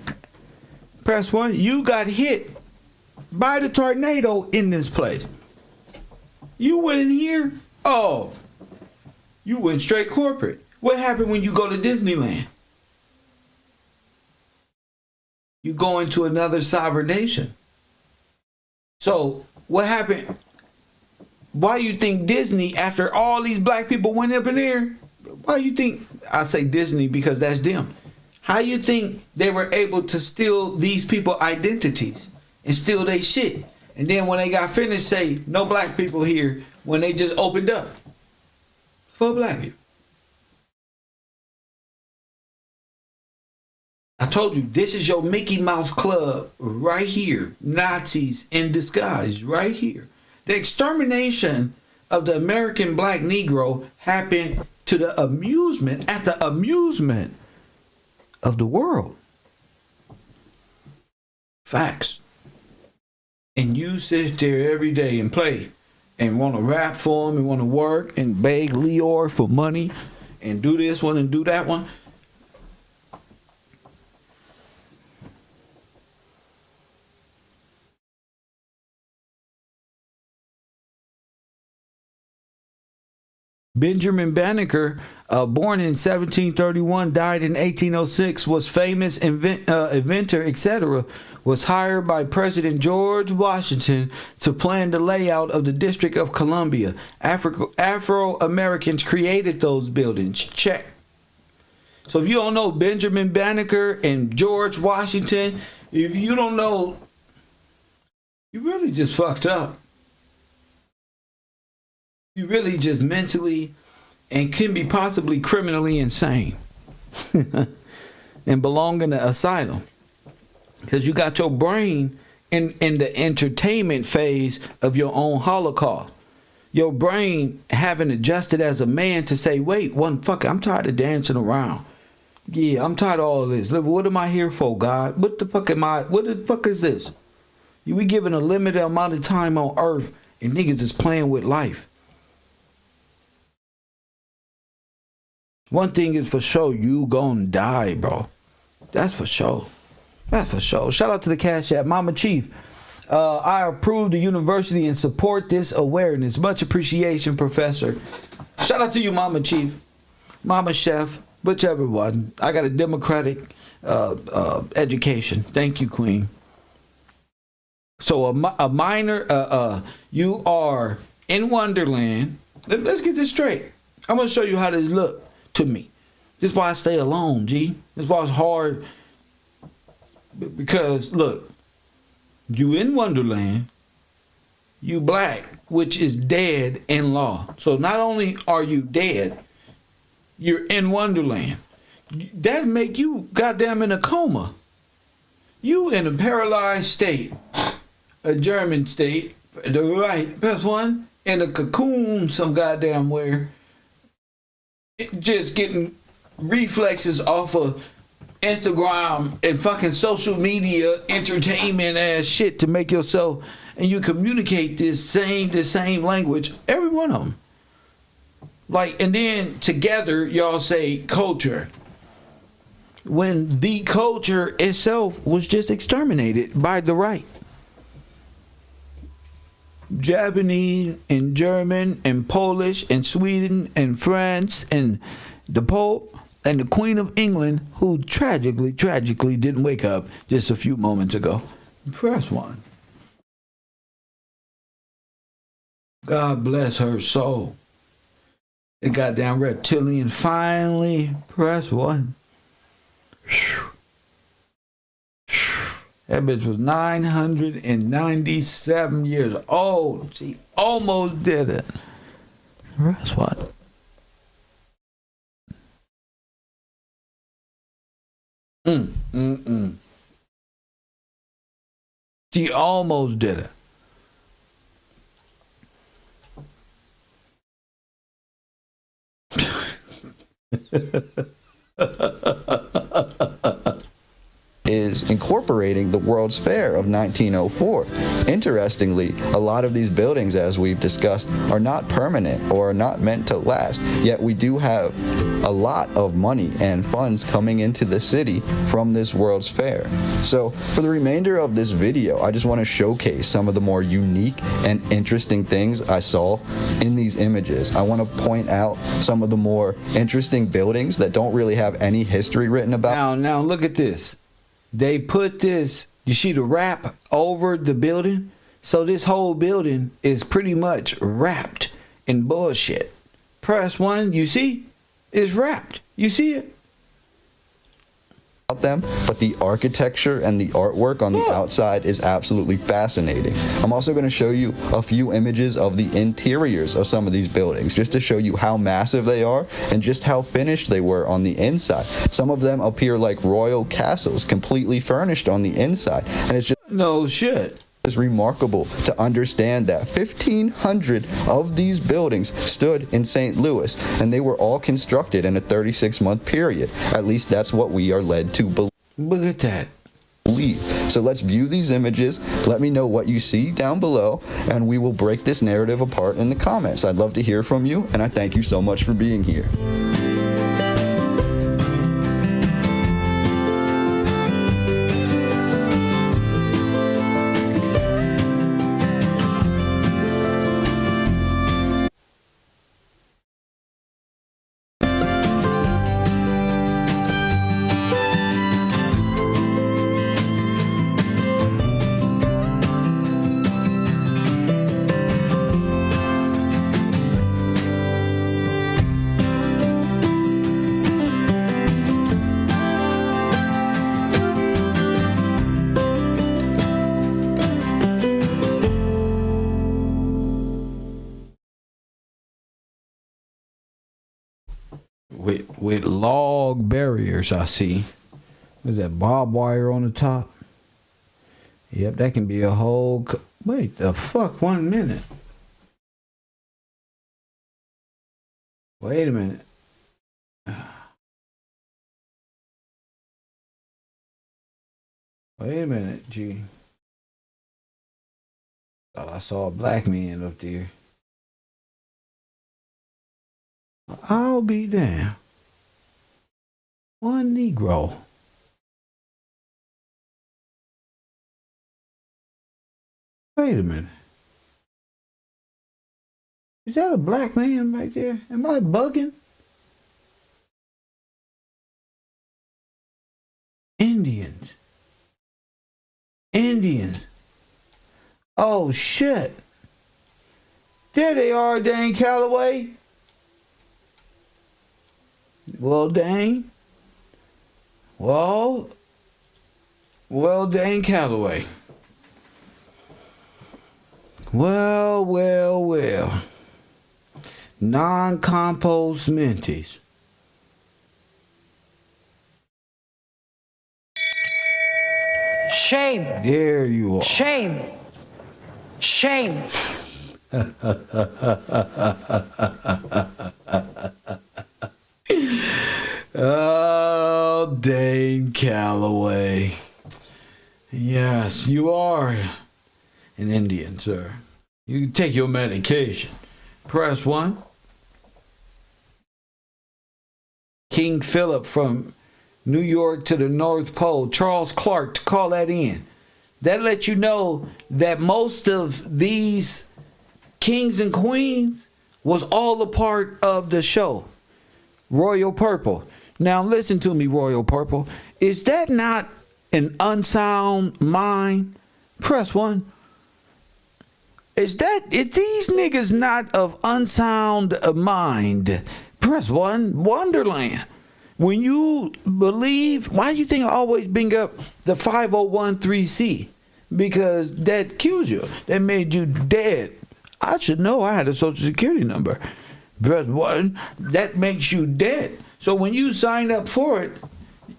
Press 1. You got hit by the tornado in this place. You went in here? Oh, you went straight corporate. What happened when you go to Disneyland? You go into another sovereign nation. So what happened? Why you think Disney, after all these black people went up in there, why you think, I say Disney because that's them. How you think they were able to steal these people identities and steal their shit? And then when they got finished, say, no black people here, when they just opened up for black people. I told you, this is your Mickey Mouse Club right here. Nazis in disguise right here. The extermination of the American black Negro happened to the amusement, at the amusement of the world. Facts. And you sit there every day and play and want to rap for them and want to work and beg Leor for money and do this one and do that one. Benjamin Banneker, born in 1731, died in 1806, was famous inventor, etc., was hired by President George Washington to plan the layout of the District of Columbia. Afro-Americans created those buildings. Check. So if you don't know Benjamin Banneker and George Washington, if you don't know, you really just fucked up. You really just mentally and can be possibly criminally insane and belong in the asylum. Because you got your brain in the entertainment phase of your own Holocaust. Your brain having adjusted as a man to say, wait, I'm tired of dancing around. Yeah, I'm tired of all of this. What am I here for, God? What the fuck is this? We given a limited amount of time on earth and niggas is playing with life. One thing is for sure, you gonna die, bro. That's for sure. That's for sure. Shout out to the Cash App. Mama Chief. I approve the university and support this awareness. Much appreciation, Professor. Shout out to you, Mama Chief, Mama Chef, whichever one. I got a democratic education. Thank you, Queen. So a minor, you are in Wonderland. Let's get this straight. I'm going to show you how this look to me. This is why I stay alone, G. This is why it's hard. Because, look, you in Wonderland, you black, which is dead in law. So not only are you dead, you're in Wonderland. That make you goddamn in a coma. You in a paralyzed state, a German state, the right, that's one, in a cocoon some goddamn where, just getting reflexes off of Instagram and fucking social media entertainment ass shit to make yourself, and you communicate the same language, every one of them. Like, and then together y'all say culture, when the culture itself was just exterminated by the right. Japanese and German and Polish and Sweden and France and the Pope and the Queen of England, who tragically didn't wake up just a few moments ago. Press one. God bless her soul. The goddamn reptilian finally press one. That bitch was 997 years old. She almost did it. Press one. She almost did it. Is incorporating the World's Fair of 1904. Interestingly, a lot of these buildings, as we've discussed, are not permanent or are not meant to last, yet we do have a lot of money and funds coming into the city from this World's Fair. So for the remainder of this video, I just want to showcase some of the more unique and interesting things I saw in these images. I want to point out some of the more interesting buildings that don't really have any history written about. Now look at this. They put this, you see the wrap over the building? So this whole building is pretty much wrapped in bullshit. Press one, you see? It's wrapped. You see it? Them, but the architecture and the artwork on the outside is absolutely fascinating. I'm also going to show you a few images of the interiors of some of these buildings, just to show you how massive they are and just how finished they were on the inside. Some of them appear like royal castles, completely furnished on the inside, and it's just no shit. It's remarkable to understand that 1,500 of these buildings stood in St. Louis, and they were all constructed in a 36-month period. At least that's what we are led to believe. Look at that. So let's view these images. Let me know what you see down below, and we will break this narrative apart in the comments. I'd love to hear from you, and I thank you so much for being here. With log barriers, I see. Is that barbed wire on the top? Yep, that can be a whole... Wait, the fuck, 1 minute. Wait a minute. Wait a minute, G. Thought I saw a black man up there. I'll be damned. One Negro. Wait a minute. Is that a black man right there? Am I bugging? Indians. Oh, shit. There they are, Dane Calloway. Well, Dane. Well, Dane Calloway. Well. Non-compost Menties. Shame. There you are. Shame. Oh, Dane Calloway. Yes, you are an Indian, sir. You can take your medication. Press 1. King Philip from New York to the North Pole. Charles Clark, to call that in. That lets you know that most of these kings and queens was all a part of the show. Royal Purple. Now listen to me, Royal Purple. Is that not an unsound mind? Press 1. Is these niggas not of unsound mind? Press 1. Wonderland. When you believe, why do you think I always bring up the 5013C? Because that kills you. That made you dead. I should know I had a social security number. Press 1. That makes you dead. So when you sign up for it,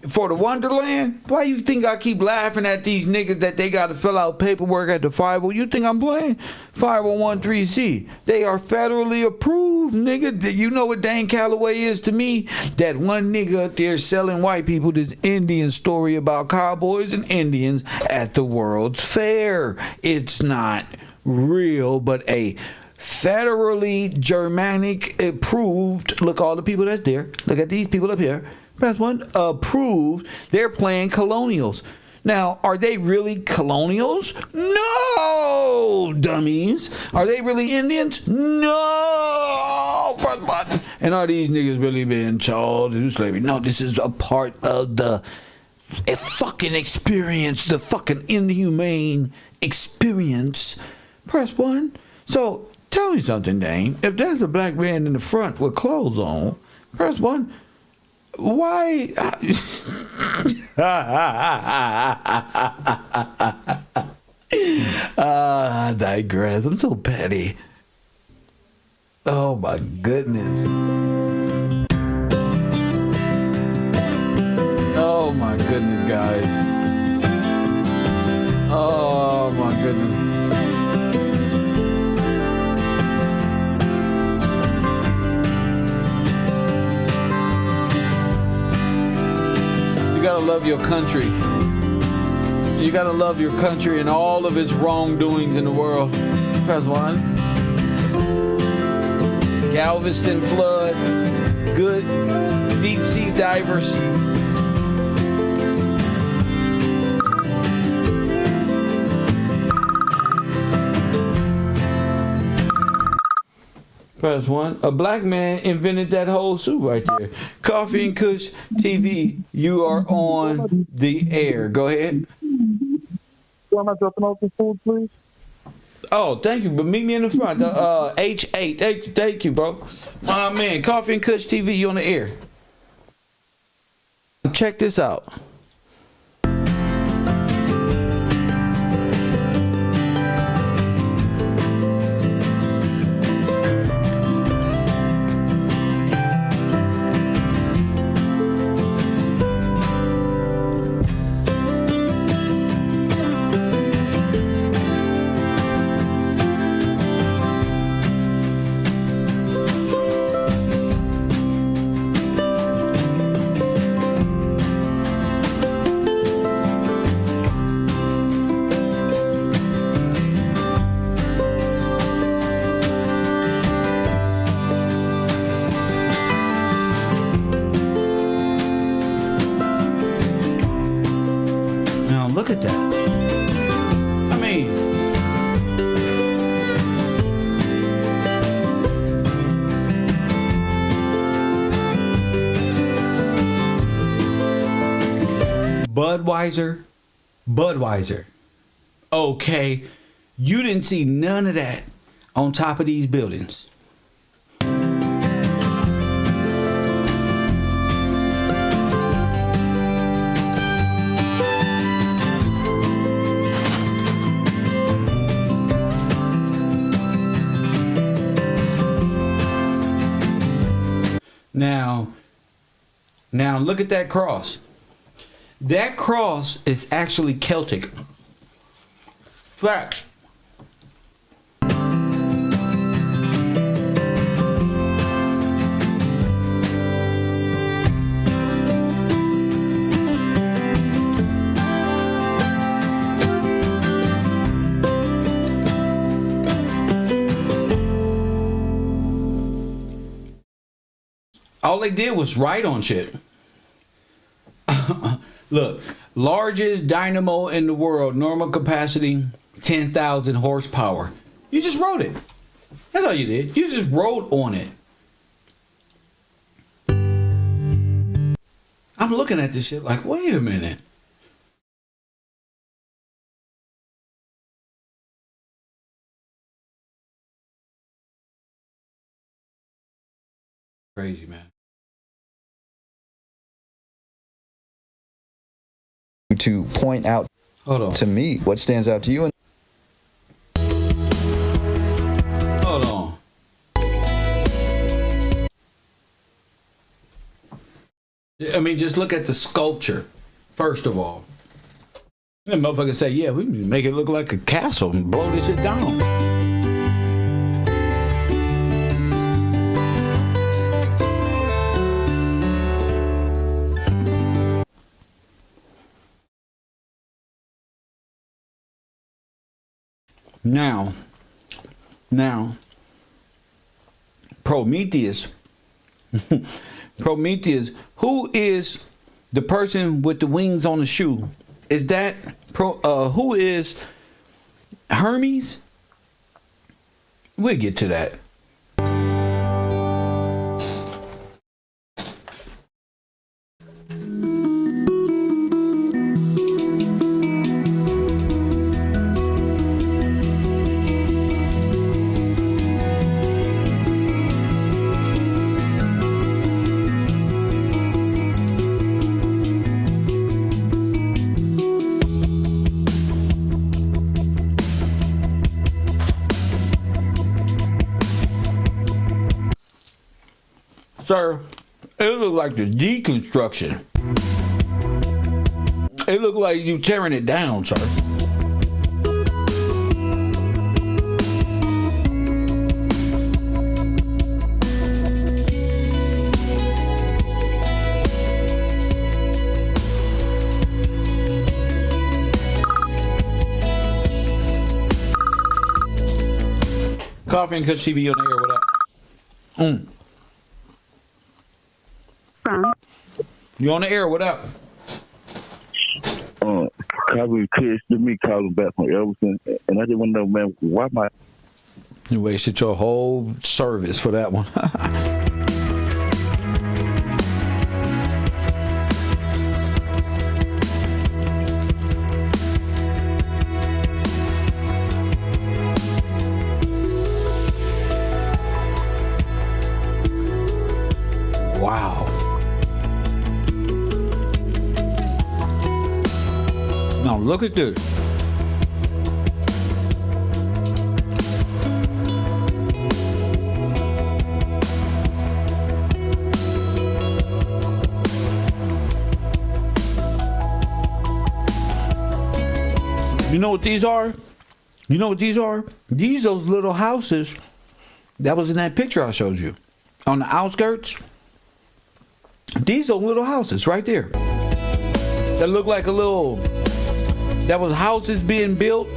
for the Wonderland, why you think I keep laughing at these niggas that they got to fill out paperwork at the 50? You think I'm playing? 5013C. They are federally approved, nigga. You know what Dane Calloway is to me? That one nigga up there selling white people this Indian story about cowboys and Indians at the World's Fair. It's not real, but a federally Germanic approved. Look, all the people that's there. Look at these people up here. Press 1. Approved. They're playing colonials. Now, are they really colonials? No, dummies. Are they really Indians? No. Press button. And are these niggas really being sold into slavery? No, this is a part of the fucking experience, the fucking inhumane experience. Press 1. So, tell me something, Dane. If there's a black man in the front with clothes on, press 1. Why? I digress. I'm so petty. Oh my goodness. Oh my goodness, guys. Oh my goodness. You gotta love your country. You gotta love your country and all of its wrongdoings in the world. Press 1. Galveston flood. Good deep sea divers. Press 1. A black man invented that whole suit right there. Coffee and Kush TV, you are on the air. Go ahead. Am I dropping off the food, please? Oh, thank you. But meet me in the front. H8. Thank you, bro. My man, Coffee and Kush TV, you on the air. Check this out. Look at that. I mean, Budweiser. Okay, you didn't see none of that on top of these buildings. Now look at that cross. That cross is actually Celtic. Facts. All they did was write on shit. Look, largest dynamo in the world, normal capacity 10,000 horsepower. You just wrote it. That's all you did. You just wrote on it. I'm looking at this shit like, wait a minute. Crazy, man. To point out to me what stands out to you. Hold on. I mean, just look at the sculpture, first of all. The motherfucker say, yeah, we can make it look like a castle and blow this shit down. Now, Prometheus, who is the person with the wings on the shoe? Is that who is Hermes? We'll get to that. Sir, it looked like the deconstruction. It looked like you tearing it down, sir. Coffee and Kush TV on the air, what up? You on the air? What up? Cosby Kids to me calling back from Elvis, and I just want to know, man, why my you wasted your whole service for that one. Wow. Now look at this. You know what these are? You know what these are? These those little houses that was in that picture I showed you. On the outskirts. These are little houses right there. That look like a little... That was houses being built.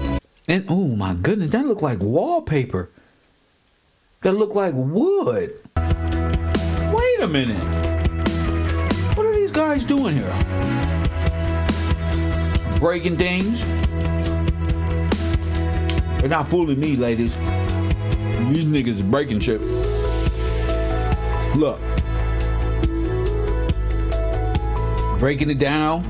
And oh my goodness, that looked like wallpaper. That looked like wood. Wait a minute. What are these guys doing here? Breaking things. They're not fooling me, ladies. These niggas is breaking shit. Look. Breaking it down.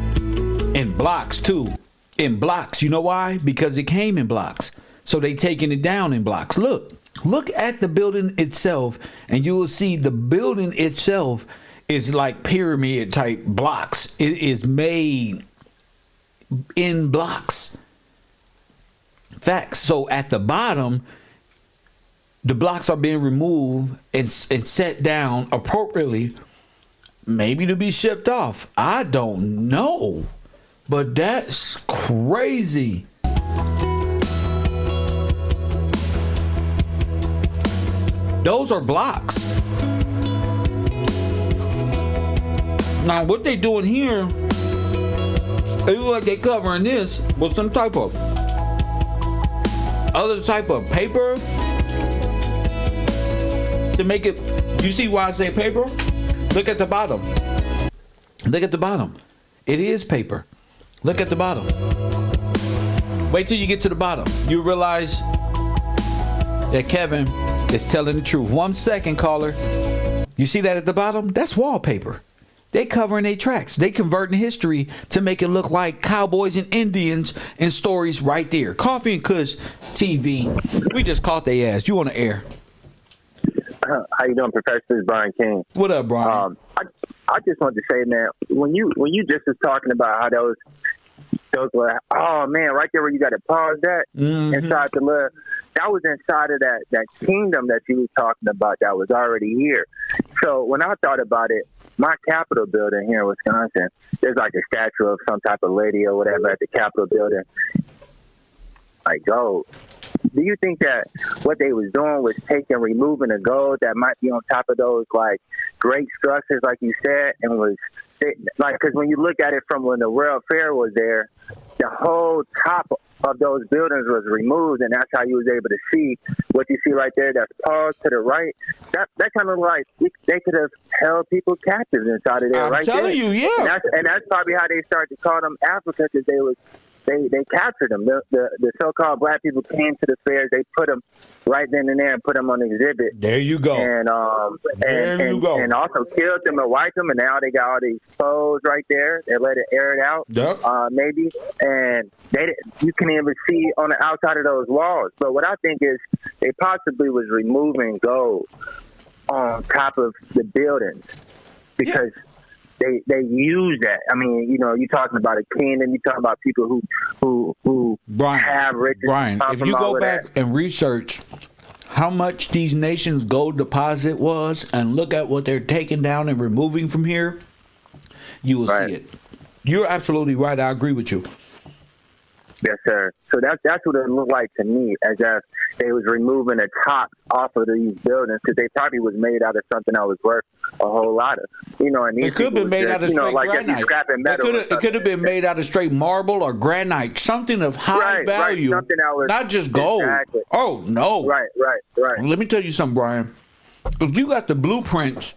In blocks too. In blocks. You know why? Because it came in blocks. So they taking it down in blocks. Look at the building itself, and you will see the building itself is like pyramid type blocks. It is made in blocks. Facts. So at the bottom, the blocks are being removed and set down appropriately, maybe to be shipped off. I don't know, but that's crazy. Those are blocks. Now, what they doing here, it look like they covering this with some type of other type of paper to make it. You see why I say paper? Look at the bottom. Look at the bottom. It is paper. Look at the bottom. Wait till you get to the bottom. You realize that Kevin is telling the truth. 1 second, caller. You see that at the bottom? That's wallpaper. They covering their tracks. They converting history to make it look like cowboys and Indians and stories right there. Coffee and Kush TV. We just caught their ass. You on the air? How you doing, Professor? This is Brian King. What up, Brian? I just wanted to say, man, when you just was talking about how those were, oh man, right there where you got to pause that inside the little, that was inside of that kingdom that you was talking about that was already here. So when I thought about it, my Capitol building here in Wisconsin, there's like a statue of some type of lady or whatever at the Capitol building. Like gold. Do you think that what they was doing was removing the gold that might be on top of those like great structures, like you said, and was like, because when you look at it from when the World Fair was there, the whole top of those buildings was removed, and that's how you was able to see what you see right there. That's paused to the right. That kind of like they could have held people captives inside of there. I'm right telling there. you, yeah. And that's probably how they started to call them Africa, because they captured them. The so-called black people came to the fairs. They put them right then and there and put them on exhibit. There you go. And and also killed them and wiped them. And now they got all these clothes right there. They let it air it out. Yep. Maybe. And you can even see on the outside of those walls. But what I think is they possibly was removing gold on top of the buildings because. Yeah. They use that. I mean, you know, you're talking about a kingdom. You're talking about people who Brian, have riches. Brian, if you go back and research how much these nations' gold deposit was and look at what they're taking down and removing from here, you will see it. You're absolutely right. I agree with you. Yes, sir. So that's what it looked like to me, as if they was removing the top off of these buildings, because they probably was made out of something that was worth a whole lot of, you know. And these it could have been made out of straight granite. It could have been made out of straight marble or granite, something of high value, something that was, not just gold. Exactly. Oh no! Right. Let me tell you something, Brian. If you got the blueprints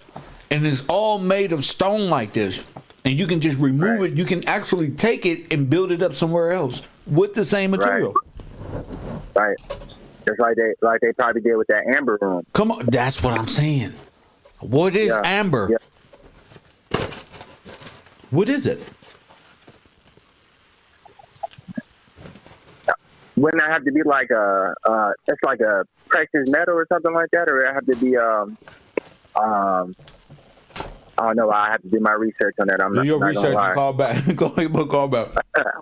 and it's all made of stone like this, and you can just remove it, you can actually take it and build it up somewhere else with the same material. Right. Just like they probably did with that amber room. Come on, that's what I'm saying. What is amber? Yeah. What is it? Wouldn't that have to be like it's like a precious metal or something like that, or it have to be oh no, I have to do my research on that. Do your research and call back. Call back.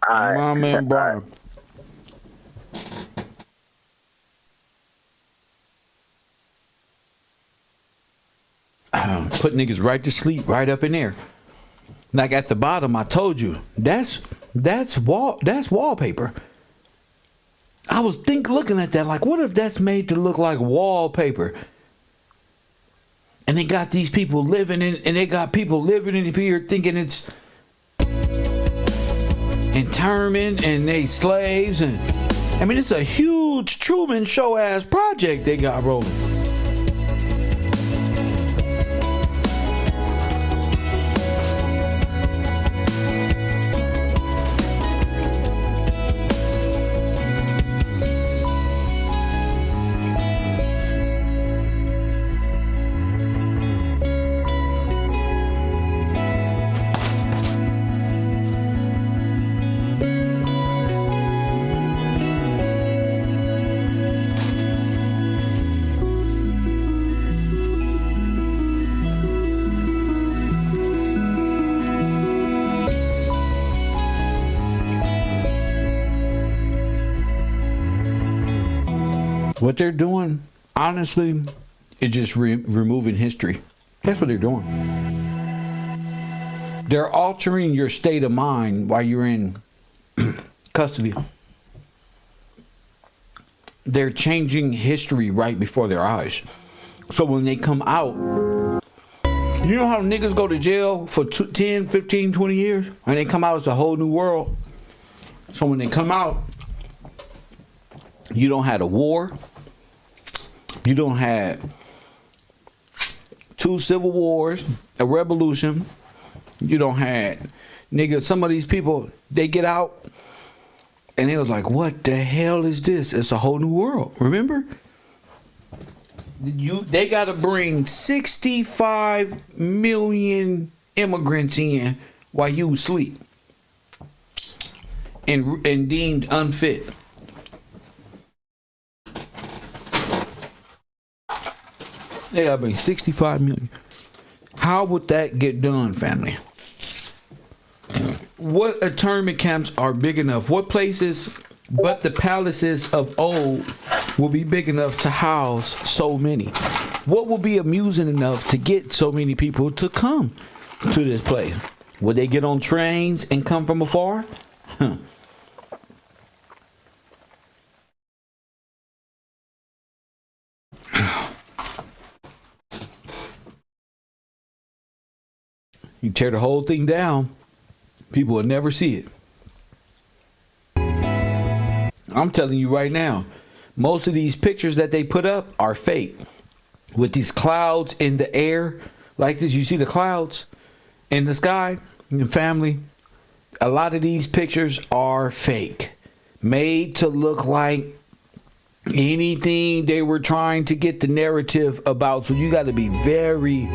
My man Brian. Put niggas right to sleep, right up in there. Like at the bottom, I told you that's wallpaper. I was looking at that like, what if that's made to look like wallpaper? And they got these people living in, and they got people living in here thinking it's internment and they slaves, and I mean it's a huge Truman Show ass project they got rolling. What they're doing, honestly, is just removing history. That's what they're doing. They're altering your state of mind while you're in custody. They're changing history right before their eyes. So when they come out, you know how niggas go to jail for 10, 15, 20 years? And they come out, it's a whole new world. So when they come out, you don't have a war. You don't have 2 civil wars, a revolution. You don't have, nigga, some of these people, they get out and they was like, what the hell is this? It's a whole new world. Remember? They got to bring 65 million immigrants in while you sleep and deemed unfit. They got to bring 65 million. How would that get done, family? What internment camps are big enough? What places but the palaces of old will be big enough to house so many? What will be amusing enough to get so many people to come to this place? Would they get on trains and come from afar? Huh. You tear the whole thing down, people will never see it. I'm telling you right now, most of these pictures that they put up are fake. With these clouds in the air, like this, you see the clouds in the sky, and family, a lot of these pictures are fake. Made to look like anything they were trying to get the narrative about. So you got to be very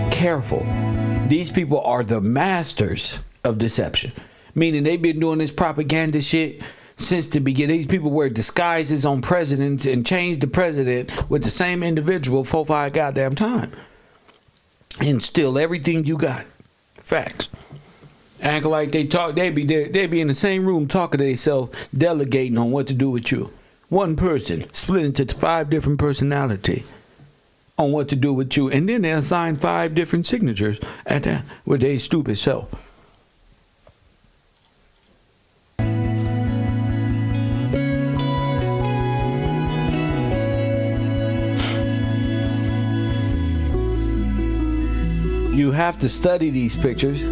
careful. These people are the masters of deception. Meaning they've been doing this propaganda shit since the beginning. These people wear disguises on presidents and change the president with the same individual 4-5 goddamn time. And steal everything you got. Facts. Act like they talk, they be in the same room talking to themselves, delegating on what to do with you. One person split into 5 different personalities on what to do with you, and then they assign 5 different signatures at that with their stupid self. You have to study these pictures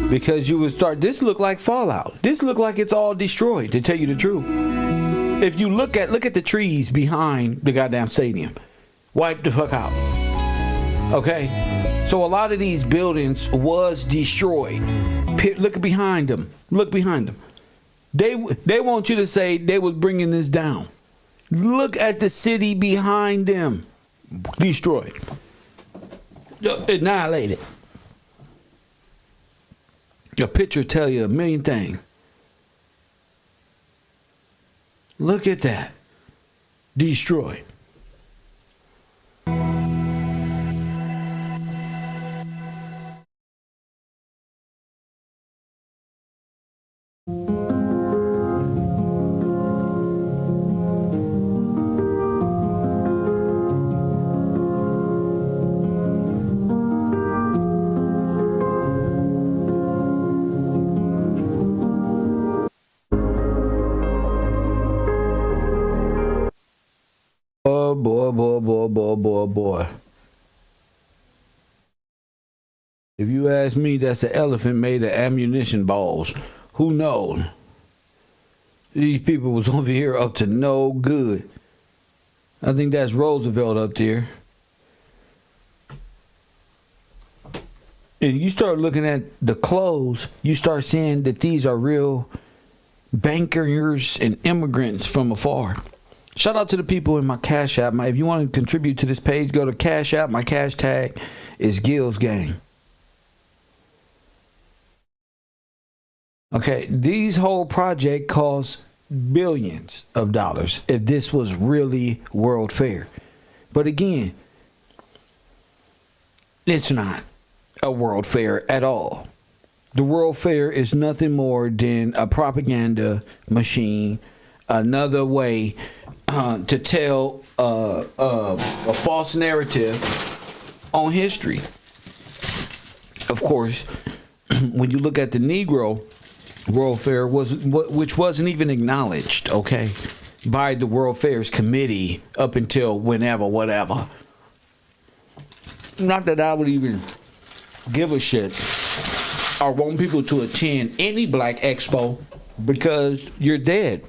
because you would start. This look like Fallout. This look like it's all destroyed, to tell you the truth. If you look at the trees behind the goddamn stadium. Wipe the fuck out. Okay? So a lot of these buildings was destroyed. Look behind them. Look behind them. They want you to say they was bringing this down. Look at the city behind them. Destroyed. Annihilated. A picture tell you a million things. Look at that. Destroyed. Boy. If you ask me, that's an elephant made of ammunition balls. Who knows? These people was over here up to no good. I think that's Roosevelt up there. And you start looking at the clothes, you start seeing that these are real bankers and immigrants from afar. Shout out to the people in my Cash App. If you want to contribute to this page, go to Cash App. My cash tag is Gills Gang. Okay, these whole project cost billions of dollars if this was really World Fair. But again, it's not a World Fair at all. The World Fair is nothing more than a propaganda machine, another way to tell a false narrative on history. Of course, when you look at the Negro World Fair, which wasn't even acknowledged, okay, by the World Fairs Committee up until whatever. Not that I would even give a shit or want people to attend any black expo, because you're dead.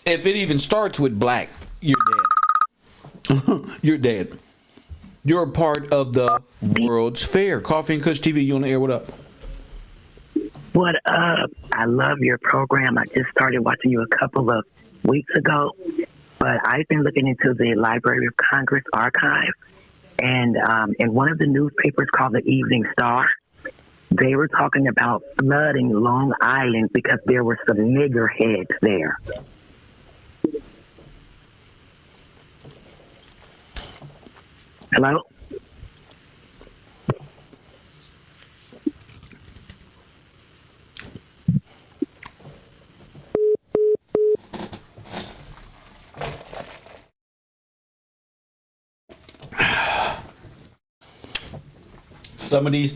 If it even starts with black, you're dead. You're dead. You're a part of the World's Fair. Coffee and Kush TV, you on the air? What up? What up? I love your program. I just started watching you a couple of weeks ago, but I've been looking into the Library of Congress archive, and in one of the newspapers called the Evening Star, they were talking about flooding Long Island because there were some niggerheads there. Hello? Some of these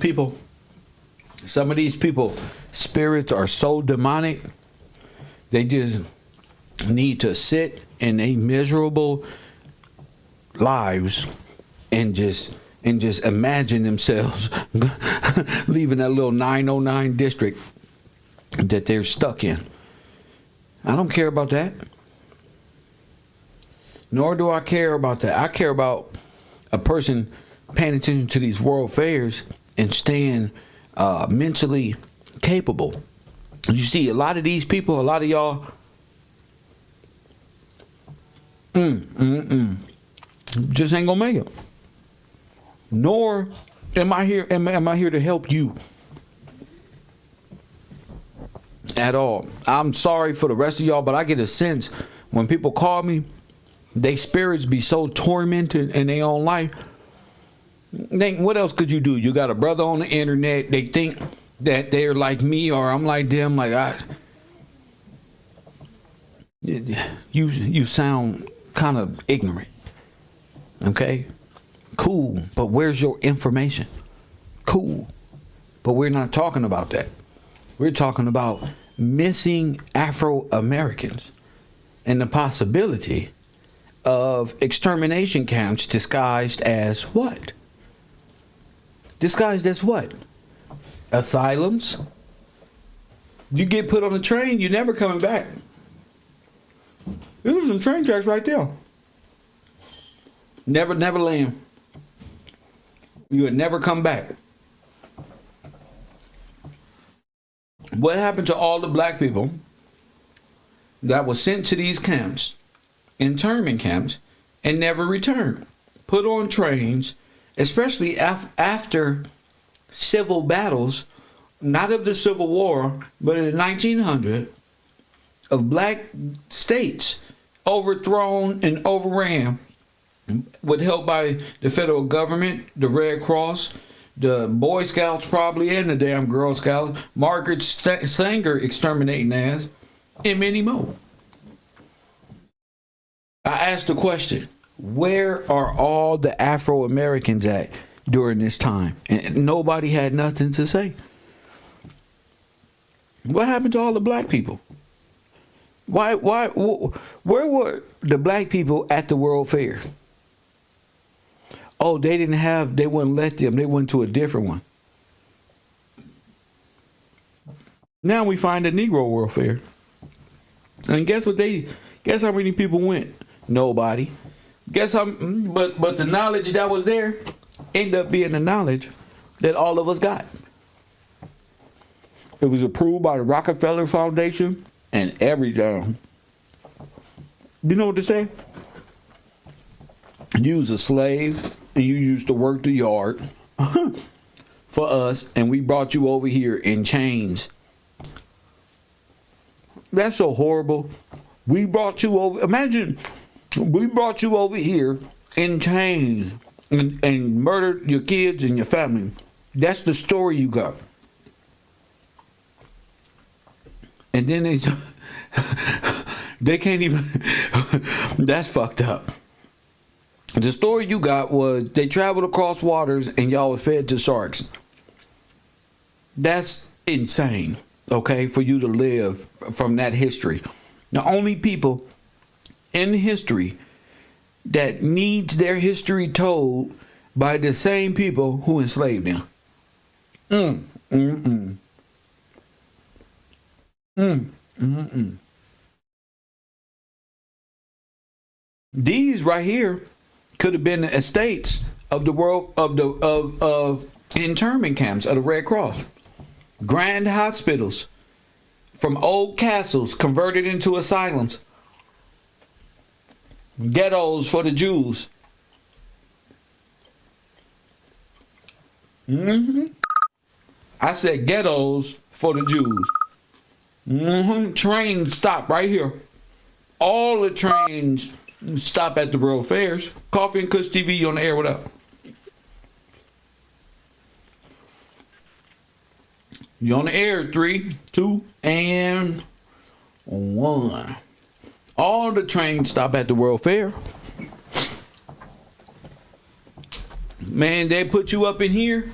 people, spirits are so demonic, they just need to sit in a miserable lives and just imagine themselves leaving that little 909 district that they're stuck in. I don't care about that. Nor do I care about that. I care about a person paying attention to these world fairs and staying mentally capable. You see, a lot of these people, a lot of y'all, just ain't gonna make it. Nor am I here. Am I here to help you at all? I'm sorry for the rest of y'all, but I get a sense when people call me, they spirits be so tormented in their own life. Think, what else could you do? You got a brother on the internet. They think that they're like me or I'm like them. Like you sound kind of ignorant. Okay, cool. But where's your information? Cool. But we're not talking about that. We're talking about missing Afro-Americans and the possibility of extermination camps disguised as what? Disguised as what? Asylums. You get put on a train, you're never coming back. There's some train tracks right there. Never land. You would never come back. What happened to all the black people that were sent to these camps, internment camps, and never returned? Put on trains, especially after civil battles, not of the Civil War, but in the 1900s, of black states overthrown and overran with help by the federal government, the Red Cross, the Boy Scouts probably, and the damn Girl Scouts, Margaret Sanger exterminating ass, and many more. I asked the question, where are all the Afro-Americans at during this time? And nobody had nothing to say. What happened to all the black people? Where were the black people at the World Fair? Oh, they wouldn't let them. They went to a different one. Now we find a Negro World Fair. And guess how many people went? Nobody. Guess how, but the knowledge that was there ended up being the knowledge that all of us got. It was approved by the Rockefeller Foundation and everything. You know what to say? You was a slave and you used to work the yard for us, and we brought you over here in chains. That's so horrible. We brought you over. Imagine we brought you over here in chains and murdered your kids and your family. That's the story you got. And then they can't even. That's fucked up. The story you got was they traveled across waters and y'all were fed to sharks. That's insane, okay, for you to live from that history. The only people in history that needs their history told by the same people who enslaved them. These right here could have been the estates of the world of internment camps of the Red Cross, grand hospitals, from old castles converted into asylums, ghettos for the Jews. I said ghettos for the Jews. Trains stop right here. All the trains stop at the World Fairs. Coffee and Kush TV, you on the air, what up? You on the air, 3, 2, and 1. All the trains stop at the World Fair. Man, they put you up in here.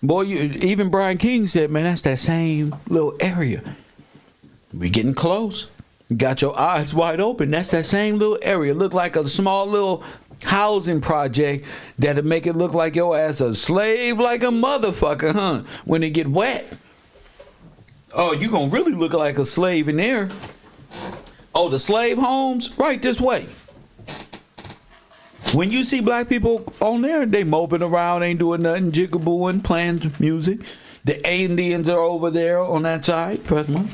Boy, even Brian King said, man, that's that same little area. We getting close. You got your eyes wide open. That's that same little area. Look like a small little housing project that'll make it look like your ass a slave like a motherfucker, huh? When it get wet. Oh, you gonna really look like a slave in there. Oh, the slave homes? Right this way. When you see black people on there, they moping around, ain't doing nothing, jigabooing, playing music. The Indians are over there on that side. Press one.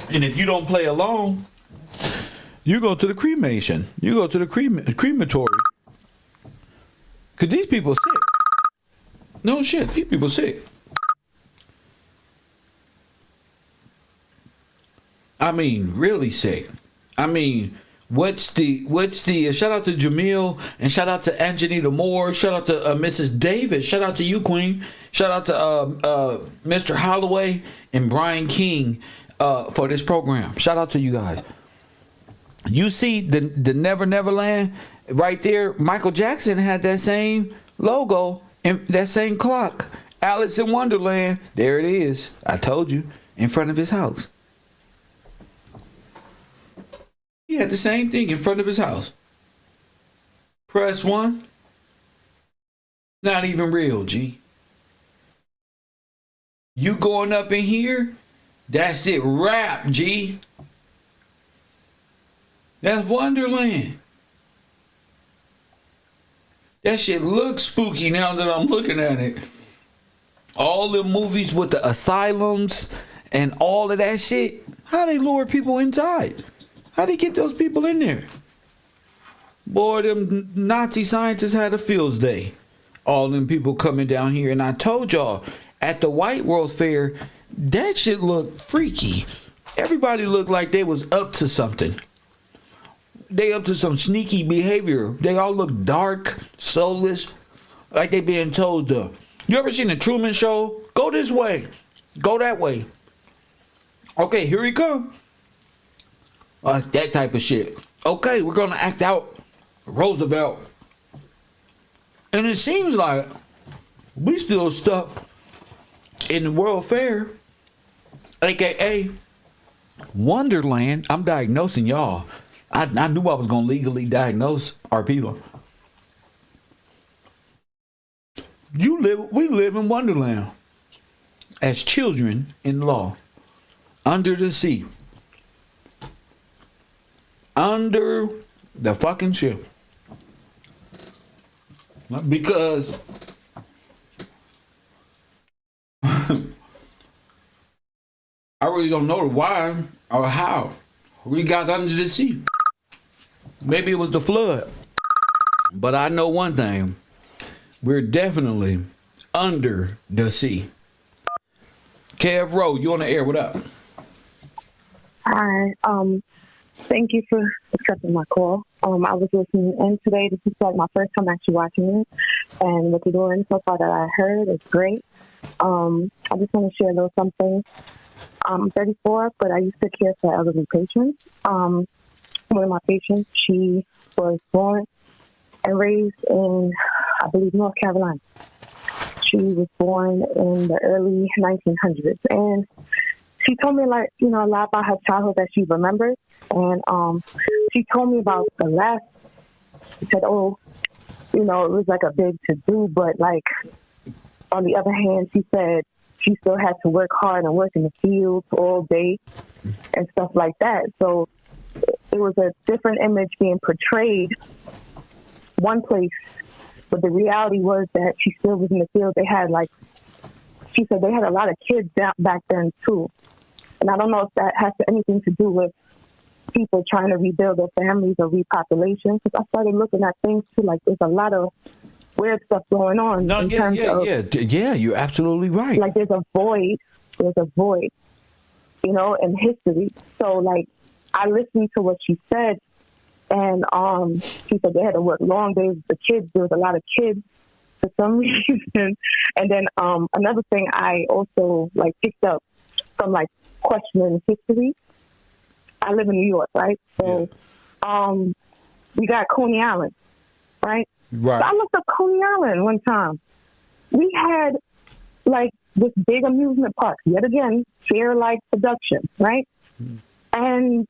And if you don't play along, you go to the cremation. You go to the crematory. Because these people are sick. No shit, these people are sick. I mean, really sick. I mean, what's the shout out to Jamil and shout out to Anjanita Moore, shout out to Mrs. Davis, shout out to you, Queen, shout out to Mr. Holloway and Brian King for this program. Shout out to you guys. You see the Never Never Land right there. Michael Jackson had that same logo and that same clock. Alice in Wonderland. There it is. I told you, in front of his house. He had the same thing in front of his house. Press one. Not even real, G. You going up in here? That's it. Rap, G. That's Wonderland. That shit looks spooky now that I'm looking at it. All the movies with the asylums and all of that shit. How they lure people inside? How they get those people in there? Boy, them Nazi scientists had a fields day. All them people coming down here. And I told y'all, at the White World's Fair, that shit looked freaky. Everybody looked like they was up to something. They up to some sneaky behavior. They all look dark, soulless, like they being told to. You ever seen the Truman Show? Go this way. Go that way. Okay, here he come. That type of shit. Okay, we're gonna act out Roosevelt. And it seems like we still stuck in the World Fair, aka Wonderland. I'm diagnosing y'all. I knew I was gonna legally diagnose our people. We live in Wonderland as children in law, under the sea. Under the fucking ship. Because I really don't know why or how we got under the sea. Maybe it was the flood. But I know one thing. We're definitely under the sea. Kev Rowe, you on the air, what up? Hi, thank you for accepting my call. I was listening in today. This is like my first time actually watching it. And what you're doing so far that I heard is great. I just want to share a little something. I'm 34, but I used to care for elderly patients. One of my patients, she was born and raised in, I believe, North Carolina. She was born in the early 1900s, and she told me, like, a lot about her childhood that she remembers. And she told me about the last. She said, "Oh, it was like a big to do, but like on the other hand, she said she still had to work hard and work in the fields all day and stuff like that." So it was a different image being portrayed one place, but the reality was that she still was in the field. They had, like, she said they had a lot of kids back then too. And I don't know if that has anything to do with people trying to rebuild their families or repopulation. Because I started looking at things too, like there's a lot of weird stuff going on. Yeah, you're absolutely right. Like there's a void, in history. So like I listened to what she said, and she said they had to work long days. There was a lot of kids for some reason. And then another thing I also like picked up from like questioning history. I live in New York, right? So we got Coney Island, right? Right. So I looked up Coney Island one time. We had like this big amusement park, yet again, fair-like production, right? And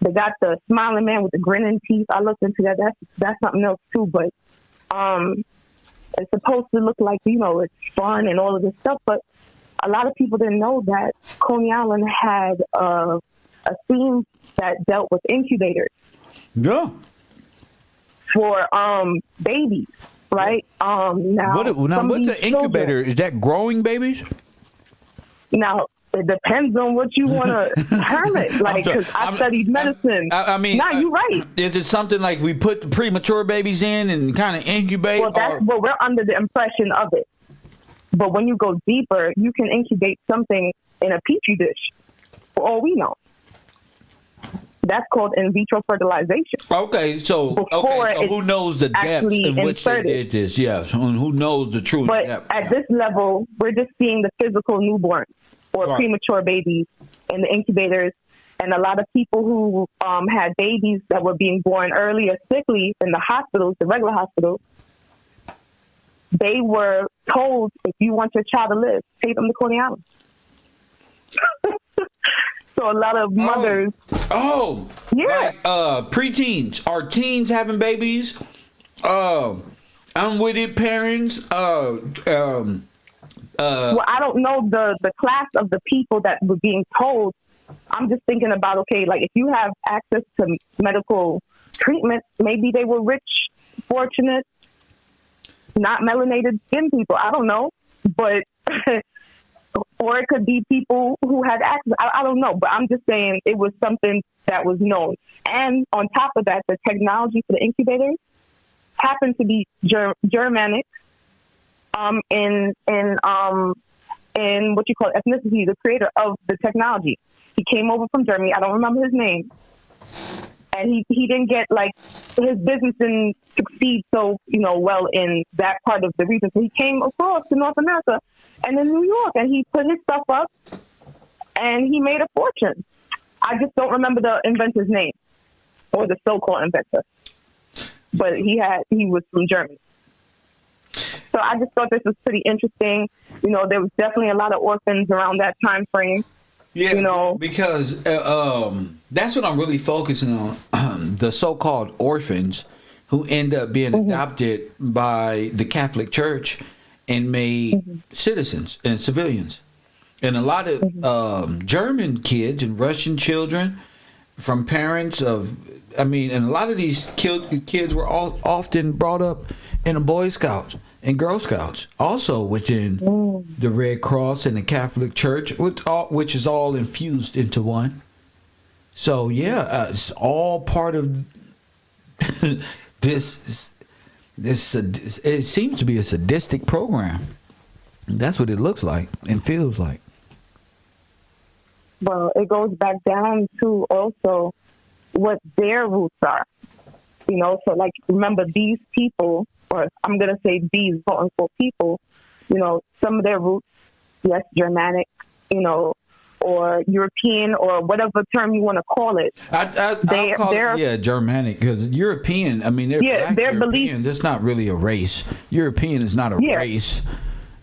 they got the smiling man with the grinning teeth. I looked into that. That's something else too, but it's supposed to look like, it's fun and all of this stuff, but a lot of people didn't know that Coney Island had a theme that dealt with incubators. Yeah. For babies, right? Now what's an incubator? Is that growing babies? Now it depends on what you want to term it. Like, because I studied medicine. You're right. Is it something like we put premature babies in and kind of incubate? Well, we're under the impression of it. But when you go deeper, you can incubate something in a petri dish, for all we know. That's called in vitro fertilization. Okay, so who knows the depth in which they did this? Yes, and who knows the truth? But depth? At this level, we're just seeing the physical newborn or premature babies in the incubators, and a lot of people who had babies that were being born early or sickly in the hospitals, the regular hospitals. They were told, if you want your child to live, take them to Coney Island. So a lot of mothers. Preteens. Are teens having babies? Unwitted parents? Well, I don't know the class of the people that were being told. I'm just thinking about, okay, like if you have access to medical treatment, maybe they were rich, fortunate, not melanated skin people. I don't know. But or it could be people who had access. I don't know, but I'm just saying it was something that was known. And on top of that, the technology for the incubators happened to be Germanic in what you call ethnicity, the creator of the technology. He came over from Germany. I don't remember his name. And he didn't get, like, his business didn't succeed so, well in that part of the region. So he came across to North America and in New York, and he put his stuff up, and he made a fortune. I just don't remember the inventor's name, or the so-called inventor. But he was from Germany. So I just thought this was pretty interesting. There was definitely a lot of orphans around that time frame. Yeah, because that's what I'm really focusing on, the so-called orphans who end up being adopted by the Catholic Church and made citizens and civilians. And a lot of German kids and Russian children from parents and a lot of these kids were all often brought up in the Boy Scouts and Girl Scouts, also within the Red Cross and the Catholic Church, which is all infused into one. So it's all part of this. It seems to be a sadistic program. That's what it looks like and feels like. Well, it goes back down to also what their roots are. So like, remember, these people, or I'm going to say these quote unquote people, some of their roots, yes, Germanic, or European, or whatever term you want to call it. I'll call it Germanic, because European, I mean, they're black Europeans. It's not really a race. European is not a race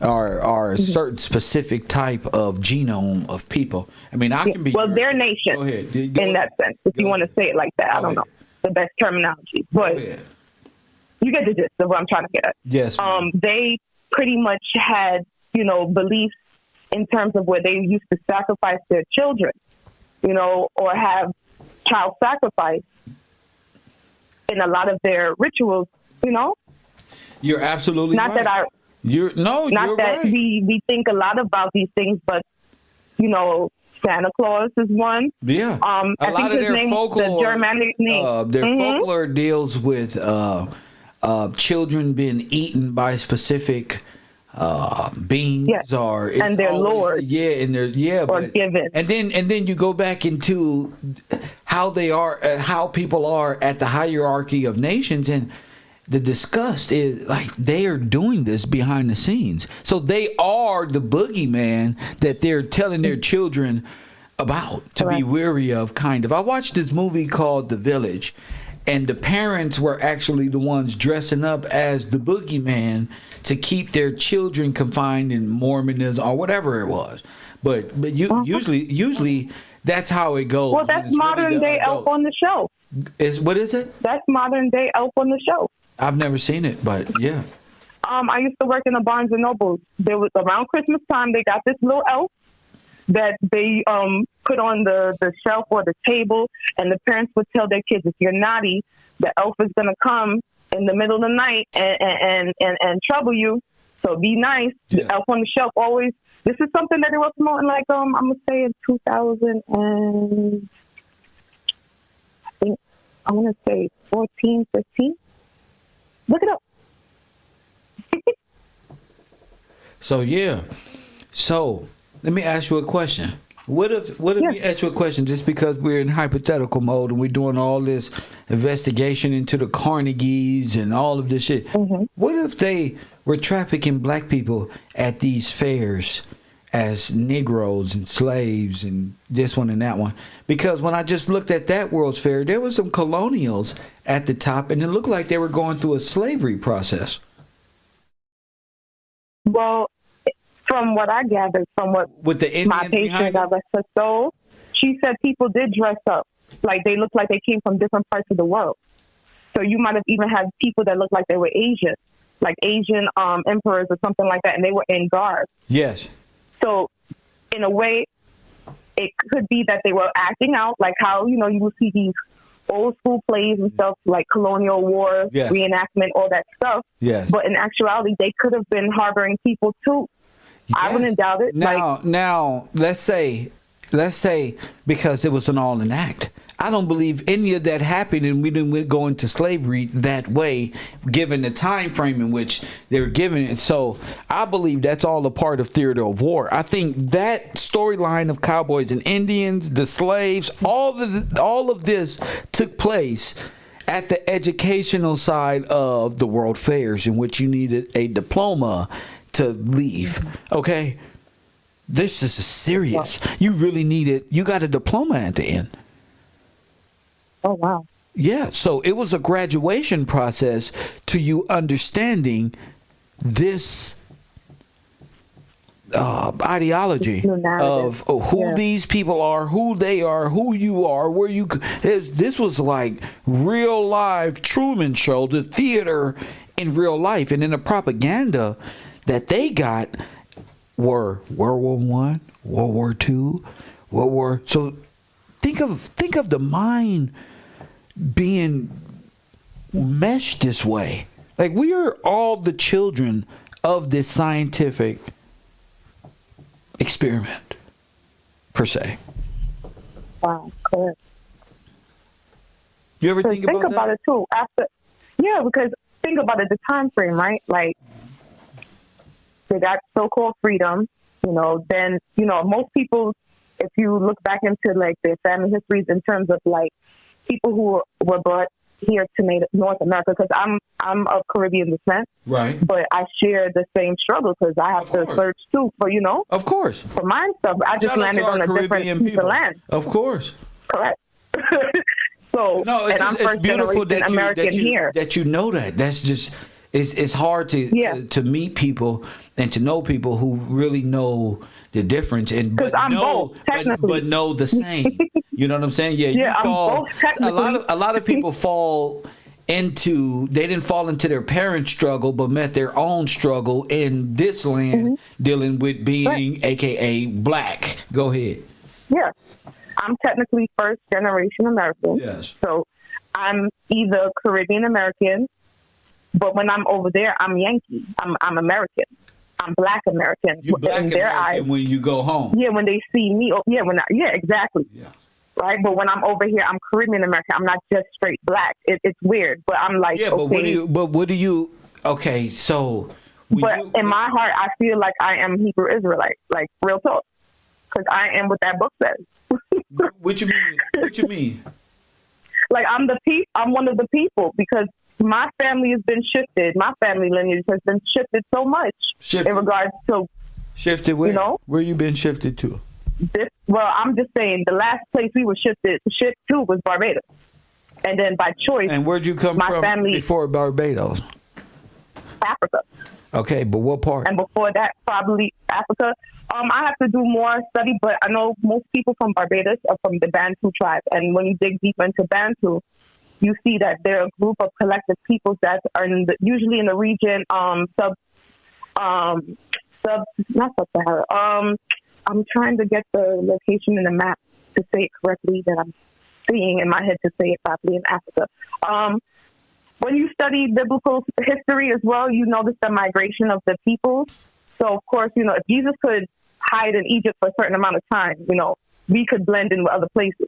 or a certain specific type of genome of people. I mean, I can be... Well, their nation, Go ahead. in that sense, if you want to say it like that. I don't know the best terminology, but you get the gist of what I'm trying to get at. Yes. They pretty much had, beliefs in terms of where they used to sacrifice their children, or have child sacrifice in a lot of their rituals, You're absolutely not right. that You're that right. we think a lot about these things, but Santa Claus is one. Yeah. I a think lot of his their name, folklore, the Germanic name. their folklore deals with children being eaten by specific beings, or it's and their lord, or given. And then you go back into how they are, how people are at the hierarchy of nations, and the disgust is like they are doing this behind the scenes. So they are the boogeyman that they're telling their children about to be weary of, kind of. I watched this movie called The Village, and the parents were actually the ones dressing up as the boogeyman to keep their children confined in Mormonism or whatever it was. But usually that's how it goes. Well, that's modern day Elf on the Shelf. What is it? That's modern day Elf on the Shelf. I've never seen it, but yeah. I used to work in a Barnes and Noble. There was around Christmas time, they got this little elf that they put on the shelf or the table, and the parents would tell their kids, if you're naughty, the elf is going to come in the middle of the night and trouble you. So be nice. Yeah. The Elf on the Shelf always. This is something that they were promoting, like I'm gonna say in 2000 and I want to say 14, 15. Look it up. So yeah. So let me ask you a question. What if we ask you a question, just because we're in hypothetical mode and we're doing all this investigation into the Carnegies and all of this shit? Mm-hmm. What if they were trafficking black people at these fairs as Negroes and slaves and this one and that one? Because when I just looked at that World's Fair, there was some colonials at the top, and it looked like they were going through a slavery process. Well, from what I gathered, from what with the my patient, I rest her soul, she said people did dress up. Like they looked like they came from different parts of the world. So you might have even had people that looked like they were Asian, like Asian emperors or something like that, and they were in garb. Yes. So in a way, it could be that they were acting out, like how, you will see these old school plays and stuff, like colonial war, reenactment, all that stuff. Yes. But in actuality, they could have been harboring people too. Yes. I wouldn't doubt it. Now, let's say because it was an all-in act. I don't believe any of that happened, and we didn't go into slavery that way, given the time frame in which they were giving it. So I believe that's all a part of theater of war. I think that storyline of cowboys and Indians, the slaves, all of this took place at the educational side of the world fairs, in which you needed a diploma to leave. Okay, this is serious. You really needed. You got a diploma at the end. Oh wow. Yeah, so it was a graduation process to you understanding this ideology of who these people are, who they are, who you are, where you. This was like real live Truman Show, the theater in real life, and then the propaganda that they got were World War I, World War II, World War. So think of the mind being meshed this way. Like, we are all the children of this scientific experiment, per se. Wow, correct. You ever think about it too? Because think about it, the time frame, right? Like, they got so-called freedom, then, most people, if you look back into, like, their family histories in terms of, like, people who were brought here to North America because I'm of Caribbean descent. Right. But I share the same struggle because I have to search too for, Of course. for my stuff. I just Shout out landed to our on a Caribbean different piece people. of land. Of course. Correct. So, No, and I'm it's first beautiful generation American here. that you know that. That's just it's hard to meet people and to know people who really know the difference and but I'm know both, technically. but know the same. You know what I'm saying? Yeah, Yeah, you fall. I'm both technically. A lot of people fall into they didn't fall into their parents' struggle, but met their own struggle in this land dealing with being AKA black. Go ahead. Yeah. I'm technically first generation American. Yes. So I'm either Caribbean American, but when I'm over there, I'm Yankee. I'm American. I'm Black American. You Black in their American eyes, when you go home. Yeah, when they see me. Exactly. Yeah. Right, but when I'm over here, I'm Caribbean American. I'm not just straight Black. It's weird, but I'm like, Yeah, but okay. what do you? Okay, so. But in my heart, I feel like I am Hebrew Israelite, like real talk, because I am what that book says. What you mean? What you mean? Like I'm one of the people because my family has been shifted. My family lineage has been shifted so much in regards to shifted. Where? You know, where you been shifted to? I'm just saying the last place we were shipped to was Barbados, and then by choice. And where'd you come from family, before Barbados? Africa. Okay, but what part? And before that, probably Africa. I have to do more study, but I know most people from Barbados are from the Bantu tribe. And when you dig deep into Bantu, you see that they're a group of collective peoples that are usually in the region, not sub-Sahara. I'm trying to get the location in the map to say it correctly that I'm seeing in my head to say it properly in Africa. When you study biblical history as well, you notice the migration of the people. So, of course, if Jesus could hide in Egypt for a certain amount of time, we could blend in with other places,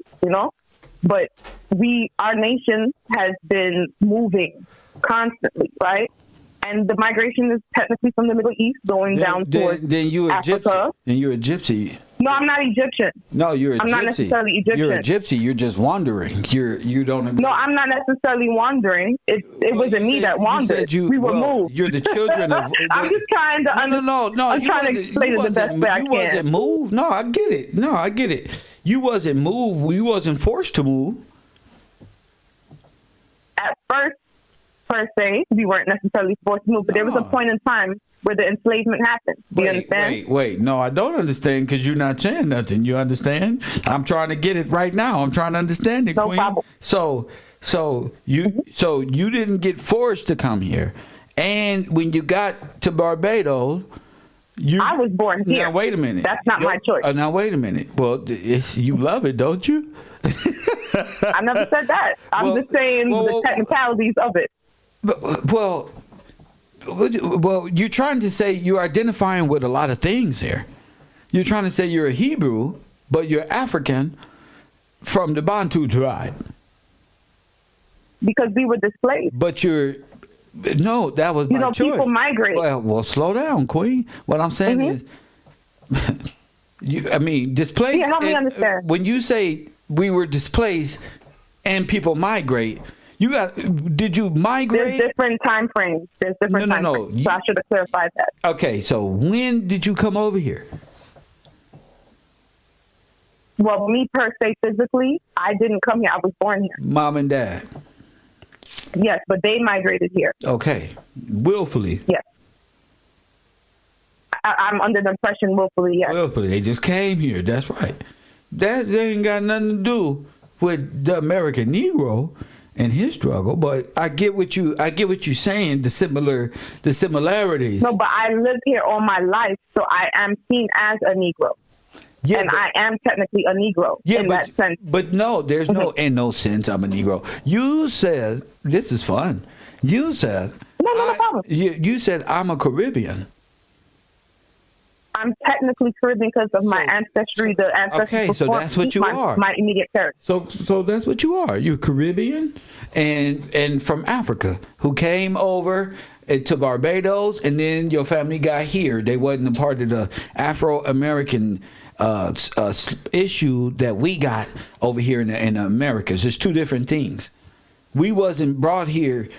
But our nation has been moving constantly, right? And the migration is technically from the Middle East going down towards then you're Africa. Gypsy. Then you're a gypsy. No, I'm not Egyptian. No, you're a gypsy. I'm not necessarily Egyptian. You're a gypsy. You're just wandering. You don't. No, I'm not necessarily wandering. It wasn't me that wandered. We were moved. You're the children of. I'm just trying to understand. No. I'm trying to explain it the best way I can. You wasn't moved. No, I get it. You wasn't moved. You wasn't forced to move. At first, per se, we weren't necessarily forced to move, but there was a point in time where the enslavement happened. Do you understand? Wait. No, I don't understand because you're not saying nothing. You understand? I'm trying to get it right now. I'm trying to understand it, Queen. Problem. So you didn't get forced to come here, and when you got to Barbados, I was born here. Now wait a minute. That's not my choice. Now wait a minute. Well, you love it, don't you? I never said that. I'm just saying the technicalities of it. Well, you're trying to say you're identifying with a lot of things here. You're trying to say you're a Hebrew, but you're African from the Bantu tribe. Because we were displaced. But that was my choice. People migrate. Well, slow down, Queen. What I'm saying is, displaced. Yeah, help me understand. When you say we were displaced and people migrate, did you migrate? There's different time frames. There's different time frames. So I should have clarified that. Okay, so when did you come over here? Well, me per se, physically, I didn't come here. I was born here. Mom and dad? Yes, but they migrated here. Okay. Willfully? Yes. I'm under the impression willfully, yes. Willfully. They just came here. That's right. That ain't got nothing to do with the American Negro and his struggle, but I get what you're saying, the similarities. No, but I lived here all my life, so I am seen as a Negro. Yeah, I am technically a Negro in that sense. But no, there's in no sense I'm a Negro. You said, this is fun. You said, no problem. You said I'm a Caribbean. I'm technically Caribbean because of my ancestry. The ancestry. Okay, so that's what you are. My immediate parents. So that's what you are. You're Caribbean and from Africa who came over to Barbados, and then your family got here. They wasn't a part of the Afro-American issue that we got over here in the Americas. It's two different things. We wasn't brought here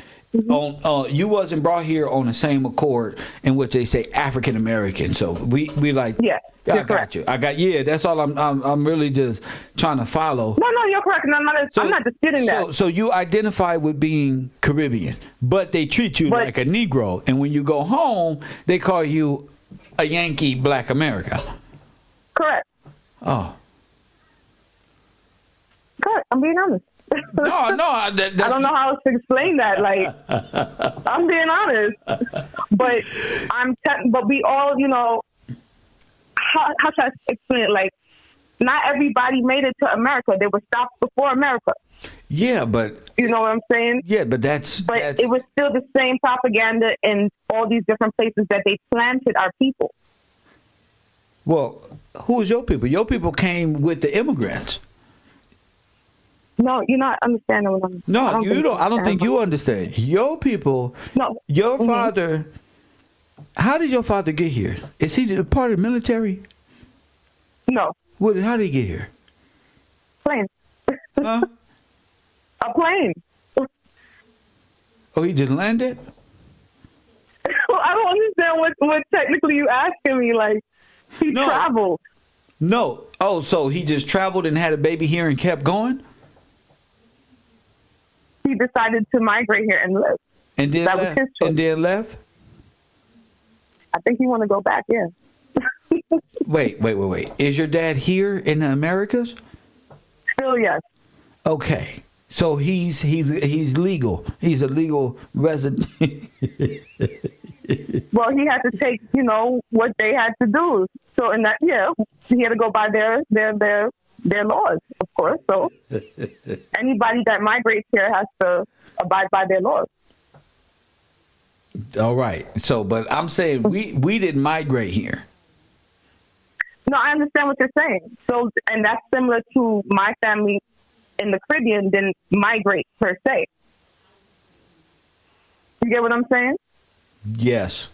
on. You wasn't brought here on the same accord in which they say African American. So we like. Yeah, I got you. That's all. I'm really just trying to follow. No, you're correct. And I'm not disputing that. So you identify with being Caribbean, but they treat you like a Negro, and when you go home, they call you a Yankee Black America. Correct. Oh. Correct. I'm being honest. No. I don't know how else to explain that. Like, I'm being honest, but but we all, how should I explain it? Like, not everybody made it to America. They were stopped before America. Yeah, but you know what I'm saying? Yeah, but it was still the same propaganda in all these different places that they planted our people. Well, who's your people? Your people came with the immigrants. No, you're not understanding what I'm. No, you don't. I don't think you understand. Your people. No. Your father. How did your father get here? Is he a part of the military? No. How did he get here? Plane. Huh? A plane. Oh, he just landed? Well, I don't understand what technically you asking me. Like, he traveled. No. Oh, so he just traveled and had a baby here and kept going? He decided to migrate here and live. And then that left? was his choice. And then left? I think he want to go back, yeah. Wait. Is your dad here in the Americas? Still, yes. Okay. So he's legal. He's a legal resident. Well, he had to take, what they had to do. So in that, he had to go by their laws, of course. So anybody that migrates here has to abide by their laws. All right. So, but I'm saying we didn't migrate here. No, I understand what you're saying. So, and that's similar to my family in the Caribbean didn't migrate per se. You get what I'm saying? Yes.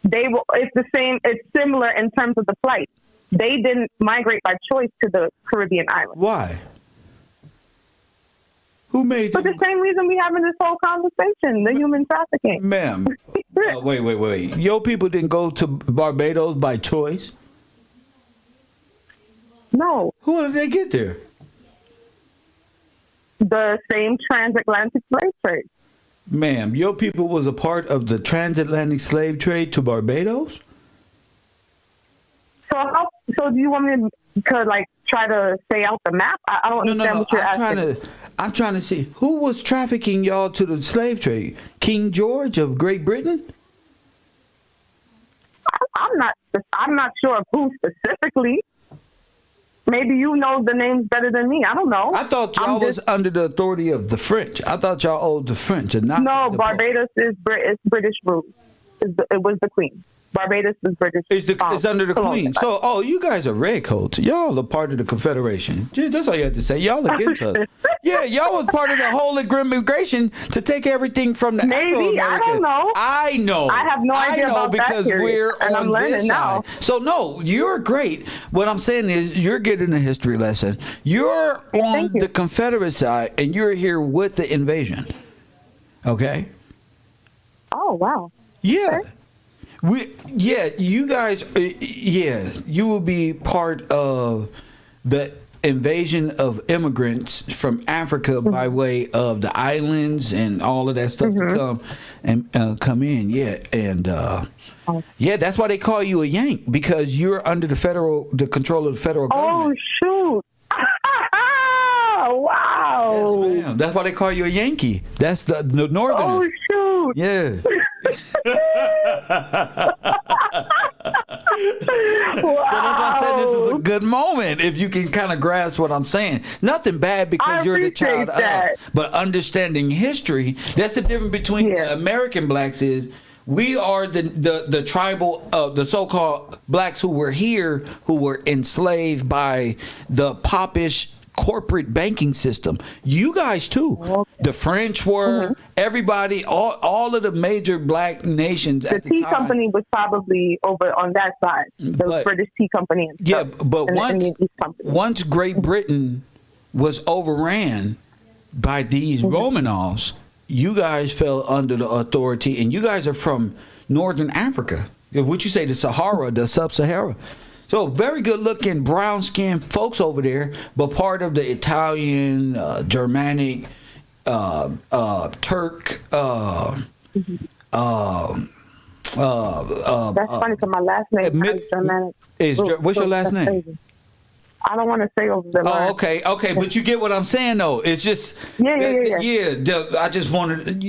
It's the same. It's similar in terms of the flight. They didn't migrate by choice to the Caribbean islands. Why? Who made For the same reason we having this whole conversation, the human trafficking. Ma'am, wait. Your people didn't go to Barbados by choice? No. Who did they get there? The same transatlantic slave trade. Ma'am, your people was a part of the transatlantic slave trade to Barbados? So do you want me to like try to stay out the map? I don't understand what you're asking. I'm trying to see who was trafficking y'all to the slave trade. King George of Great Britain? I'm not sure of who specifically. Maybe you know the names better than me. I don't know. I thought y'all was under the authority of the French. I thought y'all owed the French and not. No, Barbados is British rule. It was the Queen. Barbados is British. It's under the Queen. So, you guys are redcoats. Y'all are part of the Confederation. That's all you have to say. Y'all against us. Yeah, y'all was part of the whole immigration to take everything from the Maybe. I don't know. I know. I have no idea about because that we're and on I'm learning this now. side. So, no, you're great. What I'm saying is you're getting a history lesson. You're on the Confederate side, and you're here with the invasion. Okay? Oh, wow. Yeah. You guys, you will be part of the invasion of immigrants from Africa by way of the islands and all of that stuff to come in. Yeah, and that's why they call you a Yank, because you're under the control of the federal government. Oh, shoot. Wow. Yes, ma'am. That's why they call you a Yankee. That's the northern. Oh, shoot. Yeah. Wow. So that's why I said this is a good moment if you can kind of grasp what I'm saying. Nothing bad because you're the child of, but understanding history. That's the difference between the American blacks is we are the tribal, the so-called blacks who were here, who were enslaved by the popish corporate banking system. You guys too. The French were, everybody, all of the major black nations at the time. The tea company was probably over on that side. The British tea company. And but once Great Britain was overran, by these Romanovs, you guys fell under the authority, and you guys are from Northern Africa. Would you say the Sahara, the Sub-Sahara? So very good-looking, brown-skinned folks over there, but part of the Italian, Germanic, Turk. That's funny because my last name is Germanic. What's your last name? Crazy. I don't want to say over the line. Okay, but you get what I'm saying though. It's just I just wanted,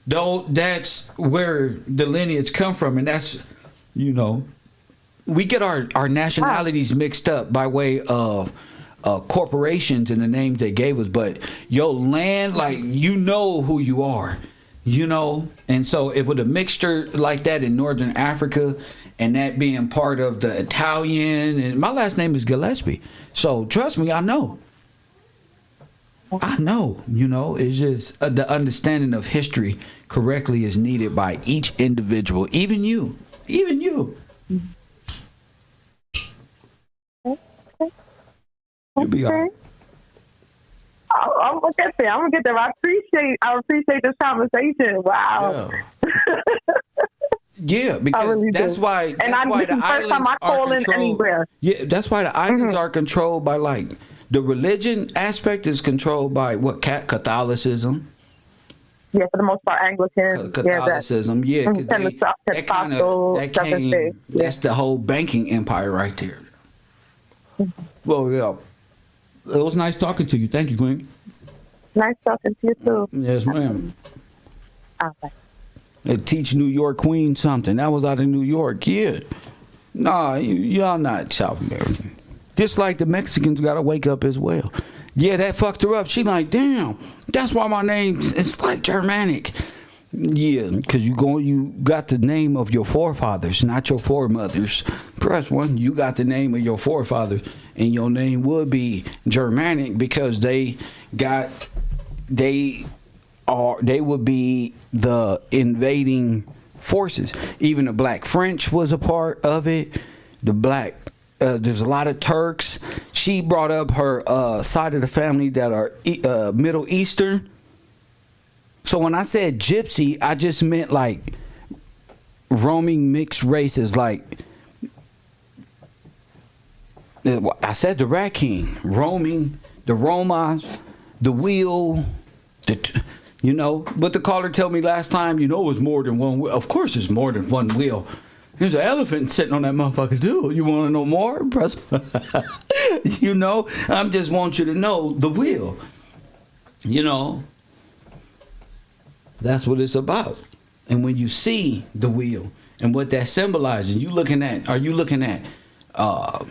though that's where the lineage come from, and that's, we get our nationalities mixed up by way of corporations and the names they gave us, but your land, like, who you are, and so if with a mixture like that in Northern Africa, and that being part of the Italian, and my last name is Gillespie, so trust me, I know, it's just the understanding of history correctly is needed by each individual, even you. You'll be all right. I'm gonna get there. I appreciate this conversation. Wow. Yeah, because really that's why. And this is the first time I call in anywhere. Yeah, that's why the islands are controlled by, like, the religion aspect is controlled by what, Catholicism. Yeah, for the most part, Anglican. Catholicism, because that's the whole banking empire right there. Well, yeah. It was nice talking to you. Thank you, Queen. Nice talking to you, too. Yes, ma'am. Okay. They teach New York Queen something. That was out of New York, yeah. Nah, y'all not South American. Just like the Mexicans got to wake up as well. Yeah, that fucked her up. She like, damn, that's why my name is like Germanic. Yeah, because you got the name of your forefathers, not your foremothers. Press one, you got the name of your forefathers, and your name would be Germanic because they would be the invading forces. Even the Black French was a part of it. The Black, there's a lot of Turks. She brought up her side of the family that are Middle Eastern. So when I said gypsy, I just meant like roaming mixed races. Like I said, the Rat King, roaming, the Romas, the wheel, But the caller told me last time, it was more than one wheel. Of course, it's more than one wheel. There's an elephant sitting on that motherfucker too. You want to know more? I'm just want you to know the wheel. That's what it's about. And when you see the wheel and what that symbolizes, are you looking at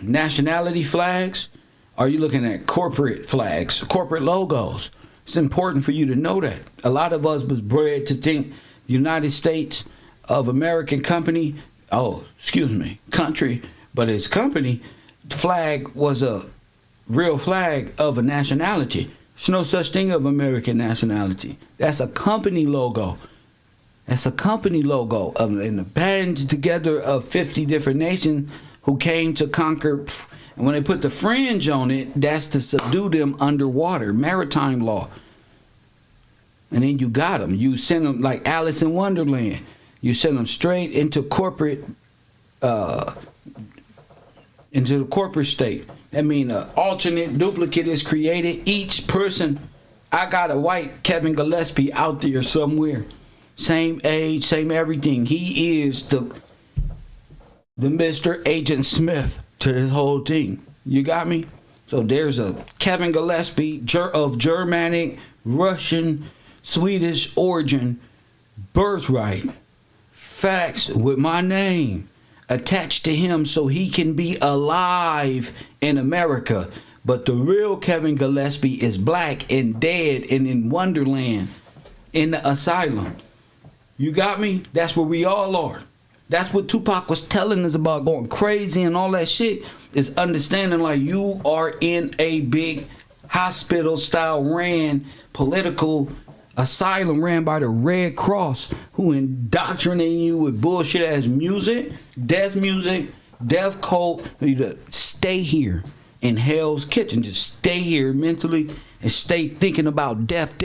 nationality flags? Are you looking at corporate flags, corporate logos? It's important for you to know that. A lot of us was bred to think United States of American country, but its company flag was a real flag of a nationality. There's no such thing of American nationality. That's a company logo. And the band together of 50 different nations who came to conquer. And when they put the fringe on it, that's to subdue them underwater, maritime law. And then you got them. You send them like Alice in Wonderland. You send them straight into corporate, into the corporate state. That means an alternate duplicate is created. Each person, I got a white Kevin Gillespie out there somewhere. Same age, same everything. He is the Mr. Agent Smith to this whole thing. You got me? So there's a Kevin Gillespie of Germanic, Russian, Swedish origin, birthright, facts with my name attached to him so he can be alive in America. But the real Kevin Gillespie is black and dead and in Wonderland in the asylum. You got me? That's where we all are. That's what Tupac was telling us about going crazy and all that shit, is understanding like you are in a big hospital style ran political asylum ran by the Red Cross, who indoctrinating you with bullshit ass music, death cult. You to stay here in Hell's Kitchen. Just stay here mentally and stay thinking about death,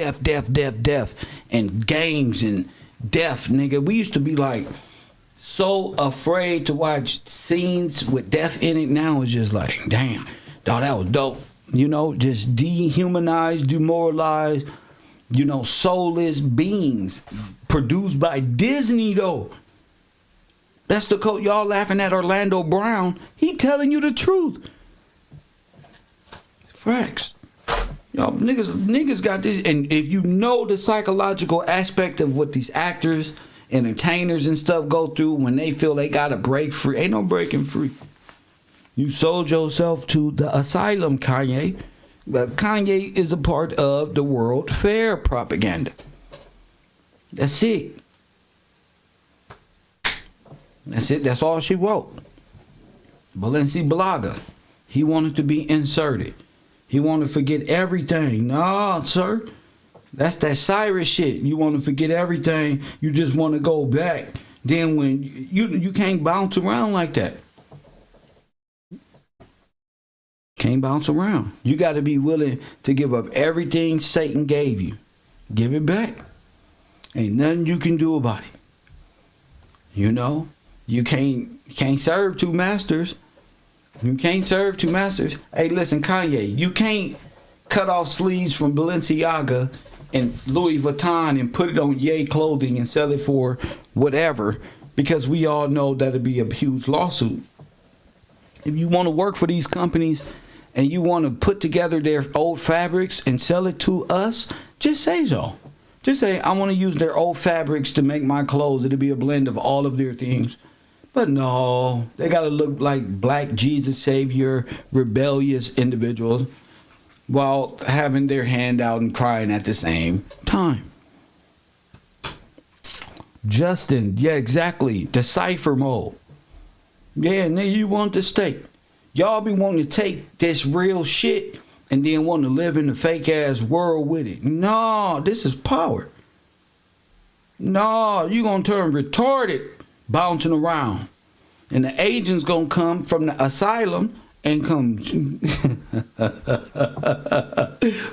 and gangs and death, nigga. We used to be like so afraid to watch scenes with death in it. Now it's just like, damn, dog, that was dope. You know, just dehumanized, demoralized, you know, soulless beings produced by Disney, though. That's the code. Y'all laughing at Orlando Brown. He telling you the truth. Facts. Y'all niggas got this. And if you know the psychological aspect of what these actors, entertainers and stuff go through when they feel they gotta break free, ain't no breaking free. You sold yourself to the asylum, Kanye. But Kanye is a part of the World Fair propaganda. That's it. That's it. That's all she wrote. Balenciaga. He wanted to be inserted. He wanted to forget everything. Nah, sir. That's that Cyrus shit. You want to forget everything. You just want to go back. Then when you can't bounce around like that. Can't bounce around. You got to be willing to give up everything Satan gave you. Give it back. Ain't nothing you can do about it. You know, you can't serve two masters. You can't serve two masters. Hey, listen, Kanye, you can't cut off sleeves from Balenciaga and Louis Vuitton and put it on Ye clothing and sell it for whatever, because we all know that'd be a huge lawsuit. If you want to work for these companies and you want to put together their old fabrics and sell it to us, just say so. Just say, I want to use their old fabrics to make my clothes. It'll be a blend of all of their things. But no, they got to look like black Jesus Savior, rebellious individuals while having their hand out and crying at the same time. Justin, yeah, exactly. The cipher mode. Yeah, nigga, you want the steak. Y'all be wanting to take this real shit and then want to live in the fake ass world with it. No, this is power. No, you gonna turn retarded bouncing around. And the agent's gonna come from the asylum and come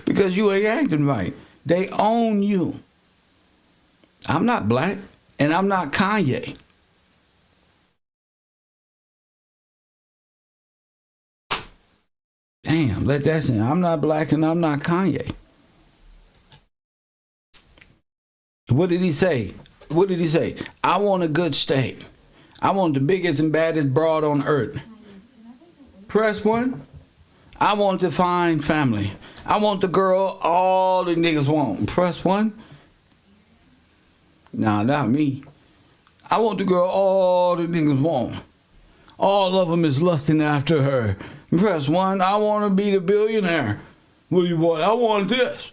because you ain't acting right. They own you. I'm not black and I'm not Kanye. Damn, let that sing. I'm not black and I'm not Kanye. What did he say? What did he say? I want a good steak. I want the biggest and baddest broad on earth. Press 1. I want the fine family. I want the girl all the niggas want. Press 1. Nah, not me. I want the girl all the niggas want. All of them is lusting after her. Press 1. I want to be the billionaire. What do you want? I want this.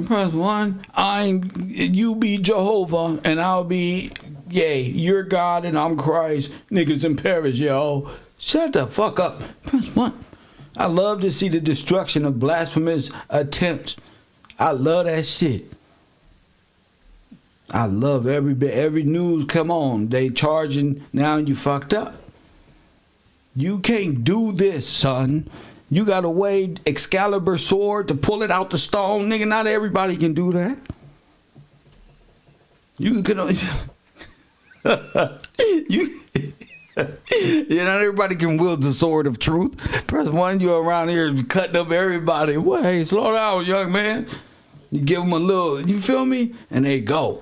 Press 1. You be Jehovah and I'll be, yay, you're God and I'm Christ. Niggas in Paris, yo. Shut the fuck up. Press 1. I love to see the destruction of blasphemous attempts. I love that shit. I love every news come on. They charging, now you fucked up. You can't do this, son. You got to wade Excalibur sword to pull it out the stone. Nigga, not everybody can do that. You can not everybody can wield the sword of truth. Press 1, you're around here cutting up everybody. Well, hey, slow down, young man. You give them a little, you feel me? And they go.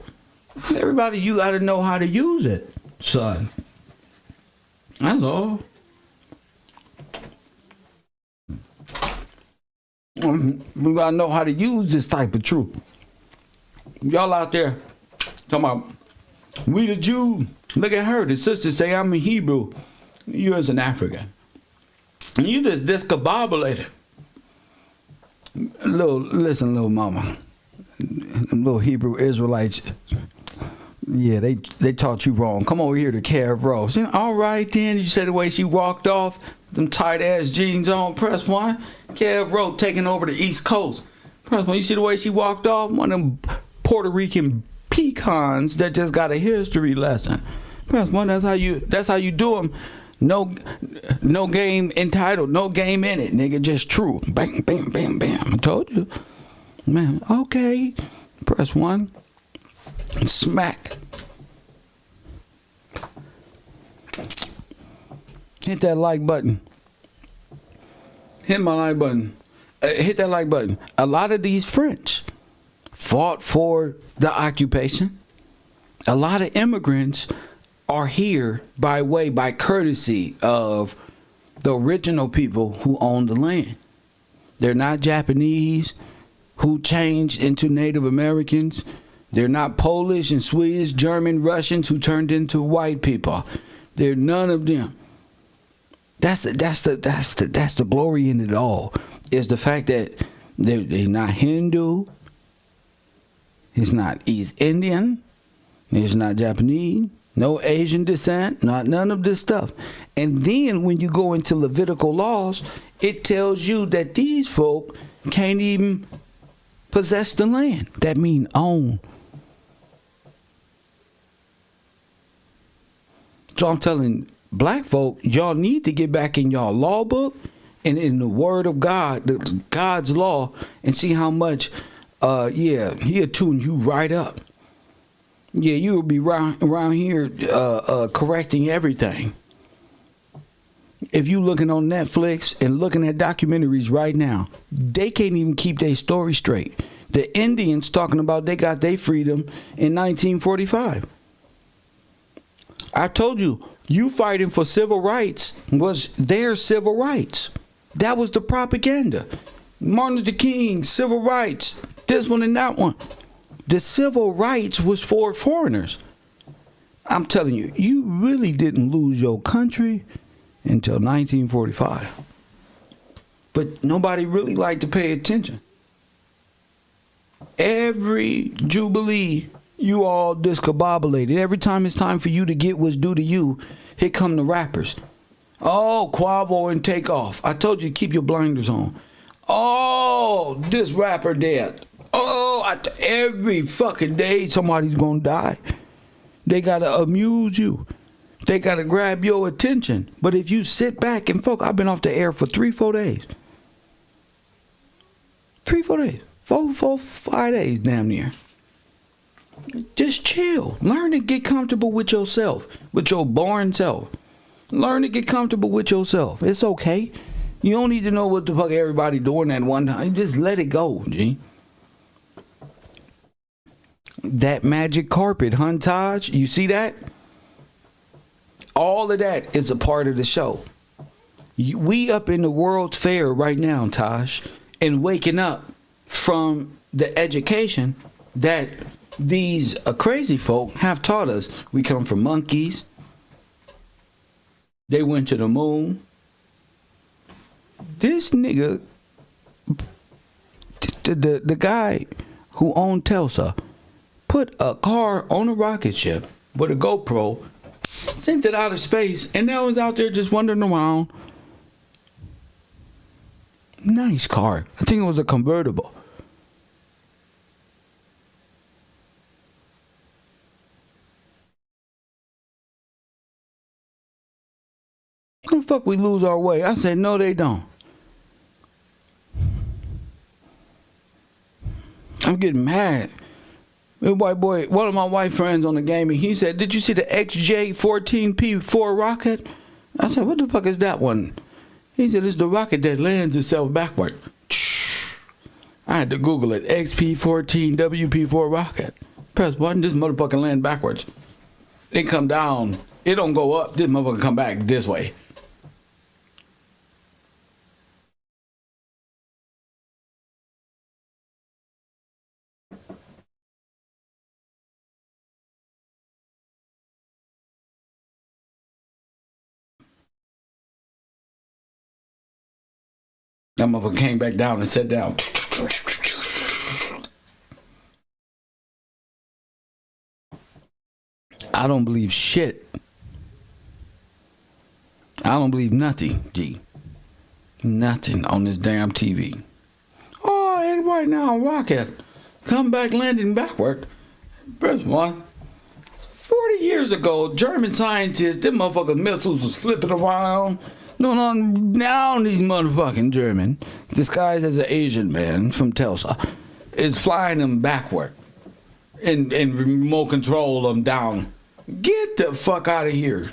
Everybody, you got to know how to use it, son. That's all. We got to know how to use this type of truth. Y'all out there talking about, we the Jew. Look at her. The sister say, I'm a Hebrew. You as an African. And you just discombobulated. Listen, little mama. Little Hebrew Israelites. Yeah, they taught you wrong. Come over here to Kev Rose. All right, then. You said the way she walked off, them tight ass jeans on. Press 1. Kev Rose taking over the East Coast. Press 1. You see the way she walked off? One of them Puerto Rican pecans that just got a history lesson. Press 1. That's how you do them. No game entitled, no game in it, nigga. Just true. Bam, bam, bam, bam. I told you. Man, okay. Press 1. Smack. Hit that like button. Hit my like button. Hit that like button. A lot of these French fought for the occupation. A lot of immigrants are here by courtesy of the original people who own the land. They're not Japanese who changed into Native Americans. They're not Polish and Swedish, German, Russians who turned into white people. They're none of them. That's the glory in it all. Is the fact that they're not Hindu. He's not East Indian. He's not Japanese. No Asian descent. Not none of this stuff. And then when you go into Levitical laws, it tells you that these folk can't even possess the land. That means own. So I'm telling black folk, y'all need to get back in y'all law book and in the word of God, God's law, and see how much, he'll tune you right up. Yeah, you will be around here correcting everything. If you looking on Netflix and looking at documentaries right now, they can't even keep their story straight. The Indians talking about they got their freedom in 1945. I told you, you fighting for civil rights was their civil rights. That was the propaganda. Martin Luther King, civil rights, this one and that one. The civil rights was for foreigners. I'm telling you, you really didn't lose your country until 1945. But nobody really liked to pay attention. Every Jubilee, you all discombobulated. Every time it's time for you to get what's due to you, here come the rappers. Oh, Quavo and Takeoff. I told you to keep your blinders on. Oh, this rapper dead. Oh, every fucking day somebody's gonna die. They gotta amuse you. They gotta grab your attention. But if you sit back and focus, I've been off the air for 3-4 days. 3-4 days. 4-5 days damn near. Just chill. Learn to get comfortable with yourself, with your boring self. Learn to get comfortable with yourself. It's okay. You don't need to know what the fuck everybody doing at one time. Just let it go, G. That magic carpet, huh, Taj? You see that? All of that is a part of the show. We up in the World's Fair right now, Taj, and waking up from the education that these crazy folk have taught us. We come from monkeys. They went to the moon. This nigga, the guy who owned Telsa, put a car on a rocket ship with a GoPro, sent it out of space, and now it's out there just wandering around. Nice car. I think it was a convertible. How the fuck we lose our way? I said, no, they don't. I'm getting mad. A white boy, one of my white friends on the game, and he said, did you see the XJ-14P4 rocket? I said, what the fuck is that one? He said, it's the rocket that lands itself backward. I had to Google it. XP-14WP4 rocket. Press button, this motherfucker land backwards. It come down. It don't go up. This motherfucker come back this way. That motherfucker came back down and sat down. I don't believe shit. I don't believe nothing, G. Nothing on this damn TV. Oh, it's right now, rocket. Come back landing backward. Press 1. 40 years ago, German scientists, them motherfucking missiles was flipping around. No, now these motherfucking German, disguised as an Asian man from Tulsa, is flying them backward and remote control them down. Get the fuck out of here.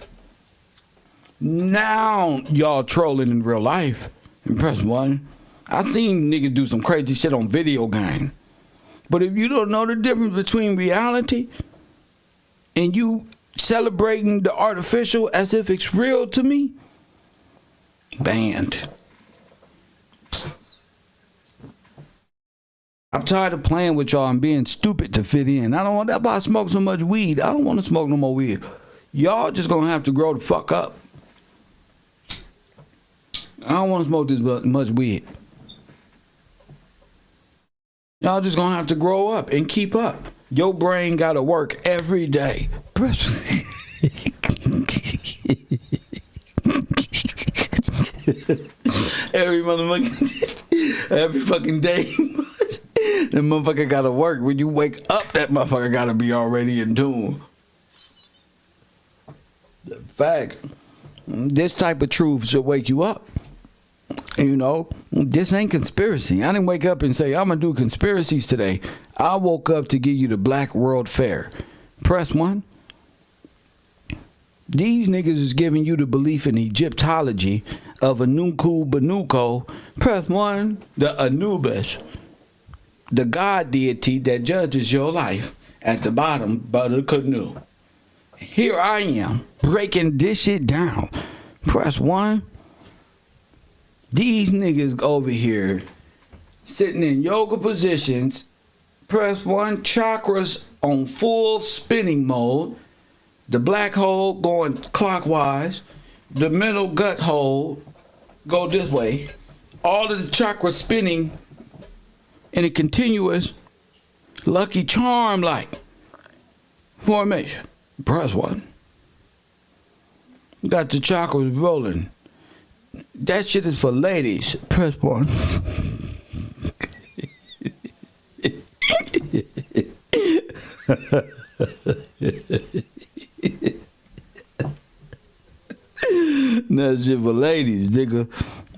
Now y'all trolling in real life. Press 1. I seen niggas do some crazy shit on video game. But if you don't know the difference between reality and you celebrating the artificial as if it's real to me, banned. I'm tired of playing with y'all and being stupid to fit in. I don't want that. Why I smoke so much weed. I don't want to smoke no more weed. Y'all just gonna have to grow the fuck up. I don't want to smoke this much weed. Y'all just gonna have to grow up and keep up. Your brain gotta work every day. every fucking day. That motherfucker gotta work. When you wake up, that motherfucker gotta be already in tune. The fact, this type of truth should wake you up. You know, this ain't conspiracy. I didn't wake up and say, I'm gonna do conspiracies today. I woke up to give you the Black World Fair. Press 1. These niggas is giving you the belief in Egyptology of Anuku Banuko. Press 1. The Anubis, the god deity that judges your life at the bottom of the canoe. Here I am breaking this shit down. Press 1. These niggas over here sitting in yoga positions. Press 1. Chakras on full spinning mode. The black hole going clockwise. The middle gut hole go this way. All of the chakras spinning in a continuous Lucky Charm like formation. Press 1. Got the chakras rolling. That shit is for ladies. Press 1. That shit for ladies, nigga.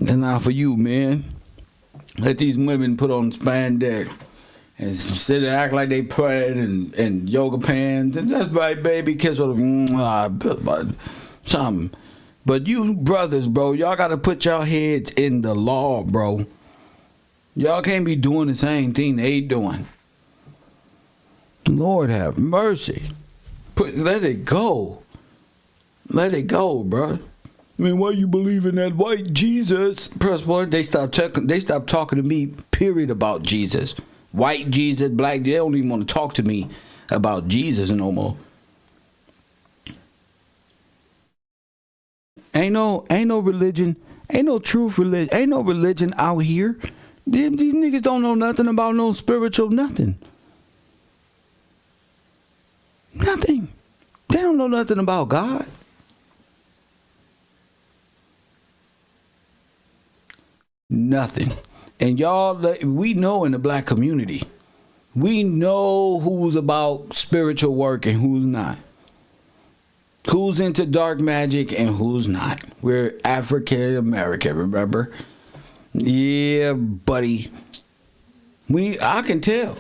And not for you, man. Let these women put on spandex and sit and act like they praying and yoga pants. And that's right, baby. Kiss her. Something. But you brothers, bro, y'all got to put y'all heads in the law, bro. Y'all can't be doing the same thing they doing. Lord have mercy. Let it go. Let it go, bro. I mean, why you believe in that white Jesus? Press 1. They stopped talking to me, period, about Jesus. White Jesus, black, they don't even want to talk to me about Jesus no more. Ain't no religion, ain't no truth religion, ain't no religion out here. These niggas don't know nothing about no spiritual nothing. Nothing. They don't know nothing about God. Nothing. And y'all, we know in the black community, we know who's about spiritual work and who's not. Who's into dark magic and who's not. We're African American, remember? Yeah, buddy. I can tell.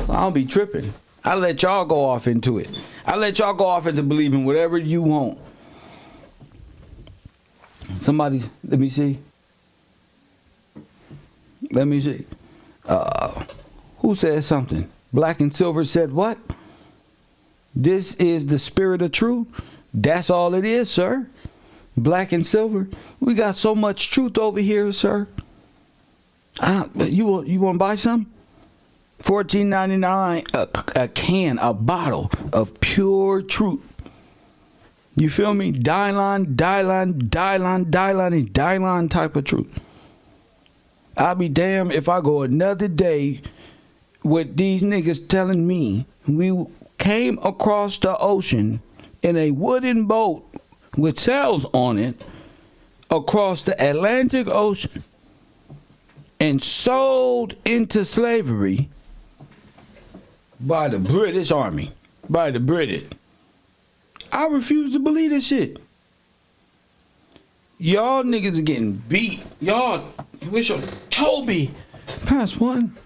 I'll be tripping. I let y'all go off into it. I let y'all go off into believing whatever you want. Somebody, let me see. Who said something? Black and Silver said what? This is the spirit of truth. That's all it is, sir. Black and Silver. We got so much truth over here, sir. You want to buy some? $14.99 a can, a bottle of pure truth. You feel me? Dylan type of truth. I'll be damned if I go another day with these niggas telling me we came across the ocean in a wooden boat with sails on it across the Atlantic Ocean and sold into slavery by the British Army. by the British. I refuse to believe this shit. Y'all niggas are getting beat. Y'all wish your Toby. Press 1.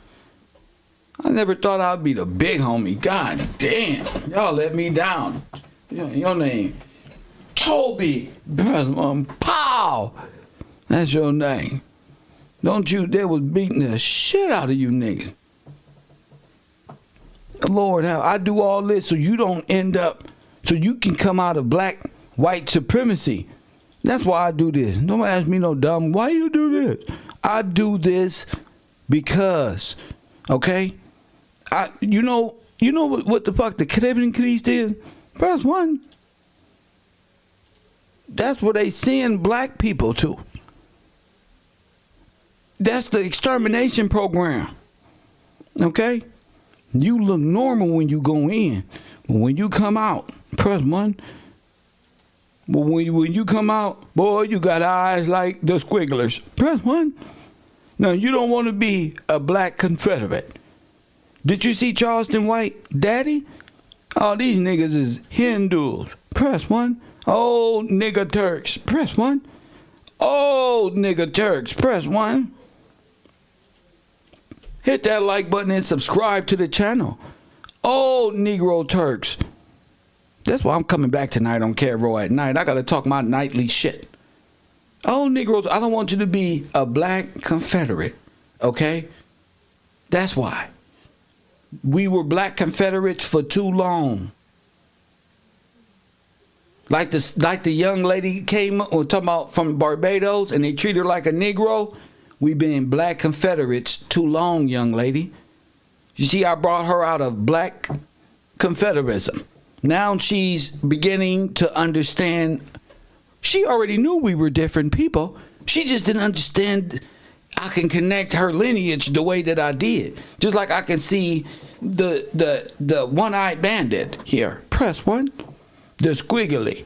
I never thought I'd be the big homie. God damn. Y'all let me down. Your name. Toby. Press 1. Pow. That's your name. Don't you dare was beating the shit out of you niggas. Lord, I do all this so you don't end up, so you can come out of black, white supremacy. That's why I do this. Don't ask me no dumb, why you do this? I do this because, okay? You know what the fuck the Caribbean Christ is? Press 1. That's where they send black people to. That's the extermination program. Okay? You look normal when you go in. But when you come out, press 1. But when you come out, boy, you got eyes like the squigglers. Press 1. Now, you don't want to be a black Confederate. Did you see Charleston White, Daddy? All these niggas is Hindus. Press 1. Old nigga Turks. Press 1. Old nigga Turks. Press 1. Hit that like button and subscribe to the channel. Old Negro Turks. That's why I'm coming back tonight on Caro at night. I got to talk my nightly shit. Old Negroes, I don't want you to be a black Confederate. Okay? That's why. We were black Confederates for too long. Like the young lady came up, we're talking about from Barbados, and they treat her like a Negro. We've been black Confederates too long, young lady. You see, I brought her out of black Confederatism. Now she's beginning to understand. She already knew we were different people. She just didn't understand I can connect her lineage the way that I did. Just like I can see the one-eyed bandit here. Press 1. The squiggly.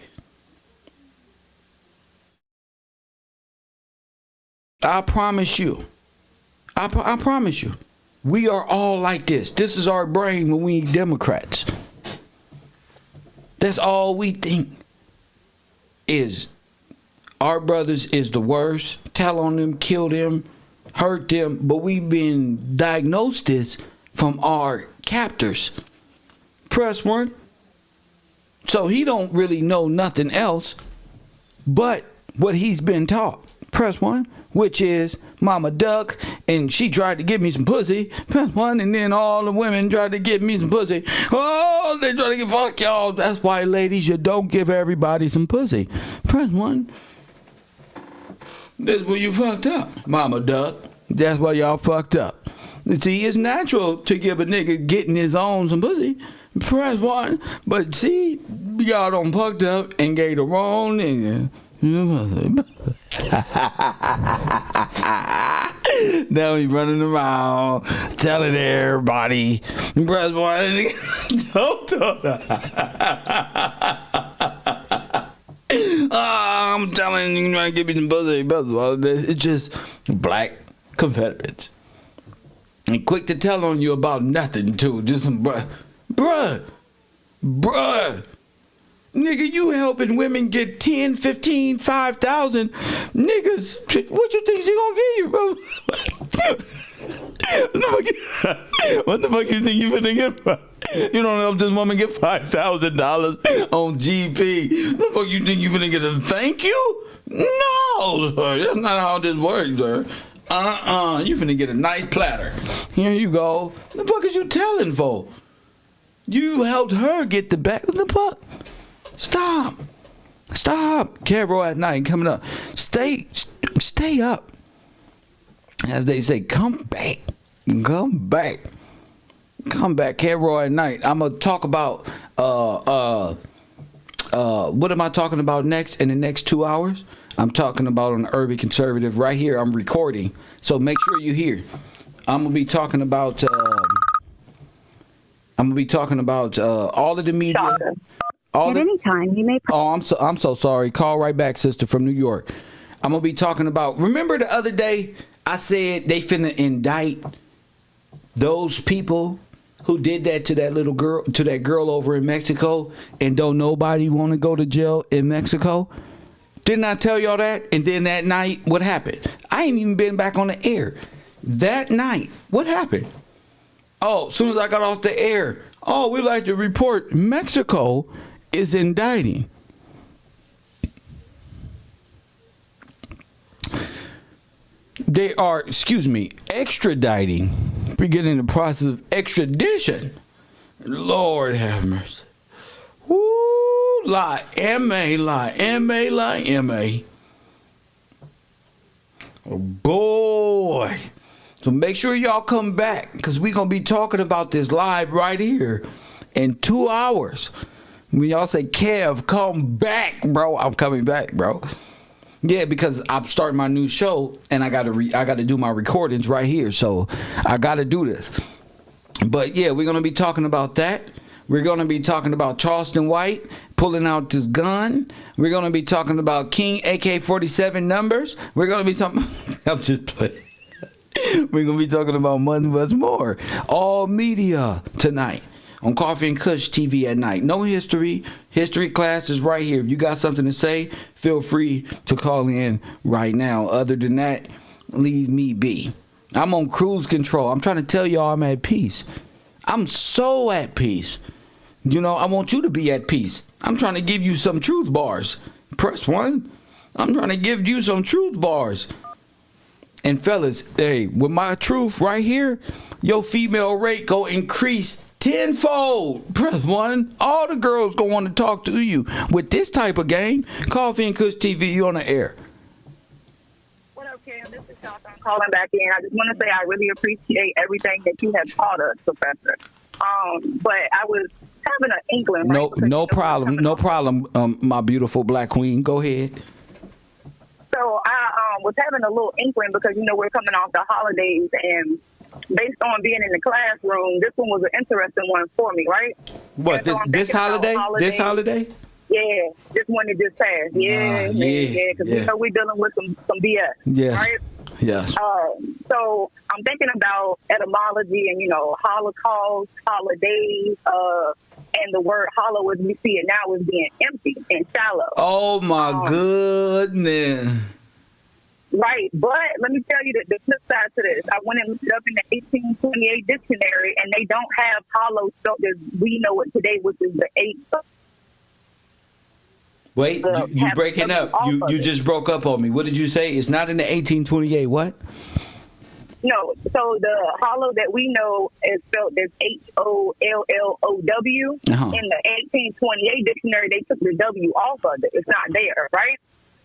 I promise you. I promise you. We are all like this. This is our brain when we Democrats. That's all we think is our brothers is the worst. Tell on them, kill them, hurt them. But we've been diagnosed this from our captors. Press 1. So he don't really know nothing else but what he's been taught. Press 1, which is Mama Duck, and she tried to give me some pussy. Press 1, and then all the women tried to give me some pussy. Oh, they try to get fuck y'all. That's why, ladies, you don't give everybody some pussy. Press 1. That's where you fucked up, Mama Duck. That's why y'all fucked up. See, it's natural to give a nigga getting his own some pussy. Press 1. But see, y'all done fucked up and gave the wrong nigga. Now he running around telling everybody. Press 1. I'm telling you, trying to give me some pussy. It's just black Confederates. And quick to tell on you about nothing, too. Just some bruh. Nigga, you helping women get 10, 15, 5,000. Niggas, what you think she gonna give you, bro? What the fuck you think you finna get? You don't help this woman get $5,000 on GP. What the fuck you think you finna get a thank you? No, sir. That's not how this works, sir. You finna get a nice platter. Here you go. What the fuck is you telling for? You helped her get the back. What the fuck? Stop. Caro at night coming up. Stay up. As they say, come back. Caro at night. I'm gonna talk about what am I talking about next in the next 2 hours? I'm talking about an urban conservative right here. I'm recording, so make sure you hear. I'm gonna be talking about all of the media. At any time, you may. Oh, I'm so sorry. Call right back, sister from New York. I'm gonna be talking about. Remember the other day I said they finna indict those people who did that to that little girl, to that girl over in Mexico, and don't nobody want to go to jail in Mexico? Didn't I tell y'all that? And then that night, what happened? I ain't even been back on the air. That night, what happened? Oh, as soon as I got off the air, oh, we like to report Mexico is indicting. They are, extraditing, beginning the process of extradition. Lord have mercy. Woo, lie, M-A. Oh, boy. So make sure y'all come back, because we're going to be talking about this live right here in 2 hours. When y'all say, Kev, come back, bro, I'm coming back, bro. Yeah, because I'm starting my new show, and I gotta do my recordings right here, so I gotta do this. But yeah, we're gonna be talking about that. We're gonna be talking about Charleston White pulling out this gun. We're gonna be talking about King AK-47 numbers. We're gonna be talking. I'm just playing. We're gonna be talking about much more. All media tonight on Coffee and Kush TV at night. No history. History class is right here. If you got something to say, feel free to call in right now. Other than that, leave me be. I'm on cruise control. I'm trying to tell y'all I'm at peace. I'm so at peace. You know, I want you to be at peace. I'm trying to give you some truth bars. Press 1. I'm trying to give you some truth bars. And fellas, hey, with my truth right here, your female rate go increase tenfold. Press 1. All the girls gonna want to talk to you with this type of game. Coffee and Kush TV, you on the air. What up, Cam? This is Charles. I'm calling back in. I just want to say I really appreciate everything that you have taught us, Professor. But I was having an inkling. No, right? No problem. My beautiful black queen. Go ahead. So I was having a little inkling because, you know, we're coming off the holidays, and based on being in the classroom, this one was an interesting one for me, right? What, this holiday? This holiday? Yeah, this one that just passed. Yeah, because you know we're dealing with some BS, yes. right? Yes. So I'm thinking about etymology and, you know, Holocaust, holidays, and the word hollow as we see it now is being empty and shallow. Oh, my goodness. Right, but let me tell you the flip side to this. I went and looked it up in the 1828 dictionary, and they don't have hollow spelled as we know it today, which is the 8th. Wait, you breaking up. You just broke up on me. What did you say? It's not in the 1828 what? No, so the hollow that we know is spelled as HOLLOW. In the 1828 dictionary, they took the W off of it. It's not there, right?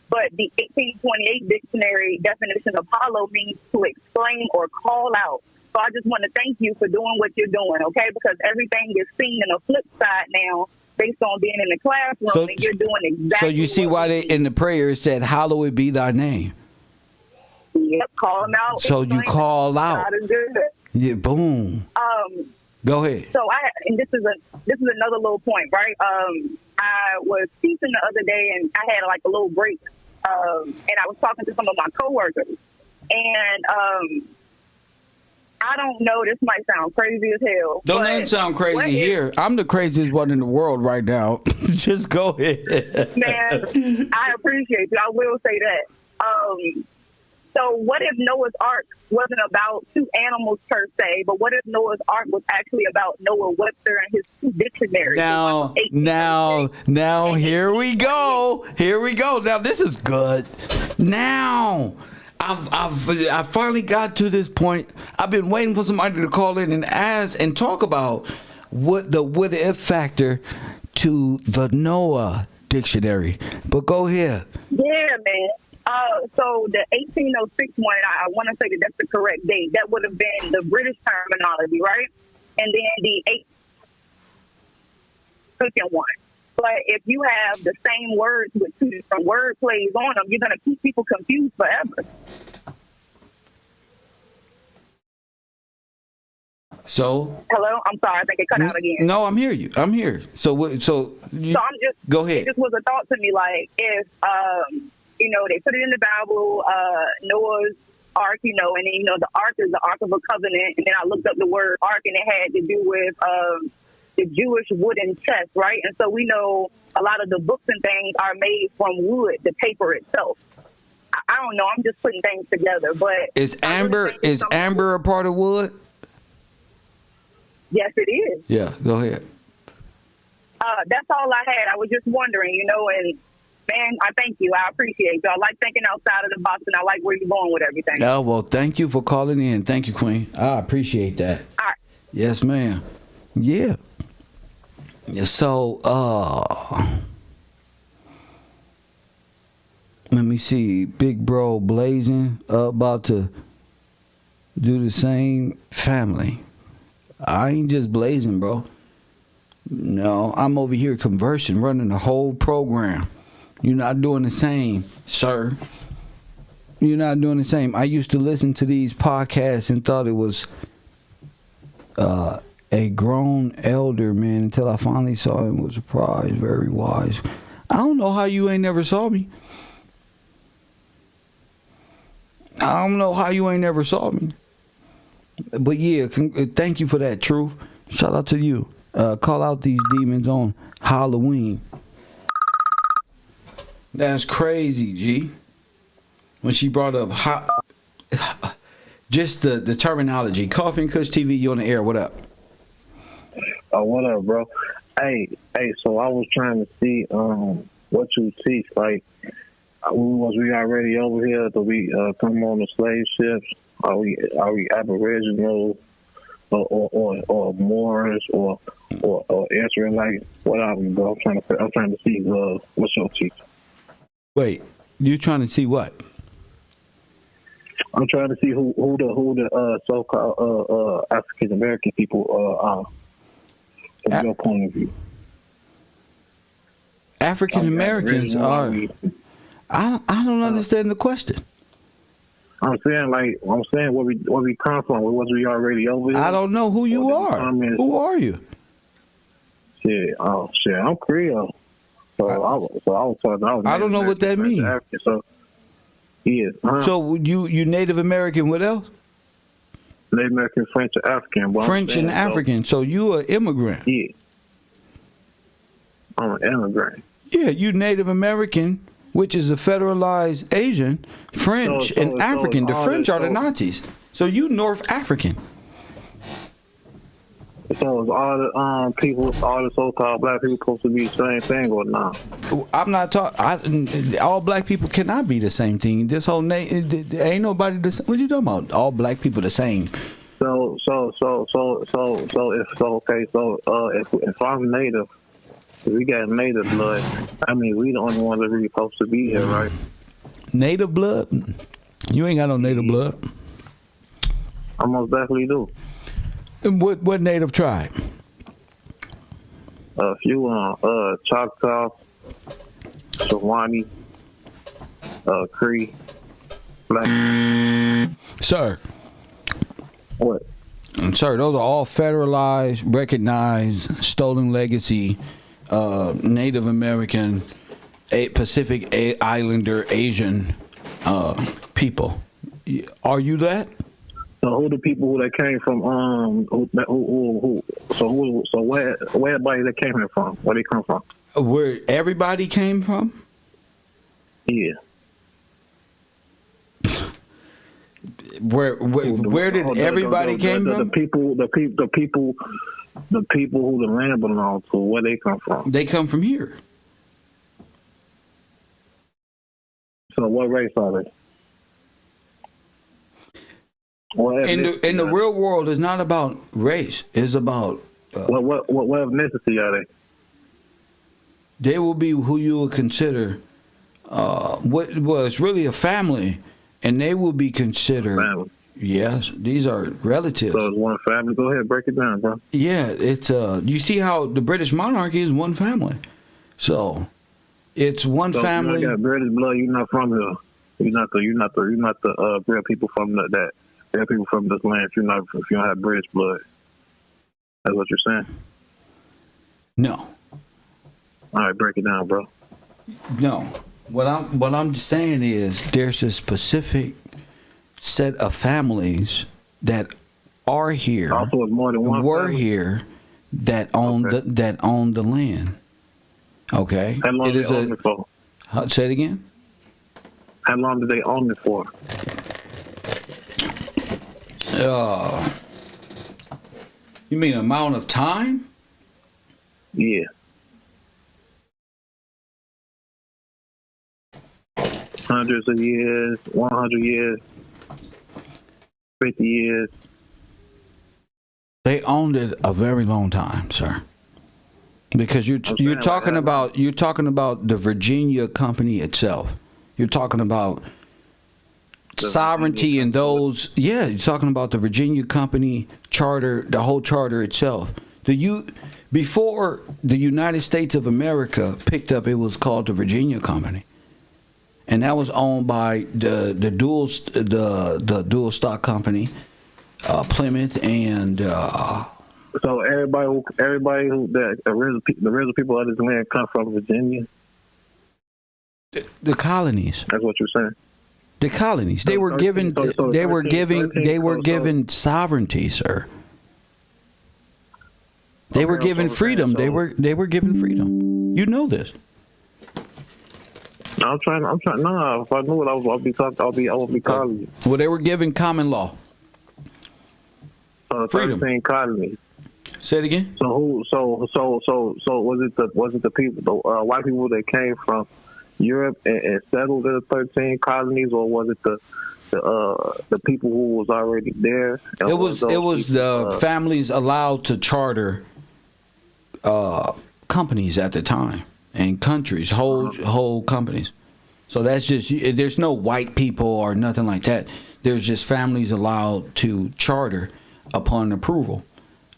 But the 1828 dictionary definition of hollow means to exclaim or call out. So I just want to thank you for doing what you're doing, okay? Because everything is seen in a flip side now based on being in the classroom, and you're doing exactly. So you see why they in the prayer it said, hallowed be thy name. Yep, call them out. So you call out. God is good. Yeah, boom. Go ahead. So this is another little point, right? I was teaching the other day, and I had like a little break, and I was talking to some of my coworkers, and I don't know, this might sound crazy as hell. Don't let it sound crazy here. I'm the craziest one in the world right now. Just go ahead. Man, I appreciate you. I will say that. So what if Noah's Ark wasn't about two animals per se, but what if Noah's Ark was actually about Noah Webster and his two dictionaries? Now, here we go. Here we go. Now, this is good. Now, I finally got to this point. I've been waiting for somebody to call in and ask and talk about what the if factor to the Noah dictionary. But go ahead. Yeah, man. So the 1806 one, I want to say that that's the correct date. That would have been the British terminology, right? And then the 18th one. But if you have the same words with two different word plays on them, you're going to keep people confused forever. So hello, I'm sorry, I think it cut out again. No, I'm here. I'm here. So I'm just go ahead. It just was a thought to me, like if you know, they put it in the Bible, Noah's ark, and then, the ark is the Ark of a Covenant. And then I looked up the word ark, and it had to do with the Jewish wooden chest, right? And so we know a lot of the books and things are made from wood, the paper itself. I don't know. I'm just putting things together. But is amber a part of wood? Yes, it is. Yeah, go ahead. That's all I had. I was just wondering, and man, I thank you. I appreciate you. I like thinking outside of the box, and I like where you're going with everything. Oh, well, thank you for calling in. Thank you, Queen. I appreciate that. All right. Yes, ma'am. Yeah. So, let me see. Big Bro Blazing about to do the same. Family. I ain't just blazing, bro. No, I'm over here conversing, running the whole program. You're not doing the same, sir. You're not doing the same. I used to listen to these podcasts and thought it was a grown elder, man, until I finally saw him. Was surprised, very wise. I don't know how you ain't never saw me. I don't know how you ain't never saw me. But yeah, thank you for that, Truth. Shout out to you. Call out these demons on Halloween. That's crazy, G. When she brought up just the terminology. Coffee and Kush TV, you on the air. What up? Oh, what up, bro? Hey, so I was trying to see what you teach. Like, was we already over here? Do we come on the slave ships? Are we Aboriginal or Moors or Israelites? Whatever, bro. I'm trying to see what's your teaching. Wait, you trying to see what? I'm trying to see who the so-called African American people are from your point of view. African Americans are. I don't understand the question. I'm saying where we come from. Was we already over here? I don't know who you are. Who are you? Shit, I'm Creole. So I was talking. I don't know what that means. So yeah. So you Native American? What else? Native American, French, and African. French and African. So you an immigrant? Yeah. I'm an immigrant. Yeah, you Native American, which is a federalized Asian, French and African. The French are the Nazis. So you North African. So is all the people, all the so-called black people, supposed to be the same thing or not? I'm not talking. All black people cannot be the same thing. This whole ain't nobody the same. What you talking about? All black people the same. So if I'm Native, if we got Native blood, I mean we the only ones that really supposed to be here, right? Native blood? You ain't got no Native blood. I most definitely do. What Native tribe? A few Choctaw, Shawnee, Cree, Black. Sir. What? Sir, those are all federalized, recognized, stolen legacy, Native American, Pacific Islander, Asian people. Are you that? So who the people that came from? So where everybody that came here from? Where they come from? Where everybody came from? Yeah. Where did everybody came from? The people who the land belongs to. Where they come from? They come from here. So what race are they? In the real world, it's not about race. It's about what ethnicity are they? They will be who you would consider. It's really a family, and they will be considered. Family. Yes, these are relatives. So it's one family. Go ahead, break it down, bro. Yeah, it's you see how the British monarchy is one family. So it's one family. You got British blood. You're not from here. You're not the real people from that. They're people from this land. If you don't have British blood, that's what you're saying. No. All right, break it down, bro. No. What I'm saying is there's a specific set of families that are here, Also, it's more than one were family? here, that own the land. Okay, How long it did is they own it for? Say it again. How long did they own it for? You mean amount of time? Yeah. Hundreds of years, 100 years, 50 years. They owned it a very long time, sir. Because you're talking about the Virginia company itself. You're talking about sovereignty and those. Yeah, you're talking about the Virginia company charter, the whole charter itself. Before the United States of America picked up, it was called the Virginia Company, and that was owned by the dual stock company, Plymouth and. So everybody who the original people of this land come from Virginia. The colonies. That's what you're saying. The colonies. They were given. They were given sovereignty, sir. They were given freedom. They were given freedom. You know this. I'm trying. No, if I knew it, I would be calling you. Well, they were given common law. Freedom. 13 colonies. Say it again. So was it the people, the white people that came from Europe and settled in the 13 colonies, or was it the people who was already there? It was the families allowed to charter companies at the time, and countries, whole companies. So that's just, there's no white people or nothing like that. There's just families allowed to charter upon approval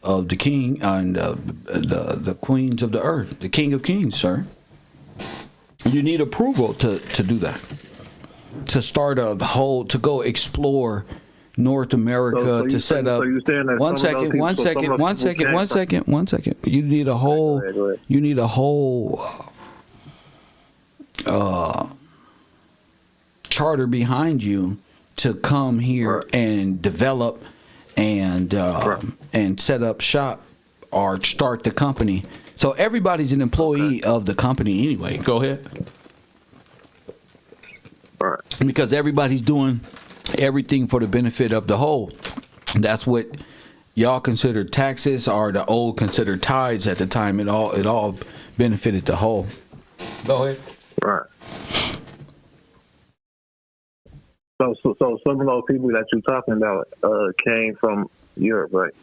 of the king and the queens of the earth, the king of kings, sir. You need approval to do that, to start to go explore North America, to set up. One second. You need a whole charter behind you to come here and develop and set up shop or start the company. So everybody's an employee of the company anyway. Go ahead. Right. Because everybody's doing everything for the benefit of the whole. That's what y'all considered taxes, or the old considered tithes at the time. It all benefited the whole. Go ahead. Right. So some of those people that you're talking about came from Europe, right?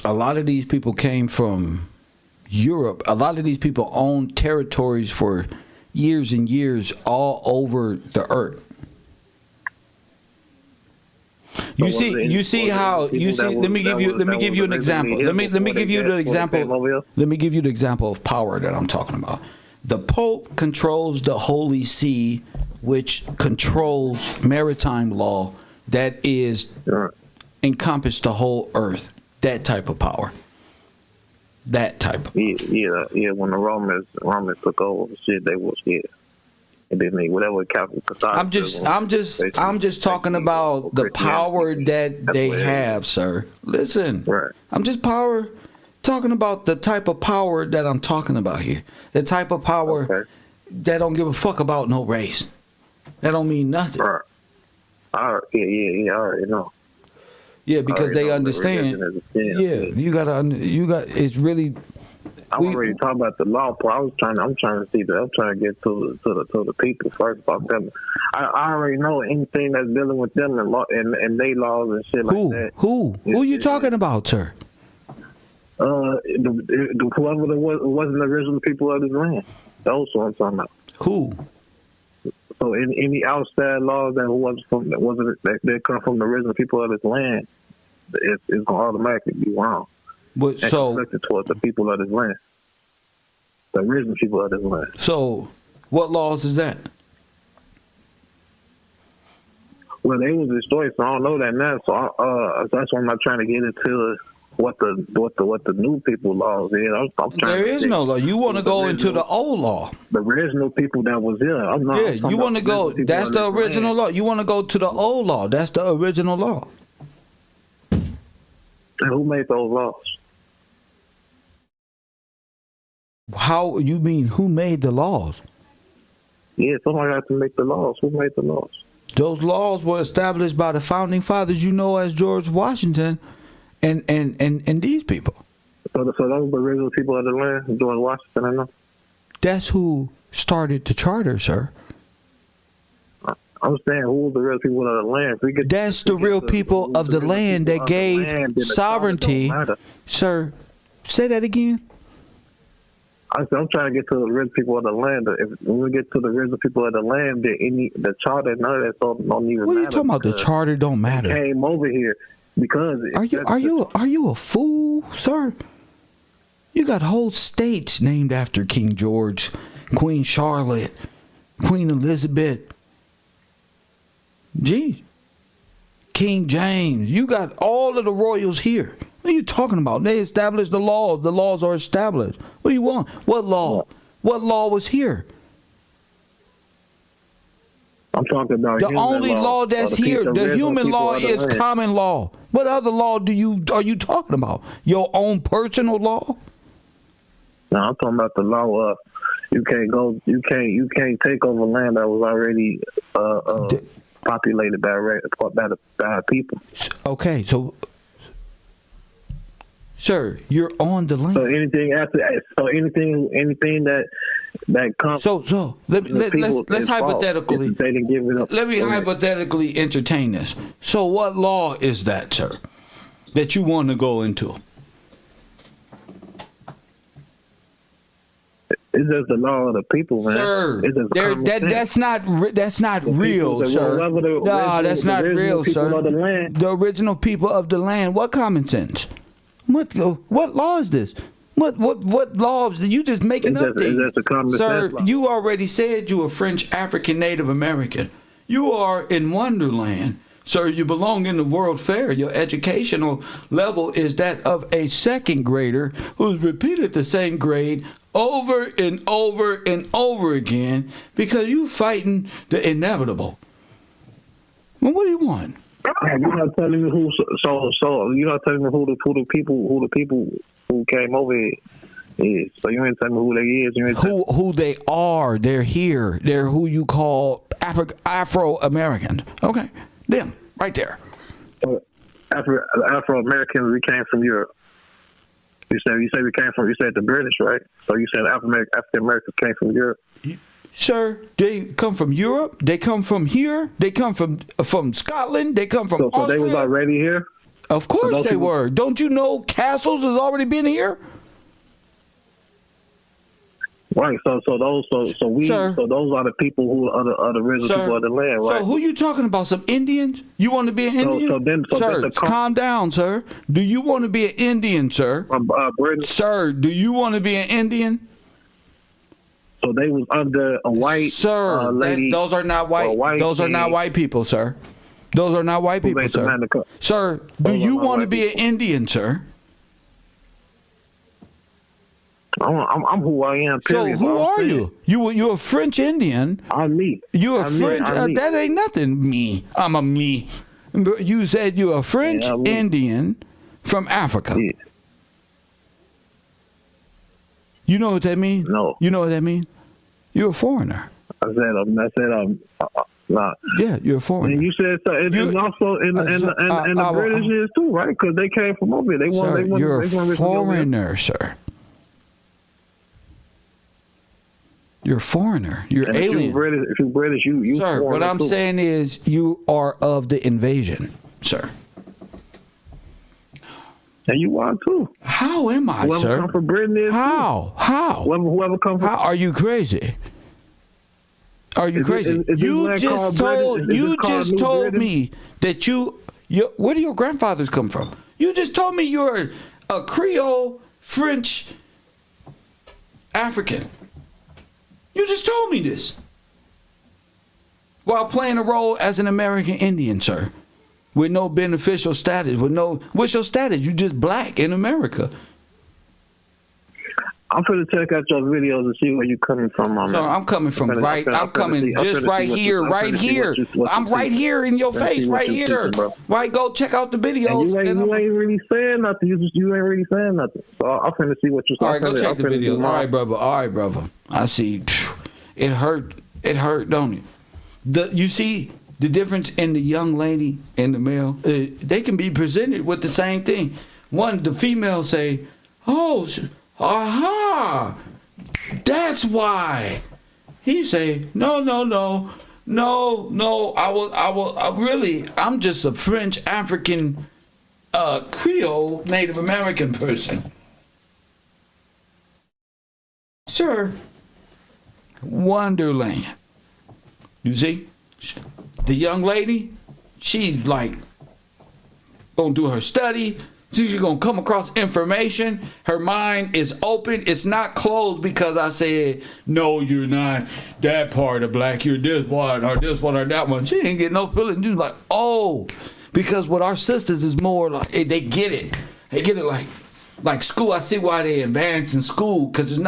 A lot of these people came from Europe. A lot of these people owned territories for years and years all over the earth. Let me give you an example. Let me give you the example of power that I'm talking about. The Pope controls the Holy See, which controls maritime law that is encompass the whole earth. That type of power. That type of power. Yeah. When the Romans took over, shit, they was scared. And then whatever Catholic. I'm just talking about the power that they have, sir. Listen, right. I'm just talking about the type of power that I'm talking about here. The type of power that don't give a fuck about no race. That don't mean nothing. Right. I already know. Yeah, because they understand. It's really. I'm already talking about the law part. I'm trying to get to the people first about them. I already know anything that's dealing with them and law and they laws and shit like that. Who you talking about, sir? Whoever wasn't the original people of this land. Those what I'm talking about. Who? So any outside laws that come from the original people of this land, it's gonna automatically be wrong. But so towards the people of this land, the original people of this land. So, what laws is that? Well, they was destroyed, so I don't know that now. So that's why I'm not trying to get into what the new people laws is. I'm trying. There is no law. You want to go into the old law. The original people that was here. Yeah, you want to go. That's the original law. You want to go to the old law. That's the original law. And who made those laws? How you mean? Who made the laws? Yeah, somebody had to make the laws. Who made the laws? Those laws were established by the founding fathers, as George Washington and these people. So those were the original people of the land, George Washington, I know. That's who started the charter, sir. I'm saying, who was the real people of the land? That's the real people of the land that gave sovereignty. Sir, say that again. I'm trying to get to the real people of the land. When we get to the real people of the land, the charter, none of that stuff don't even matter. What are you talking about? The charter don't matter. They came over here because are you a fool, sir? You got whole states named after King George, Queen Charlotte, Queen Elizabeth. Gee, King James. You got all of the royals here. What are you talking about? They established the laws. The laws are established. What do you want? What law? What law was here? I'm talking about the only law that's here. The human law is common law. What other law are you talking about? Your own personal law? No, I'm talking about the law of you can't take over land that was already populated by people. Okay, so. Sir, you're on the land. So anything that comes. So let's hypothetically. They didn't give it up. Let me hypothetically entertain this. So what law is that, sir, that you want to go into? It's just the law of the people, man. Sir, that's not real, sir. No, that's not real, sir. The original people of the land. What common sense? What law is this? What laws? You just making up things. Sir, you already said you a French African Native American. You are in Wonderland. Sir, you belong in the World Fair. Your educational level is that of a second grader who's repeated the same grade over and over and over again because you fighting the inevitable. Well, what do you want? You're not telling me who. So you're not telling me who the people who came over here is. So you ain't telling me who they is. Who they are. They're here. They're who you call Afro Americans. Okay, them right there. Afro Americans. We came from Europe. You said we came from. You said the British, right? So you said African Americans came from Europe. Sir, they come from Europe. They come from here. They come from Scotland. They come from Austria. So they was already here? Of course they were. Don't you know castles has already been here? Right. So those are the people who are the original people of the land, right? So who you talking about? Some Indians? You want to be an Indian? Sir, calm down, sir. Do you want to be an Indian, sir? Sir, do you want to be an Indian? So they was under a white lady. Those are not white. Those are not white people, sir. Those are not white people, sir. Sir, do you want to be an Indian, sir? I'm who I am. Period. So who are you? You're a French Indian. I'm me. You're a French. That ain't nothing. Me. I'm a me. You said you're a French Indian from Africa. Yeah. You know what that means? No. You know what that means? You're a foreigner. I said nah. Yeah, you're a foreigner. And you said so. And also in the British is too, right? Because they came from over here. You're a foreigner, sir. You're a foreigner. You're alien. If you're British, you sir, what I'm saying is you are of the invasion, sir. And you are too. How am I, whoever sir? Whoever come from Britain is How? Too. How? Whoever come from. How are you crazy? Are you crazy? You just told me that where do your grandfathers come from? You just told me you're a Creole, French, African. You just told me this while playing a role as an American Indian, sir. with no beneficial status, what's your status? You just black in America. I'm finna check out your videos and see where you coming from, my man. I'm coming from I'm coming just right here. I'm right here in your face, right here. Right, go check out the videos. And you ain't really saying nothing. You ain't really saying nothing. So I'm finna see what you're saying. All right, go check the videos. All right, brother. I see. It hurt, don't it? You see the difference in the young lady and the male? They can be presented with the same thing. The female say, "Oh, aha, that's why." He say, no, I'm just a French African Creole Native American person. Sir, Wonderland. You see? The young lady, she's like gonna do her study. She's going to come across information. Her mind is open. It's not closed because I said, no, you're not that part of black. You're this one or this one or that one. She ain't get no feeling. She's like, oh, because with our sisters is more like, they get it. They get it like school. I see why they advance in school because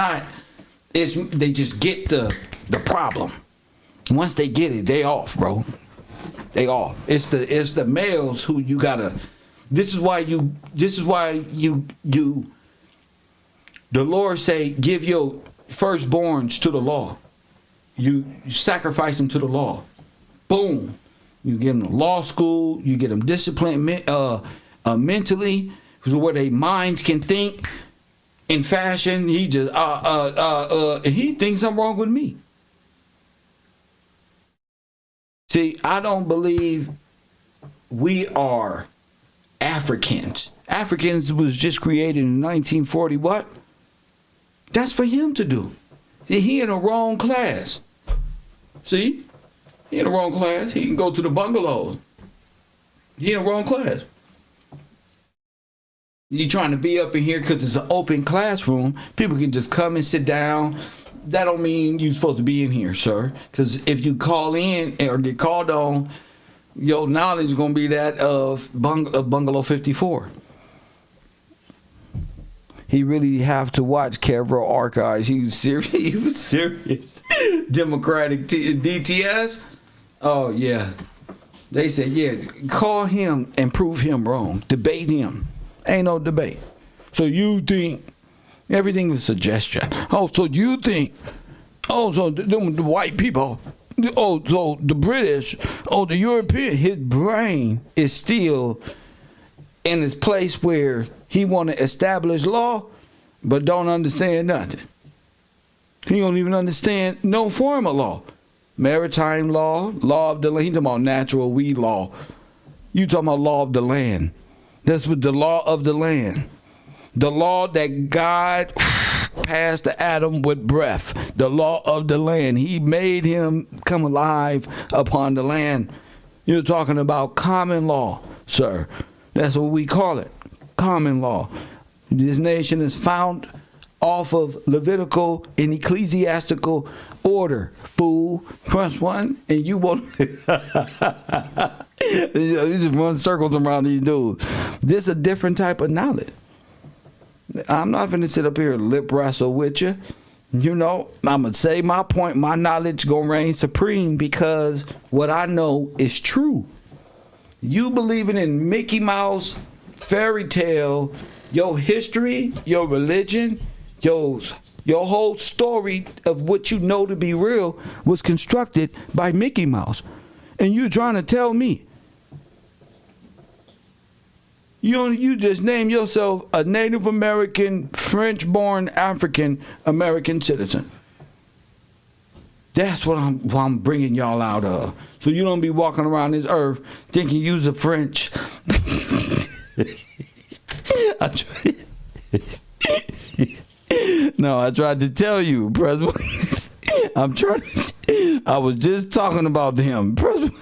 they just get the problem. Once they get it, they off, bro. They off. It's the males who you got to. This is why you the Lord say, give your firstborns to the law. You sacrifice them to the law. Boom. You get them to law school. You get them disciplined mentally, where their minds can think in fashion. He just he thinks I'm wrong with me. See, I don't believe we are Africans. Africans was just created in 1940. What? That's for him to do. He in the wrong class. See? He in the wrong class. He can go to the bungalows. He in the wrong class. You trying to be up in here because it's an open classroom. People can just come and sit down. That don't mean you're supposed to be in here, sir. Because if you call in or get called on, your knowledge is going to be that of Bungalow 54. He really have to watch Kevro Archives. He was serious. He was serious. Democratic DTS. Oh, yeah. They said, yeah, call him and prove him wrong. Debate him. Ain't no debate. So you think everything is suggestion. Oh, so you think, so the white people, so the British, the European, his brain is still in this place where he want to establish law, but don't understand nothing. He don't even understand no form of law. Maritime law, law of the land. He talking about natural weed law. You talking about law of the land. That's what the law of the land. The law that God passed to Adam with breath. The law of the land. He made him come alive upon the land. You're talking about common law, sir. That's what we call it. Common law. This nation is found off of Levitical and ecclesiastical order. Fool. Press one and you won't. You just run circles around these dudes. This is a different type of knowledge. I'm not going to sit up here and lip wrestle with you. You know, I'm going to say my point. My knowledge going to reign supreme because what I know is true. You believing in Mickey Mouse, fairy tale, your history, your religion, your whole story of what you know to be real was constructed by Mickey Mouse. And you trying to tell me you just name yourself a Native American, French-born African American citizen. That's what I'm bringing y'all out of. So you don't be walking around this earth thinking you's a French. No, I tried to tell you, President. I was just talking about him, President.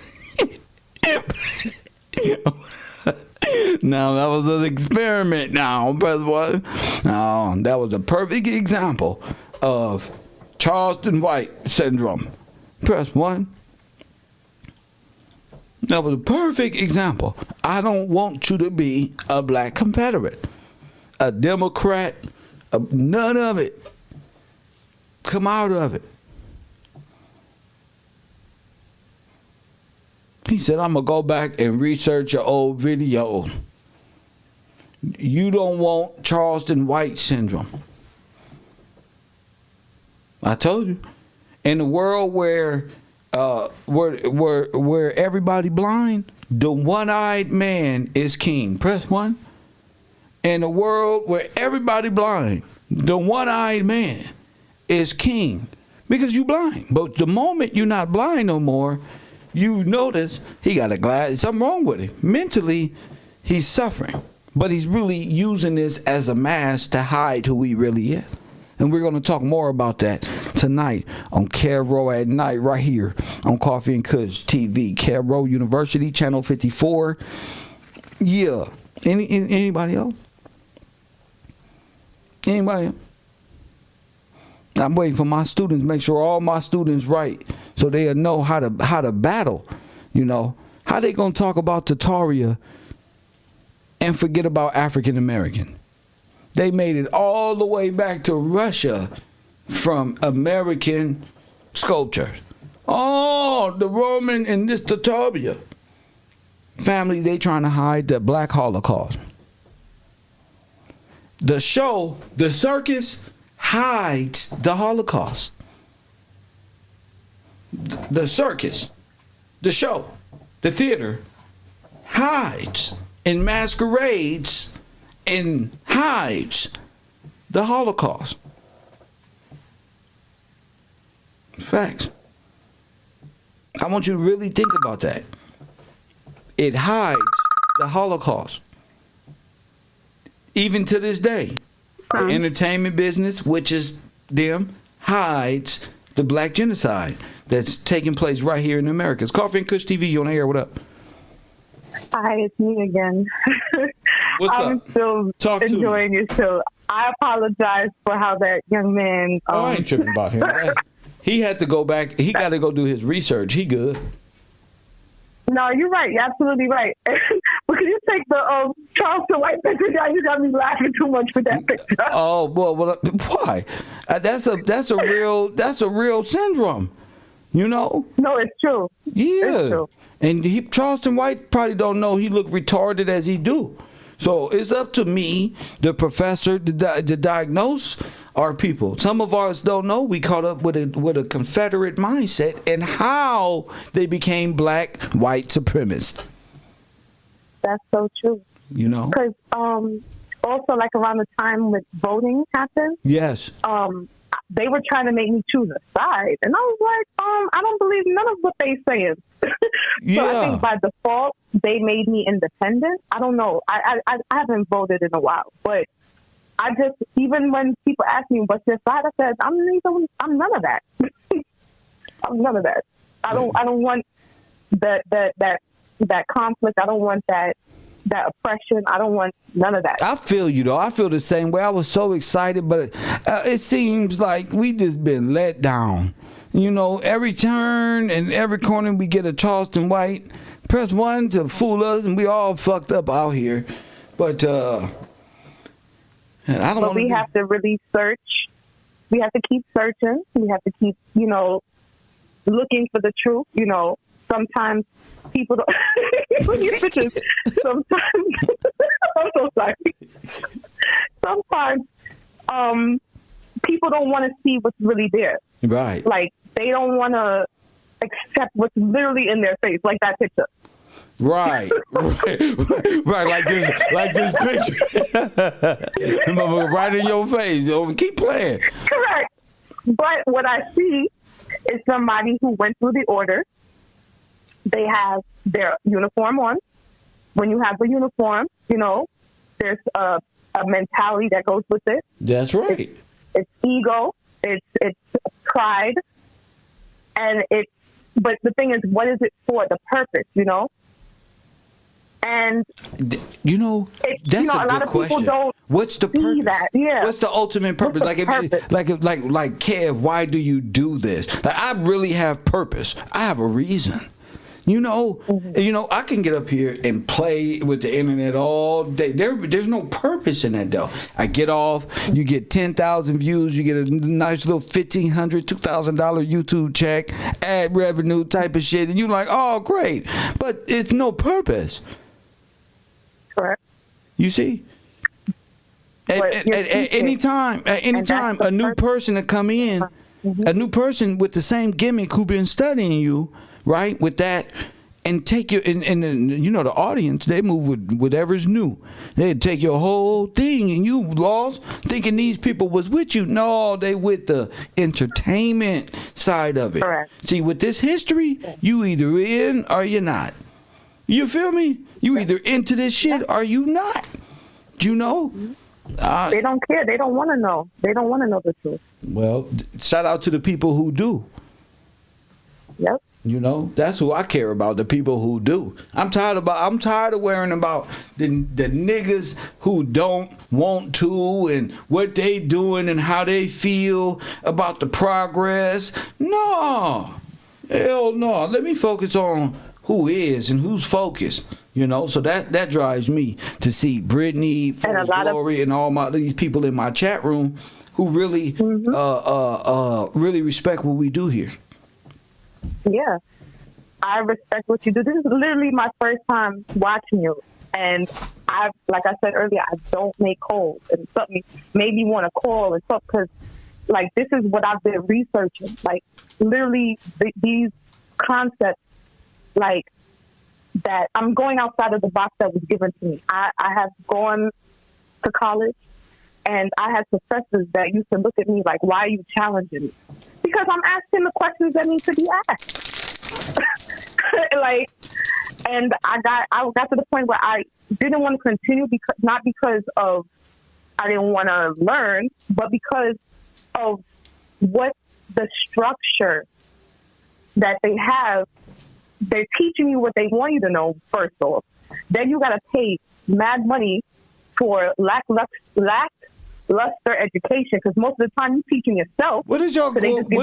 Now that was an experiment. Now, President. Now that was a perfect example of Charleston White syndrome. Press one. That was a perfect example. I don't want you to be a black Confederate, a Democrat, none of it. Come out of it. He said, I'm going to go back and research your old video. You don't want Charleston White syndrome. I told you. In a world where everybody blind, the one-eyed man is king. Press 1. In a world where everybody blind, the one-eyed man is king. Because you blind. But the moment you're not blind no more, you notice he got a glass. Something wrong with him. Mentally, he's suffering. But he's really using this as a mask to hide who he really is. And we're going to talk more about that tonight on Caro at Night right here on Coffee and Kush TV. Caro University, Channel 54. Yeah. Anybody else? Anybody else? I'm waiting for my students, make sure all my students right so they'll know how to battle. You know, how they going to talk about Tataria and forget about African American? They made it all the way back to Russia from American sculptures. Oh, the Roman and this Tataria family, they trying to hide the Black Holocaust. The show, the circus, hides the Holocaust. The circus, the show, the theater hides and masquerades and hides the Holocaust. Facts. I want you to really think about that. It hides the Holocaust. Even to this day, the entertainment business, which is them, hides the black genocide that's taking place right here in America. It's Coffee and Kush TV. You on the air? What up? Hi, it's me again. What's I'm up? still enjoying your show. I apologize for how that young man. I ain't tripping about him. He had to go back. He got to go do his research. He good. No, you're right. You're absolutely right. Because you take the Charleston White picture down, you got me laughing too much with that picture. Oh well, why? That's a real syndrome. You know? No, it's true. Yeah. It's true. And Charleston White probably don't know he look retarded as he do. So it's up to me, the professor, to diagnose our people. Some of us don't know. We caught up with a Confederate mindset and how they became black white supremacists. That's so true. You know? Because also, like around the time with voting happened. Yes. They were trying to make me choose a side, and I was like, I don't believe none of what they saying. Yeah. So I think by default they made me independent. I don't know. I haven't voted in a while, but I just, even when people ask me what's your side, I said I'm none of that. I'm none of that. I don't want that conflict. I don't want that oppression. I don't want none of that. I feel you though. I feel the same way. I was so excited, but it seems like we just been let down. You know, every turn and every corner we get a Charleston White. Press 1 to fool us, and we all fucked up out here. But I don't. But we have to really search. We have to keep searching. We have to keep, looking for the truth. Sometimes people don't. Look at pictures. Sometimes I'm so sorry. Sometimes people don't want to see what's really there. Right. Like they don't want to accept what's literally in their face, like that picture. Right. Right. Like this picture. Remember, right in your face. Keep playing. Correct. But what I see is somebody who went through the order. They have their uniform on. When you have the uniform, there's a mentality that goes with it. That's right. It's ego. It's pride. And but the thing is, what is it for? The purpose, And that's a lot good of people question. don't What's the see purpose? that. Yeah. What's the ultimate purpose? What's the purpose? Kev, why do you do this? Like, I really have purpose. I have a reason. You know, I can get up here and play with the internet all day. There's no purpose in that, though. I get off, you get 10,000 views, you get a nice little $1,500, $2,000 YouTube check, ad revenue type of shit, and you're like, oh, great. But it's no purpose. Correct. You see? At any time, a new person to come in, a new person with the same gimmick who been studying you, right, with that, and take you, and the audience, they move with whatever's new. They take your whole thing, and you lost thinking these people was with you. No, they with the entertainment side of it. Correct. See, with this history, you either in or you're not. You feel me? You either into this shit or you not. You know? They don't care. They don't want to know. They don't want to know the truth. Well, shout out to the people who do. Yep. You know, that's who I care about, the people who do. I'm tired of worrying about the niggas who don't want to and what they doing and how they feel about the progress. No. Hell no. Let me focus on who is and who's focused. You know, so that drives me to see Brittany, Forrest Glory, and all these people in my chat room who really really respect what we do here. Yeah, I respect what you do. This is literally my first time watching you, and like I said earlier, I don't make calls, and something made me want to call and talk because, like, this is what I've been researching. Like, literally these concepts, like, that I'm going outside of the box that was given to me. I have gone to college, and I had professors that used to look at me like, why are you challenging me? Because I'm asking the questions that need to be asked. Like, and I got to the point where I didn't want to continue, because not because of I didn't want to learn, but because of what the structure that they have. They're teaching you what they want you to know, first off. Then you got to pay mad money for lackluster education, because most of the time you're teaching yourself. What is y'all paying for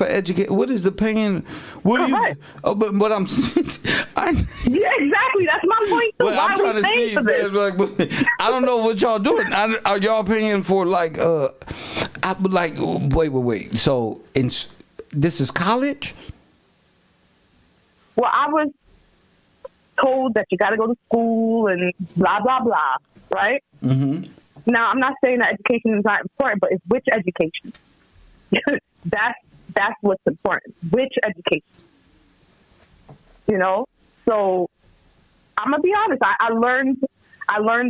education? What is the paying? What are you? Oh, but I'm. Yeah, exactly. That's my point too. Well, Why I'm trying are we to paying see. for this? I don't know what y'all doing. Are y'all paying for like? Wait. So this is college. Well, I was told that you got to go to school and blah, blah, blah, right? Mm-hmm. Now, I'm not saying that education is not important, but it's which education? That's what's important. Which education? You know? So, I'm going to be honest. I learned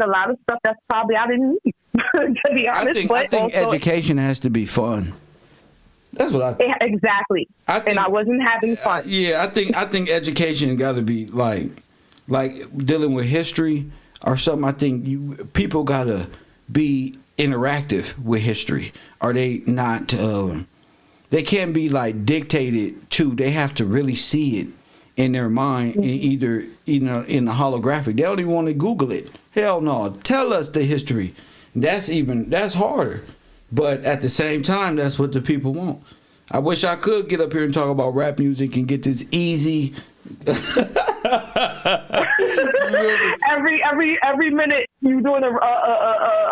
a lot of stuff that's probably I didn't need, to be honest. I think education has to be fun. That's what I think. Exactly. And I wasn't having fun. I think education got to be like dealing with history or something. I think people got to be interactive with history. Or they not? They can't be like dictated to. They have to really see it in their mind, either in the holographic. They don't even want to Google it. Hell no. Tell us the history. That's harder. But at the same time, that's what the people want. I wish I could get up here and talk about rap music and get this easy. Every minute you doing a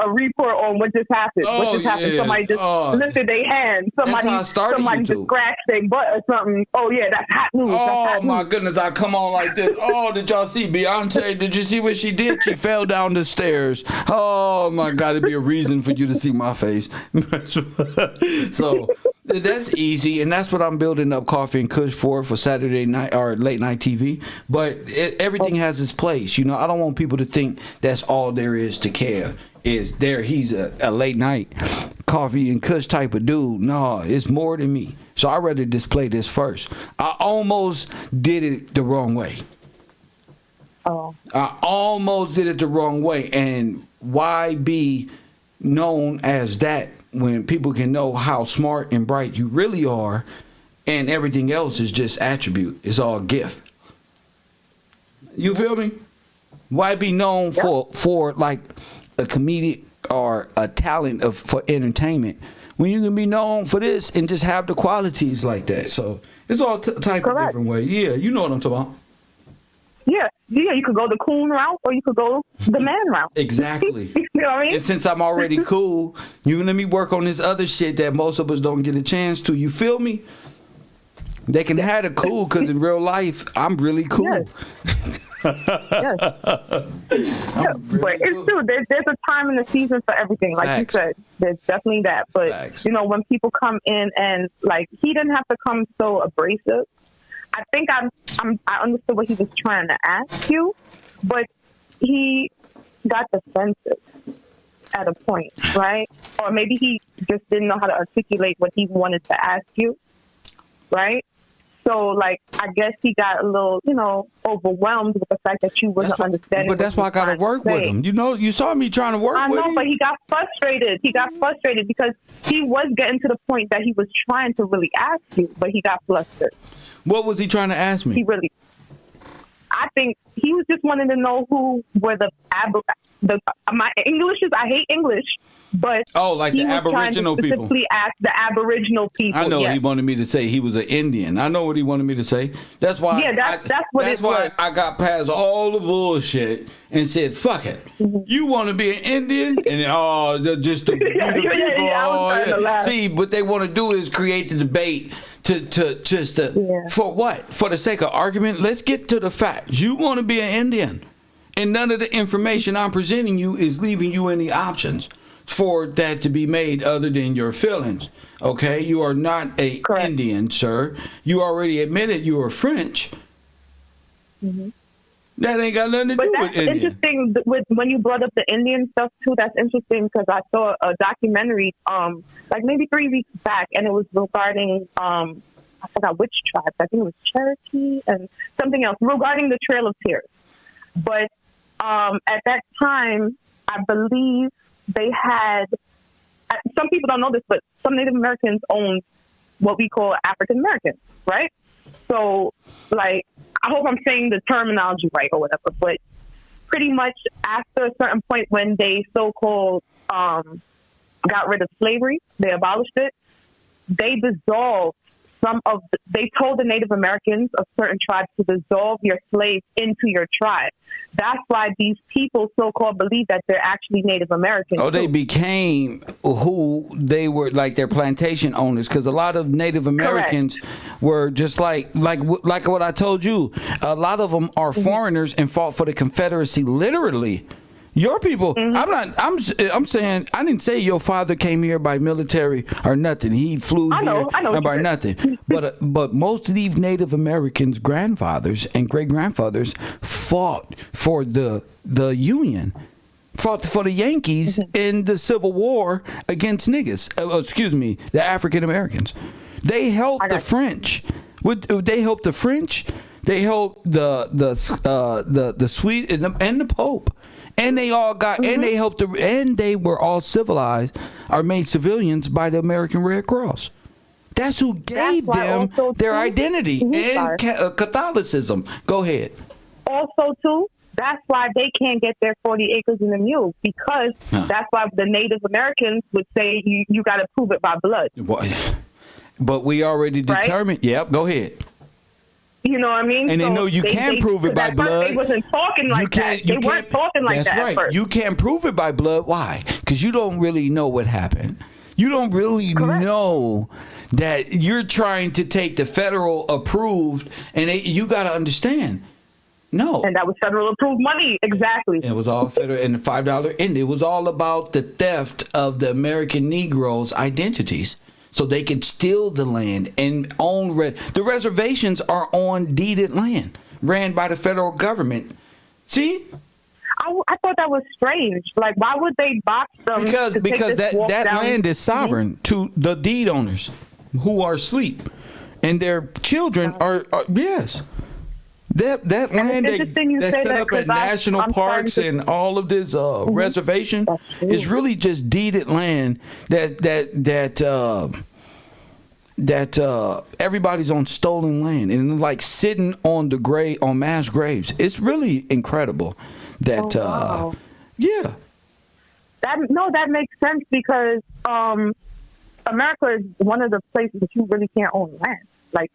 report on what just happened. What just happened? Somebody just lifted their hand. Somebody just scratched their butt or something. Oh yeah, that's hot news. Oh my goodness, I come on like this. Oh, did y'all see Beyonce? Did you see what she did? She fell down the stairs. Oh my God, it'd be a reason for you to see my face. So that's easy, and that's what I'm building up Coffee and Kush for Saturday night or late night TV. But everything has its place. You know, I don't want people to think that's all there is to care. Is there? He's a late night Coffee and Kush type of dude. No, it's more than me. So I'd rather display this first. I almost did it the wrong way. Oh. I almost did it the wrong way. And why be known as that when people can know how smart and bright you really are, and everything else is just attribute. It's all gift. You feel me? Why be known for like a comedic or a talent for entertainment when you can be known for this and just have the qualities like that. So it's all type of different way. Yeah, you know what I'm talking about. Yeah, you could go the coon route or you could go the man route. Exactly. You know what I mean? And since I'm already cool, you let me work on this other shit that most of us don't get a chance to. You feel me? They can have it cool because in real life, I'm really cool. Yes. Yes. But it's true. There's a time and a season for everything. Like Facts. you said, there's definitely that. But, Facts. when people come in and, like, he didn't have to come so abrasive. I think I understood what he was trying to ask you, but he got defensive at a point, right? Or maybe he just didn't know how to articulate what he wanted to ask you, right? So, like, I guess he got a little, overwhelmed with the fact that you wasn't understanding. But that's why I got to work with him. You saw me trying to work with him. I know, but he got frustrated. He got frustrated because he was getting to the point that he was trying to really ask you, but he got flustered. What was he trying to ask me? I think he was just wanting to know who were my English is, I hate English, but like the Aboriginal people. Specifically ask the Aboriginal people. I know yes. he wanted me to say he was an Indian. I know what he wanted me to say. That's why. Yeah, that's why I got past all the bullshit and said, "Fuck it. Mm-hmm. You want to be an Indian?" And just to be the people. I was trying to laugh. See, what they want to do is create the debate. For what? For the sake of argument? Let's get to the facts. You want to be an Indian, and none of the information I'm presenting you is leaving you any options for that to be made other than your feelings. Okay, you are not a Indian, sir. You already admitted you are French. Mm-hmm. That ain't got nothing to do with Indian. Interesting when you brought up the Indian stuff too. That's interesting because I saw a documentary, like maybe 3 weeks back, and it was regarding I forgot which tribe. I think it was Cherokee and something else regarding the Trail of Tears. But at that time, I believe they had. Some people don't know this, but some Native Americans owned what we call African Americans, right? So, like, I hope I'm saying the terminology right or whatever, but pretty much after a certain point when they so-called got rid of slavery, they abolished it, they dissolved they told the Native Americans of certain tribes to dissolve your slaves into your tribe. That's why these people so-called believe that they're actually Native Americans. Oh, they became who they were, like their plantation owners, because a lot of Native Americans were just like what I told you. A lot of them are foreigners and fought for the Confederacy, literally. Your people, I'm saying, I didn't say your father came here by military or nothing. He flew here by nothing. But most of these Native Americans' grandfathers and great-grandfathers fought for the Union, fought for the Yankees in the Civil War against niggas. The African Americans. They helped the French. They helped the French. They helped the Swede and the Pope. And they all got, and they helped, and they were all civilized or made civilians by the American Red Cross. That's who gave them their identity and Catholicism. Go ahead. Also, too, that's why they can't get their 40 acres and a mule, because that's why the Native Americans would say you got to prove it by blood. But we already determined. Right? Yep, go ahead. You know what I mean? And they know you can't prove it by blood. They wasn't talking like that. They weren't talking like that at first. You can't prove it by blood. Why? Because you don't really know what happened. You don't really know that you're trying to take the federal approved, and you got to understand. No. And that was federal approved money. Exactly. It was all federal, and the $5, and it was all about the theft of the American Negroes' identities. So they could steal the land and own the reservations are on deeded land ran by the federal government. See? I thought that was strange. Like, why would they box them? Because that land is sovereign to the deed owners who are asleep, and their children are yes. That land that's set up at national parks and all of this reservation is really just deeded land that everybody's on stolen land and like sitting on on mass graves. It's really incredible that that makes sense because America is one of the places that you really can't own land. Like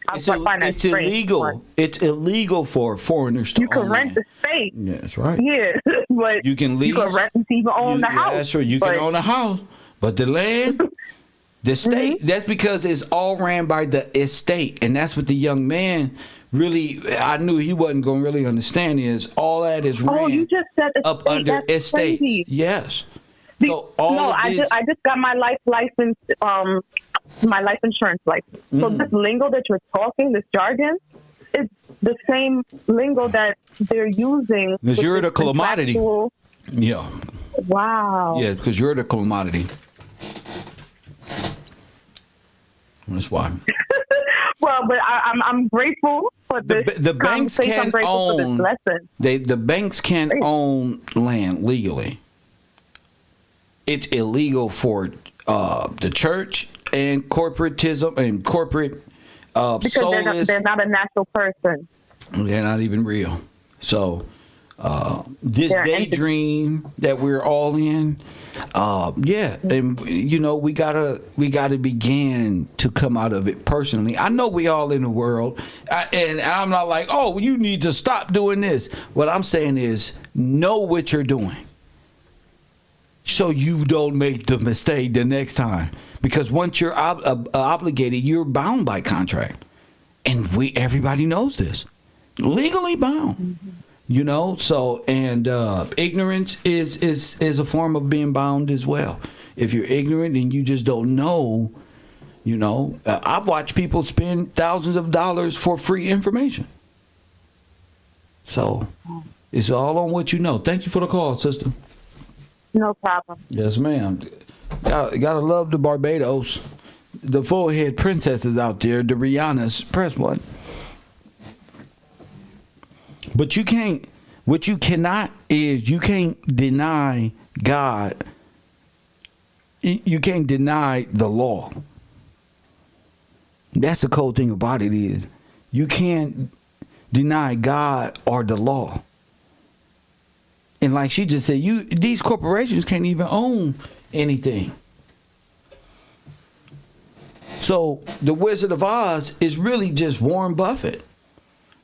I find that it's strange. illegal. It's illegal for foreigners to You can own rent land. the state. Yeah, that's right. Yeah, but You can lease. You can rent and even own the house. That's right. You can own a house, but the land, the state. That's because it's all ran by the estate, and that's what the young man really. I knew he wasn't going to really understand is all that is ran. Oh, you just said estate. Up under That's estates. crazy. Yes. So all of I this, just got my license, my life insurance license. So this lingo that you're talking, this jargon, is the same lingo that they're using. because you're the this commodity. contractual- Yeah. Wow. Yeah, because you're the commodity. That's why. Well, but I'm grateful for this. The banks conversation. I'm can grateful for own. this lesson. The banks can own land legally. It's illegal for the church and corporatism and corporate Because soulless. they're not a natural person. They're not even real. So this They're daydream that we're all in, yeah, and you know we gotta begin to come out of it personally. I know we all in the world, and I'm not like, oh, you need to stop doing this. What I'm saying is know what you're doing, so you don't make the mistake the next time. Because once you're obligated, you're bound by contract, and everybody knows this, legally bound. You know, so and ignorance is a form of being bound as well. If you're ignorant and you just don't know, you know, I've watched people spend thousands of dollars for free information. So it's all on what you know. Thank you for the call, sister. No problem. Yes, ma'am. Gotta love the Barbados, the full head princesses out there, the Rihannas. Press one. But you can't. What you cannot is you can't deny God. You can't deny the law. That's the cold thing about it is you can't deny God or the law. And like she just said, these corporations can't even own anything. So the Wizard of Oz is really just Warren Buffett.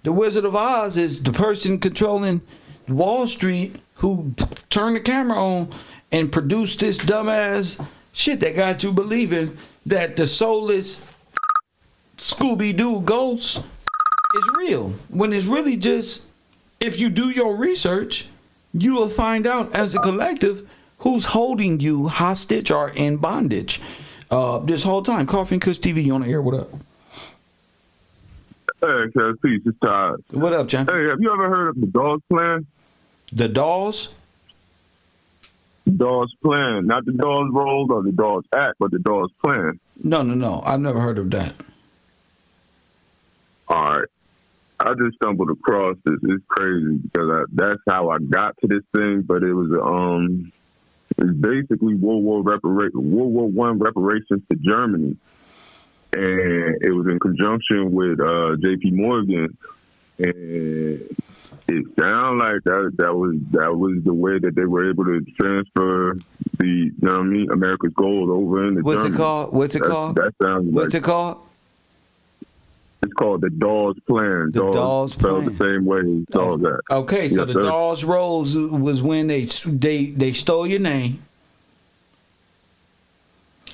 The Wizard of Oz is the person controlling Wall Street who turned the camera on and produced this dumbass shit that got you believing that the soulless Scooby-Doo ghost is real. When it's really just, if you do your research, you will find out as a collective who's holding you hostage or in bondage this whole time. Coffee and Kush TV, you on the air? What up? Hey, peace. It's Todd. What up, champ? Hey, have you ever heard of the Dawes Plan? The Dawes? Dawes Plan. Not the Dawes Rolls or the Dawes Act, but the Dawes Plan. No. I've never heard of that. All right. I just stumbled across this. It's crazy because that's how I got to this thing, but it was it's basically World War I reparations to Germany. And it was in conjunction with J.P. Morgan, and it sounded like that was the way that they were able to transfer the, you know what I mean, America's gold over into Germany. What's it called? That sounds What's like, it called? It's called the Dawes Plan. The Dawes spelled Plan. the same way he saw that. Okay, so Yes, the sir. Dawes Rolls was when they stole your name.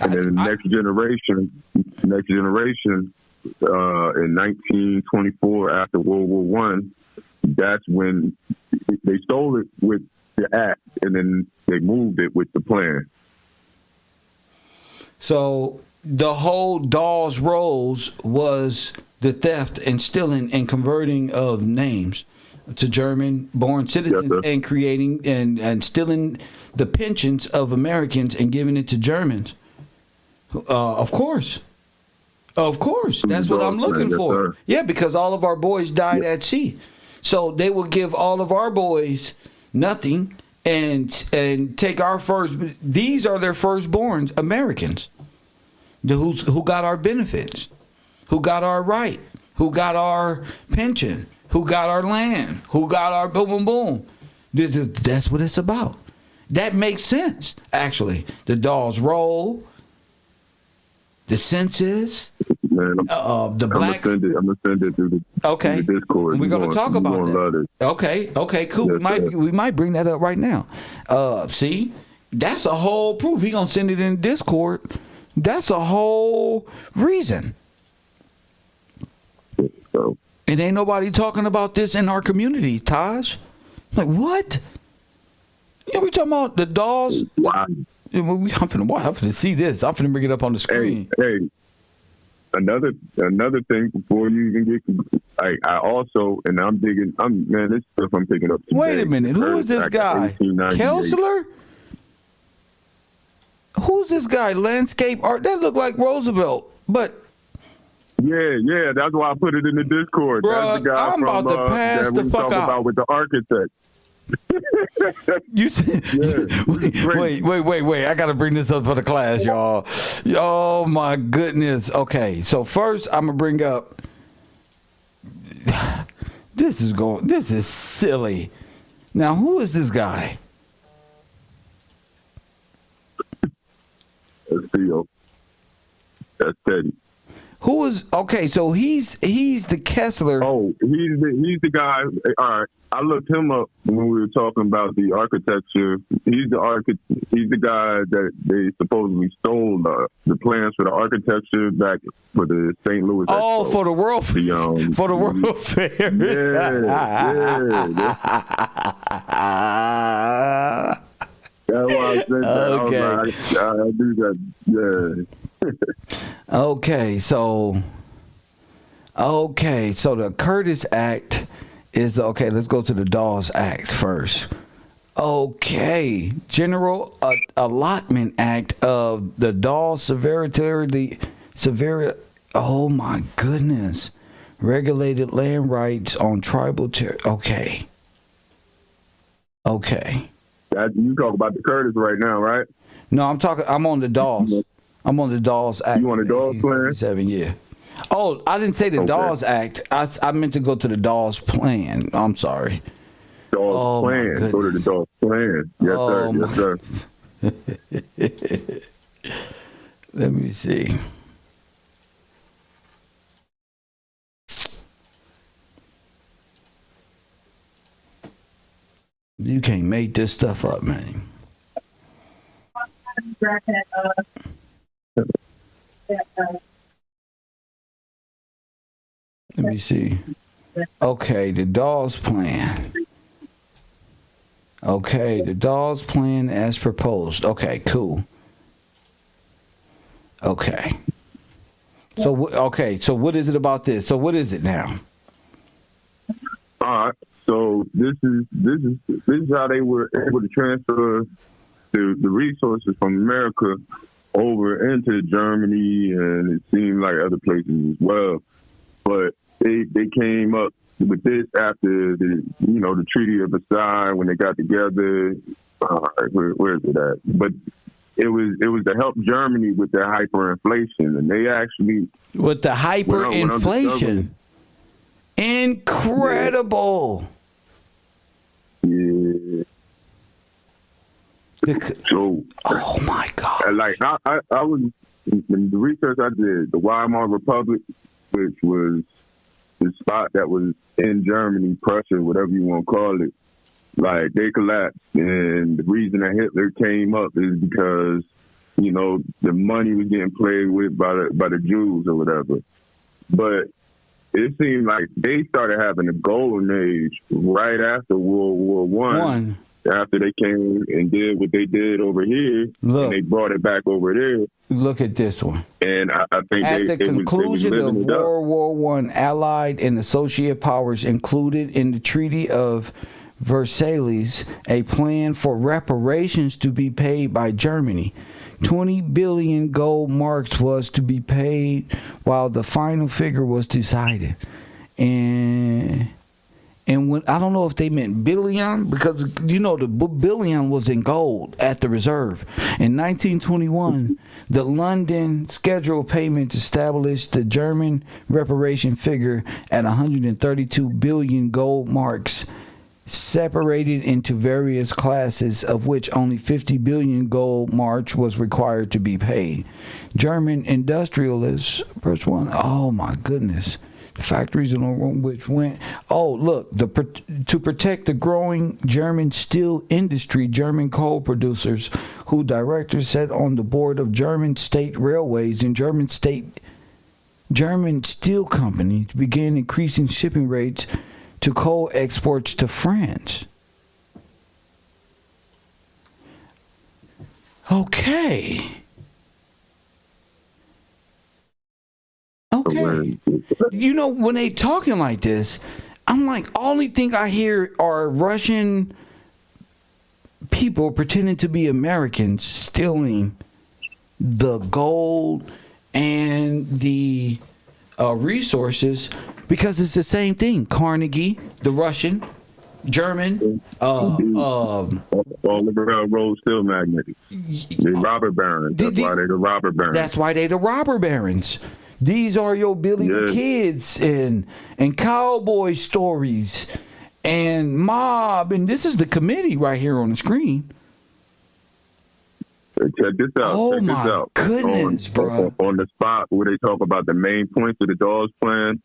And then the next generation, in 1924, after World War I, that's when they stole it with the act, and then they moved it with the plan. So the whole Dawes Rolls was the theft and stealing and converting of names to German-born citizens, Yes, and creating and stealing the pensions of Americans and giving it to Germans. Of course. That's what I'm looking for. Yeah, because all of our boys died at sea. So they will give all of our boys nothing and take our first. These are their firstborns, Americans, who got our benefits, who got our right, who got our pension, who got our land, who got our boom, boom, boom. That's what it's about. That makes sense, actually. The Dawes Roll. the census, Man, the blacks. I'm gonna send it through the Discord. We're gonna talk about that. Okay, cool. Yes, we might bring that up right now. See, that's a whole proof. He gonna send it in Discord. That's a whole reason. So, and ain't nobody talking about this in our community, Taj. Like what? Yeah, we talking about the dolls. Wow. I'm finna see this. I'm finna bring it up on the screen. Hey, another thing before you even get, I also, and this stuff I'm picking up today. Wait a minute, who is this guy? Counselor? Who's this guy? Landscape art? That look like Roosevelt, but. Yeah, that's why I put it in the Discord. Bruh, that's the guy I'm from, about to pass that the we fuck talk out. about with the architect. You said, wait. I got to bring this up for the class, y'all. Oh, my goodness. Okay, so first I'm going to bring up. This is silly. Now, who is this guy? That's Theo. That's Teddy. Who is okay? So he's the Kessler. Oh, he's the guy. All right, I looked him up when we were talking about the architecture. He's the guy that they supposedly stole the plans for the architecture back for the St. Louis. Oh, Expo. For the World for the World Fair. Yeah. That's why I said that. Okay. I was like, I do that. Yeah. Okay, so the Curtis Act is okay. Let's go to the Dawes Act first. Okay, General Allotment Act of the Dawes Severity. Oh my goodness, regulated land rights on tribal territory. Okay. You talk about the Curtis right now, right? No, I'm on the Dawes. I'm on the Dawes Act. You on the Dawes plan? Yeah. Oh, I didn't say the Dawes Act. I meant to go to the Dawes plan. I'm sorry. Dawes plan. Go to the Dawes plan. Yes, sir. Let me see. You can't make this stuff up, man. Let me see. Okay, the Dawes plan. Okay, the Dawes plan as proposed. Okay, cool. Okay. So what is it about this? So what is it now? All right. So this is how they were able to transfer the resources from America over into Germany, and it seemed like other places as well. But they came up with this after the Treaty of Versailles when they got together. Where is it at? But it was to help Germany with their hyperinflation, and they actually with the hyperinflation. Incredible. Yeah. So, oh my God! Like I was in the research I did, the Weimar Republic, which was the spot that was in Germany, Prussia, whatever you want to call it. Like they collapsed, and the reason that Hitler came up is because the money was getting played with by the Jews or whatever. But it seemed like they started having a golden age right after World War One. After they came and did what they did over here, and they brought it back over there. Look at this one. And I think at the conclusion of World War I, Allied and associated powers included in the Treaty of Versailles a plan for reparations to be paid by Germany. 20 billion gold marks was to be paid, while the final figure was decided. And when I don't know if they meant billion, because the billion was in gold at the reserve. In 1921, the London schedule of payments established the German reparation figure at 132 billion gold marks, separated into various classes, of which only 50 billion gold march was required to be paid. German industrialists, first one, oh my goodness. The factories in which went, oh look, to protect the growing German steel industry, German coal producers, who directors sat on the board of German state railways and German steel companies began increasing shipping rates to coal exports to France. Okay. You know, when they talking like this, I'm like, only thing I hear are Russian people pretending to be Americans stealing the gold and the resources, because it's the same thing. Carnegie, the Russian, German, all the railroad steel magnates, the robber barons. That's why they the robber barons. That's why they the robber barons. These are your Billy the Kids and cowboy stories and mob, and this is the committee right here on the screen. Check this out. Oh my goodness, bro! On the spot where they talk about the main points of the Dawes Plan,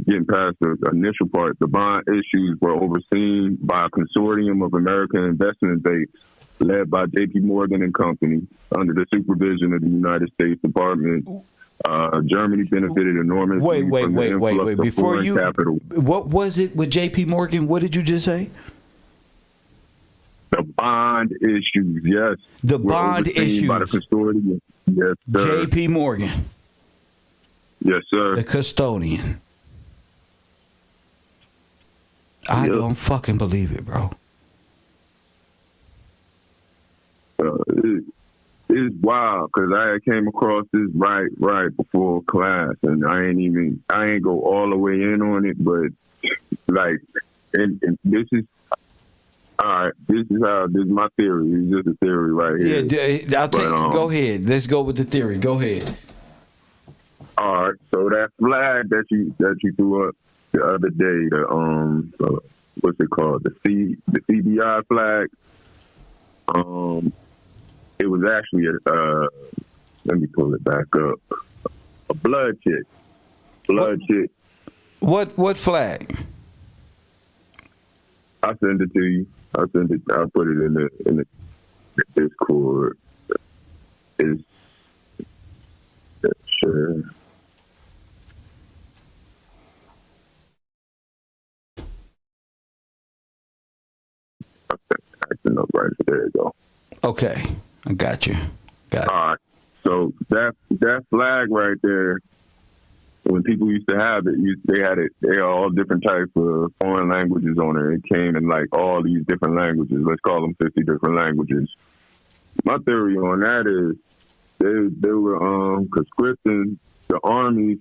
getting past the initial part, the bond issues were overseen by a consortium of American investment banks led by J.P. Morgan and Company under the supervision of the United States Department. Germany benefited enormously. Wait! Before you, capital. What was it with J.P. Morgan? What did you just say? The bond issues, yes. The bond issues by the consortium, yes, sir. J.P. Morgan, yes, sir. the custodian. I don't fucking believe it, bro. It's wild because I came across this right before class, and I ain't go all the way in on it, but like, and this is. All right, this is my theory. It's just a theory right here. Yeah, I'll take go ahead. Let's go with the theory. Go ahead. All right, so that flag that you threw up the other day, the what's it called? The CBI flag. It was actually let me pull it back up. A blood chick. Chick. What flag? I'll send it to you. I'll put it in the Discord. Is sure. Right, there you go. Okay, I got you. Got it. All right. So that flag right there, when people used to have it, they had all different types of foreign languages on it. It came in like all these different languages. Let's call them 50 different languages. My theory on that is they were conscripting the armies,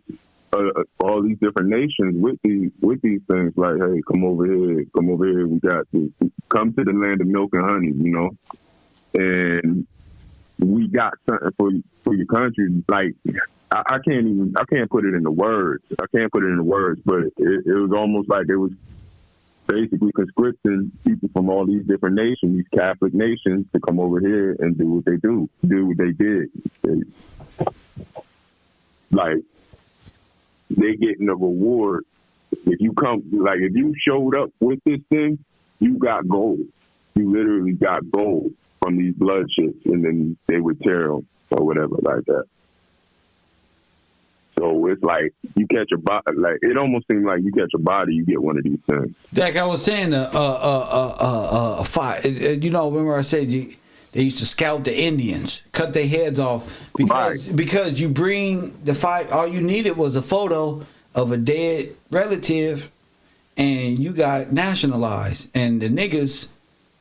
all these different nations with these things. Like, hey, come over here. We got to come to the land of milk and honey, you know. And we got something for your country. Like, I can't put it into words. But it was almost like it was basically conscripting people from all these different nations, these Catholic nations, to come over here and do what they did. They getting a reward. If you showed up with this thing, you got gold. You literally got gold from these blood ships, and then they would tear them or whatever like that. So it's like you catch a body. Like, it almost seems like you catch a body, you get one of these things. Like I was saying, you know, remember I said they used to scout the Indians, cut their heads off because you bring the fight. All you needed was a photo of a dead relative, and you got nationalized, and the niggas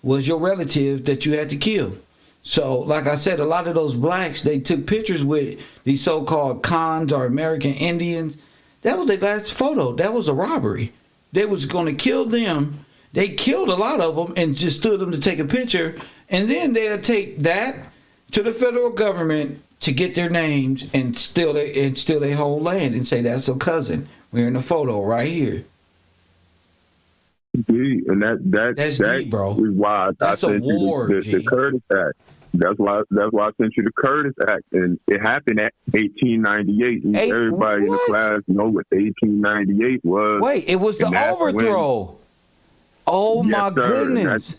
was your relative that you had to kill. So, like I said, a lot of those blacks, they took pictures with these so-called cons or American Indians. That was their last photo. That was a robbery. They was going to kill them. They killed a lot of them and just stood them to take a picture. And then they'll take that to the federal government to get their names and steal their whole land and say, that's a cousin. We're in the photo right here. See, and That's that deep, bro. is why That's I a sent war, you the G. Curtis Act. That's why I sent you the Curtis Act, and it happened at 1898. And everybody in the class know what 1898 was. Wait, it was the overthrow. Oh Yes, my sir. goodness.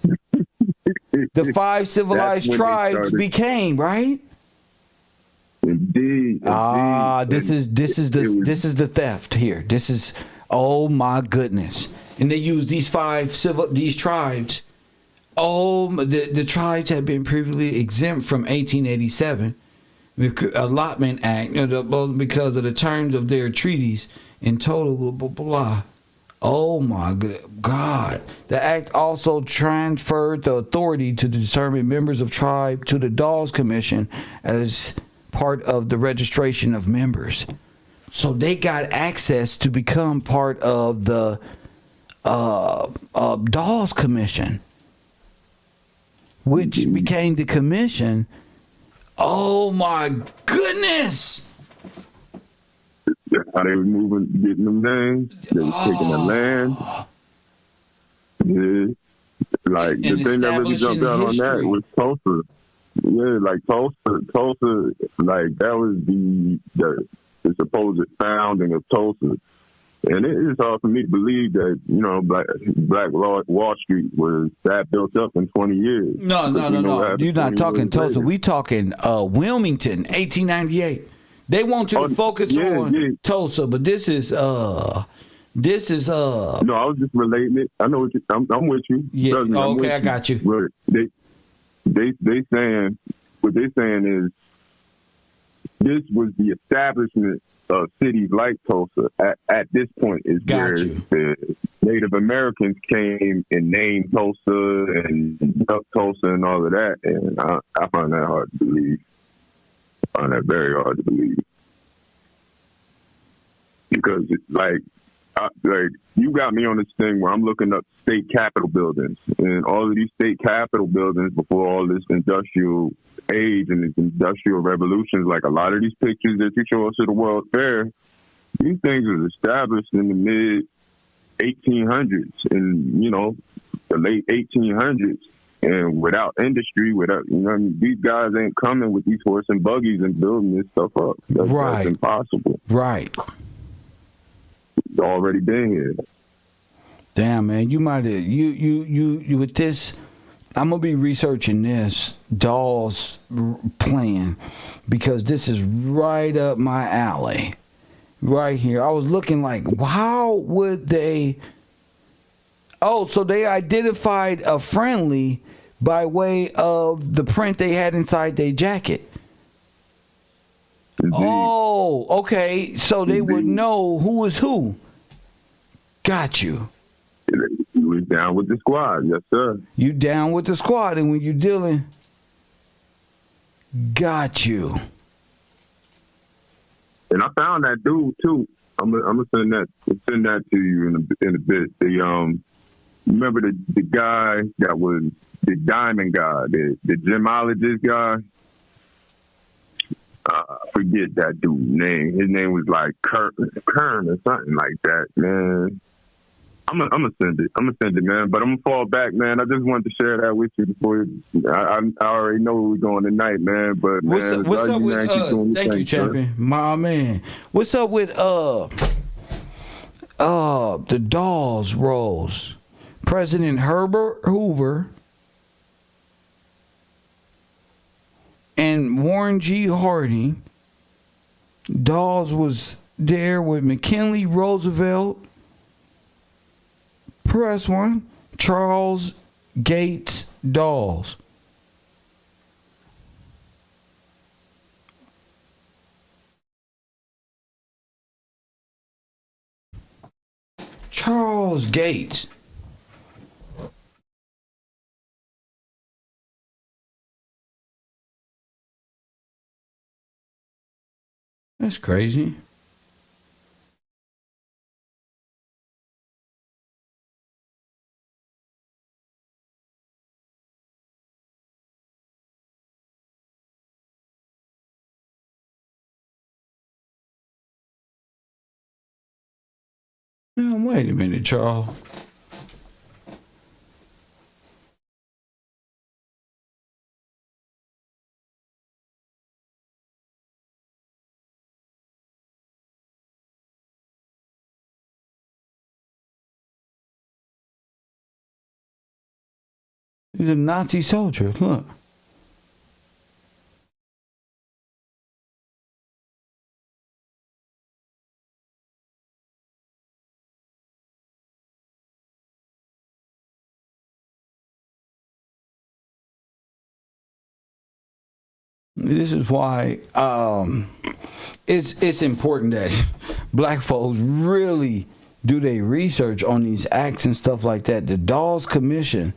The 5 civilized tribes became, right? Indeed. This is the theft here. This is, oh my goodness. And they use these these tribes. The tribes had been previously exempt from 1887 Allotment Act because of the terms of their treaties in total blah blah blah. Oh my God. The act also transferred the authority to determine members of tribe to the Dawes Commission as part of the registration of members. So they got access to become part of the Dawes Commission, which became the commission. Oh my goodness. How they were getting them names. They were taking the land. Yeah. Like, And the thing that really jumped out on that was Tulsa. Yeah, like Tulsa, like, that was the supposed founding of Tulsa. And it is hard for me to believe that, Black Wall Street was that built up in 20 years. No. You're not talking Tulsa. We talking Wilmington, 1898. They want you to focus on Tulsa, but this is No, I was just relating it. I know what I'm with you. Yeah. Me, Okay, I got you. But they saying what they're saying is this was the establishment of cities like Tulsa at this point is where the Native Americans came and named Tulsa and up Tulsa and all of that, and I find that hard to believe. I find that very hard to believe because it's like you got me on this thing where I'm looking up state capitol buildings, and all of these state capitol buildings before all this industrial age and this industrial revolutions, like a lot of these pictures that you show us at the World Fair, these things was established in the mid 1800s and the late 1800s, and without industry, these guys ain't coming with these horse and buggies and building this stuff up. That's impossible. Right. It's already been here. Damn, man, you might have you with this. I'm gonna be researching this Dawes plan because this is right up my alley, right here. I was looking like, how would they? Oh, so they identified a friendly by way of the print they had inside their jacket. Indeed. Oh, okay. So they would know who was who. Got you. You was down with the squad, yes, sir. You down with the squad, and when you dealing, got you. And I found that dude too. I'm gonna send that to you in a bit. Remember the guy that was the diamond guy, the gemologist guy. Forget that dude's name. His name was like Kern or something like that, man. I'm gonna send it. Man. But I'm gonna fall back, man. I just wanted to share that with you before. I already know where we're going tonight, man. But what's up with? Thank you, champion, my man. What's up with the Dawes roles? President Herbert Hoover and Warren G. Harding. Dawes was there with McKinley, Roosevelt. Press one. Charles Gates Dawes. Charles Gates. That's crazy. Now, wait a minute, Charles. He's a Nazi soldier. Look. This is why it's important that black folks really do their research on these acts and stuff like that. The Dawes Commission.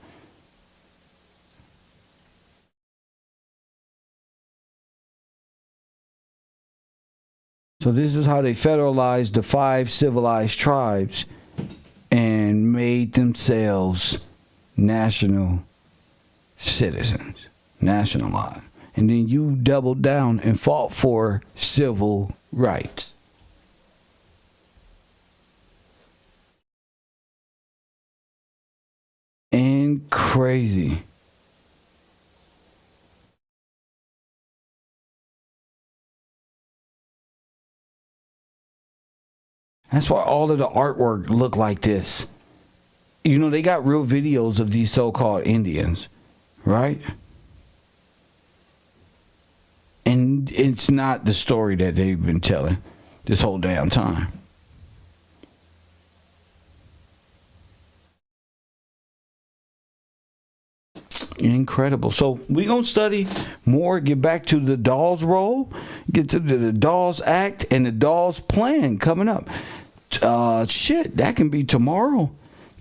So this is how they federalized the 5 civilized tribes and made themselves national citizens, nationalized. And then you doubled down and fought for civil rights. And crazy. That's why all of the artwork look like this. You know, they got real videos of these so-called Indians, right? And it's not the story that they've been telling this whole damn time. Incredible. So we're going to study more, get back to the Dawes role, get to the Dawes Act and the Dawes Plan coming up. Shit, that can be tomorrow.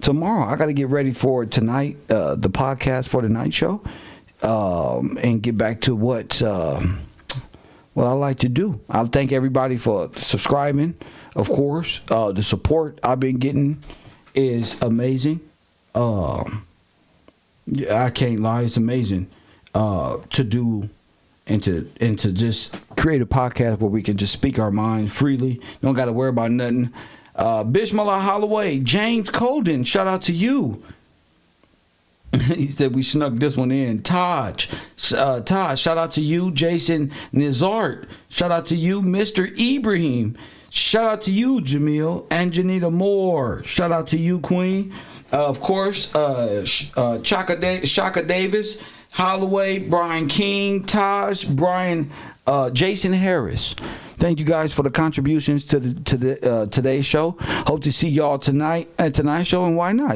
Tomorrow. I got to get ready for tonight, the podcast for the night show, and get back to what I like to do. I'll thank everybody for subscribing. Of course, the support I've been getting is amazing. I can't lie, it's amazing to do and to just create a podcast where we can just speak our minds freely. Don't got to worry about nothing. Bishmillah Holloway, James Colden, shout out to you. He said we snuck this one in. Taj, shout out to you. Jason Nizart, shout out to you. Mr. Ibrahim, shout out to you. Jamil and Janita Moore, shout out to you, Queen. Of course, Shaka Davis, Holloway, Brian King, Taj, Brian, Jason Harris. Thank you guys for the contributions to the today's show. Hope to see y'all tonight at tonight's show, and why not?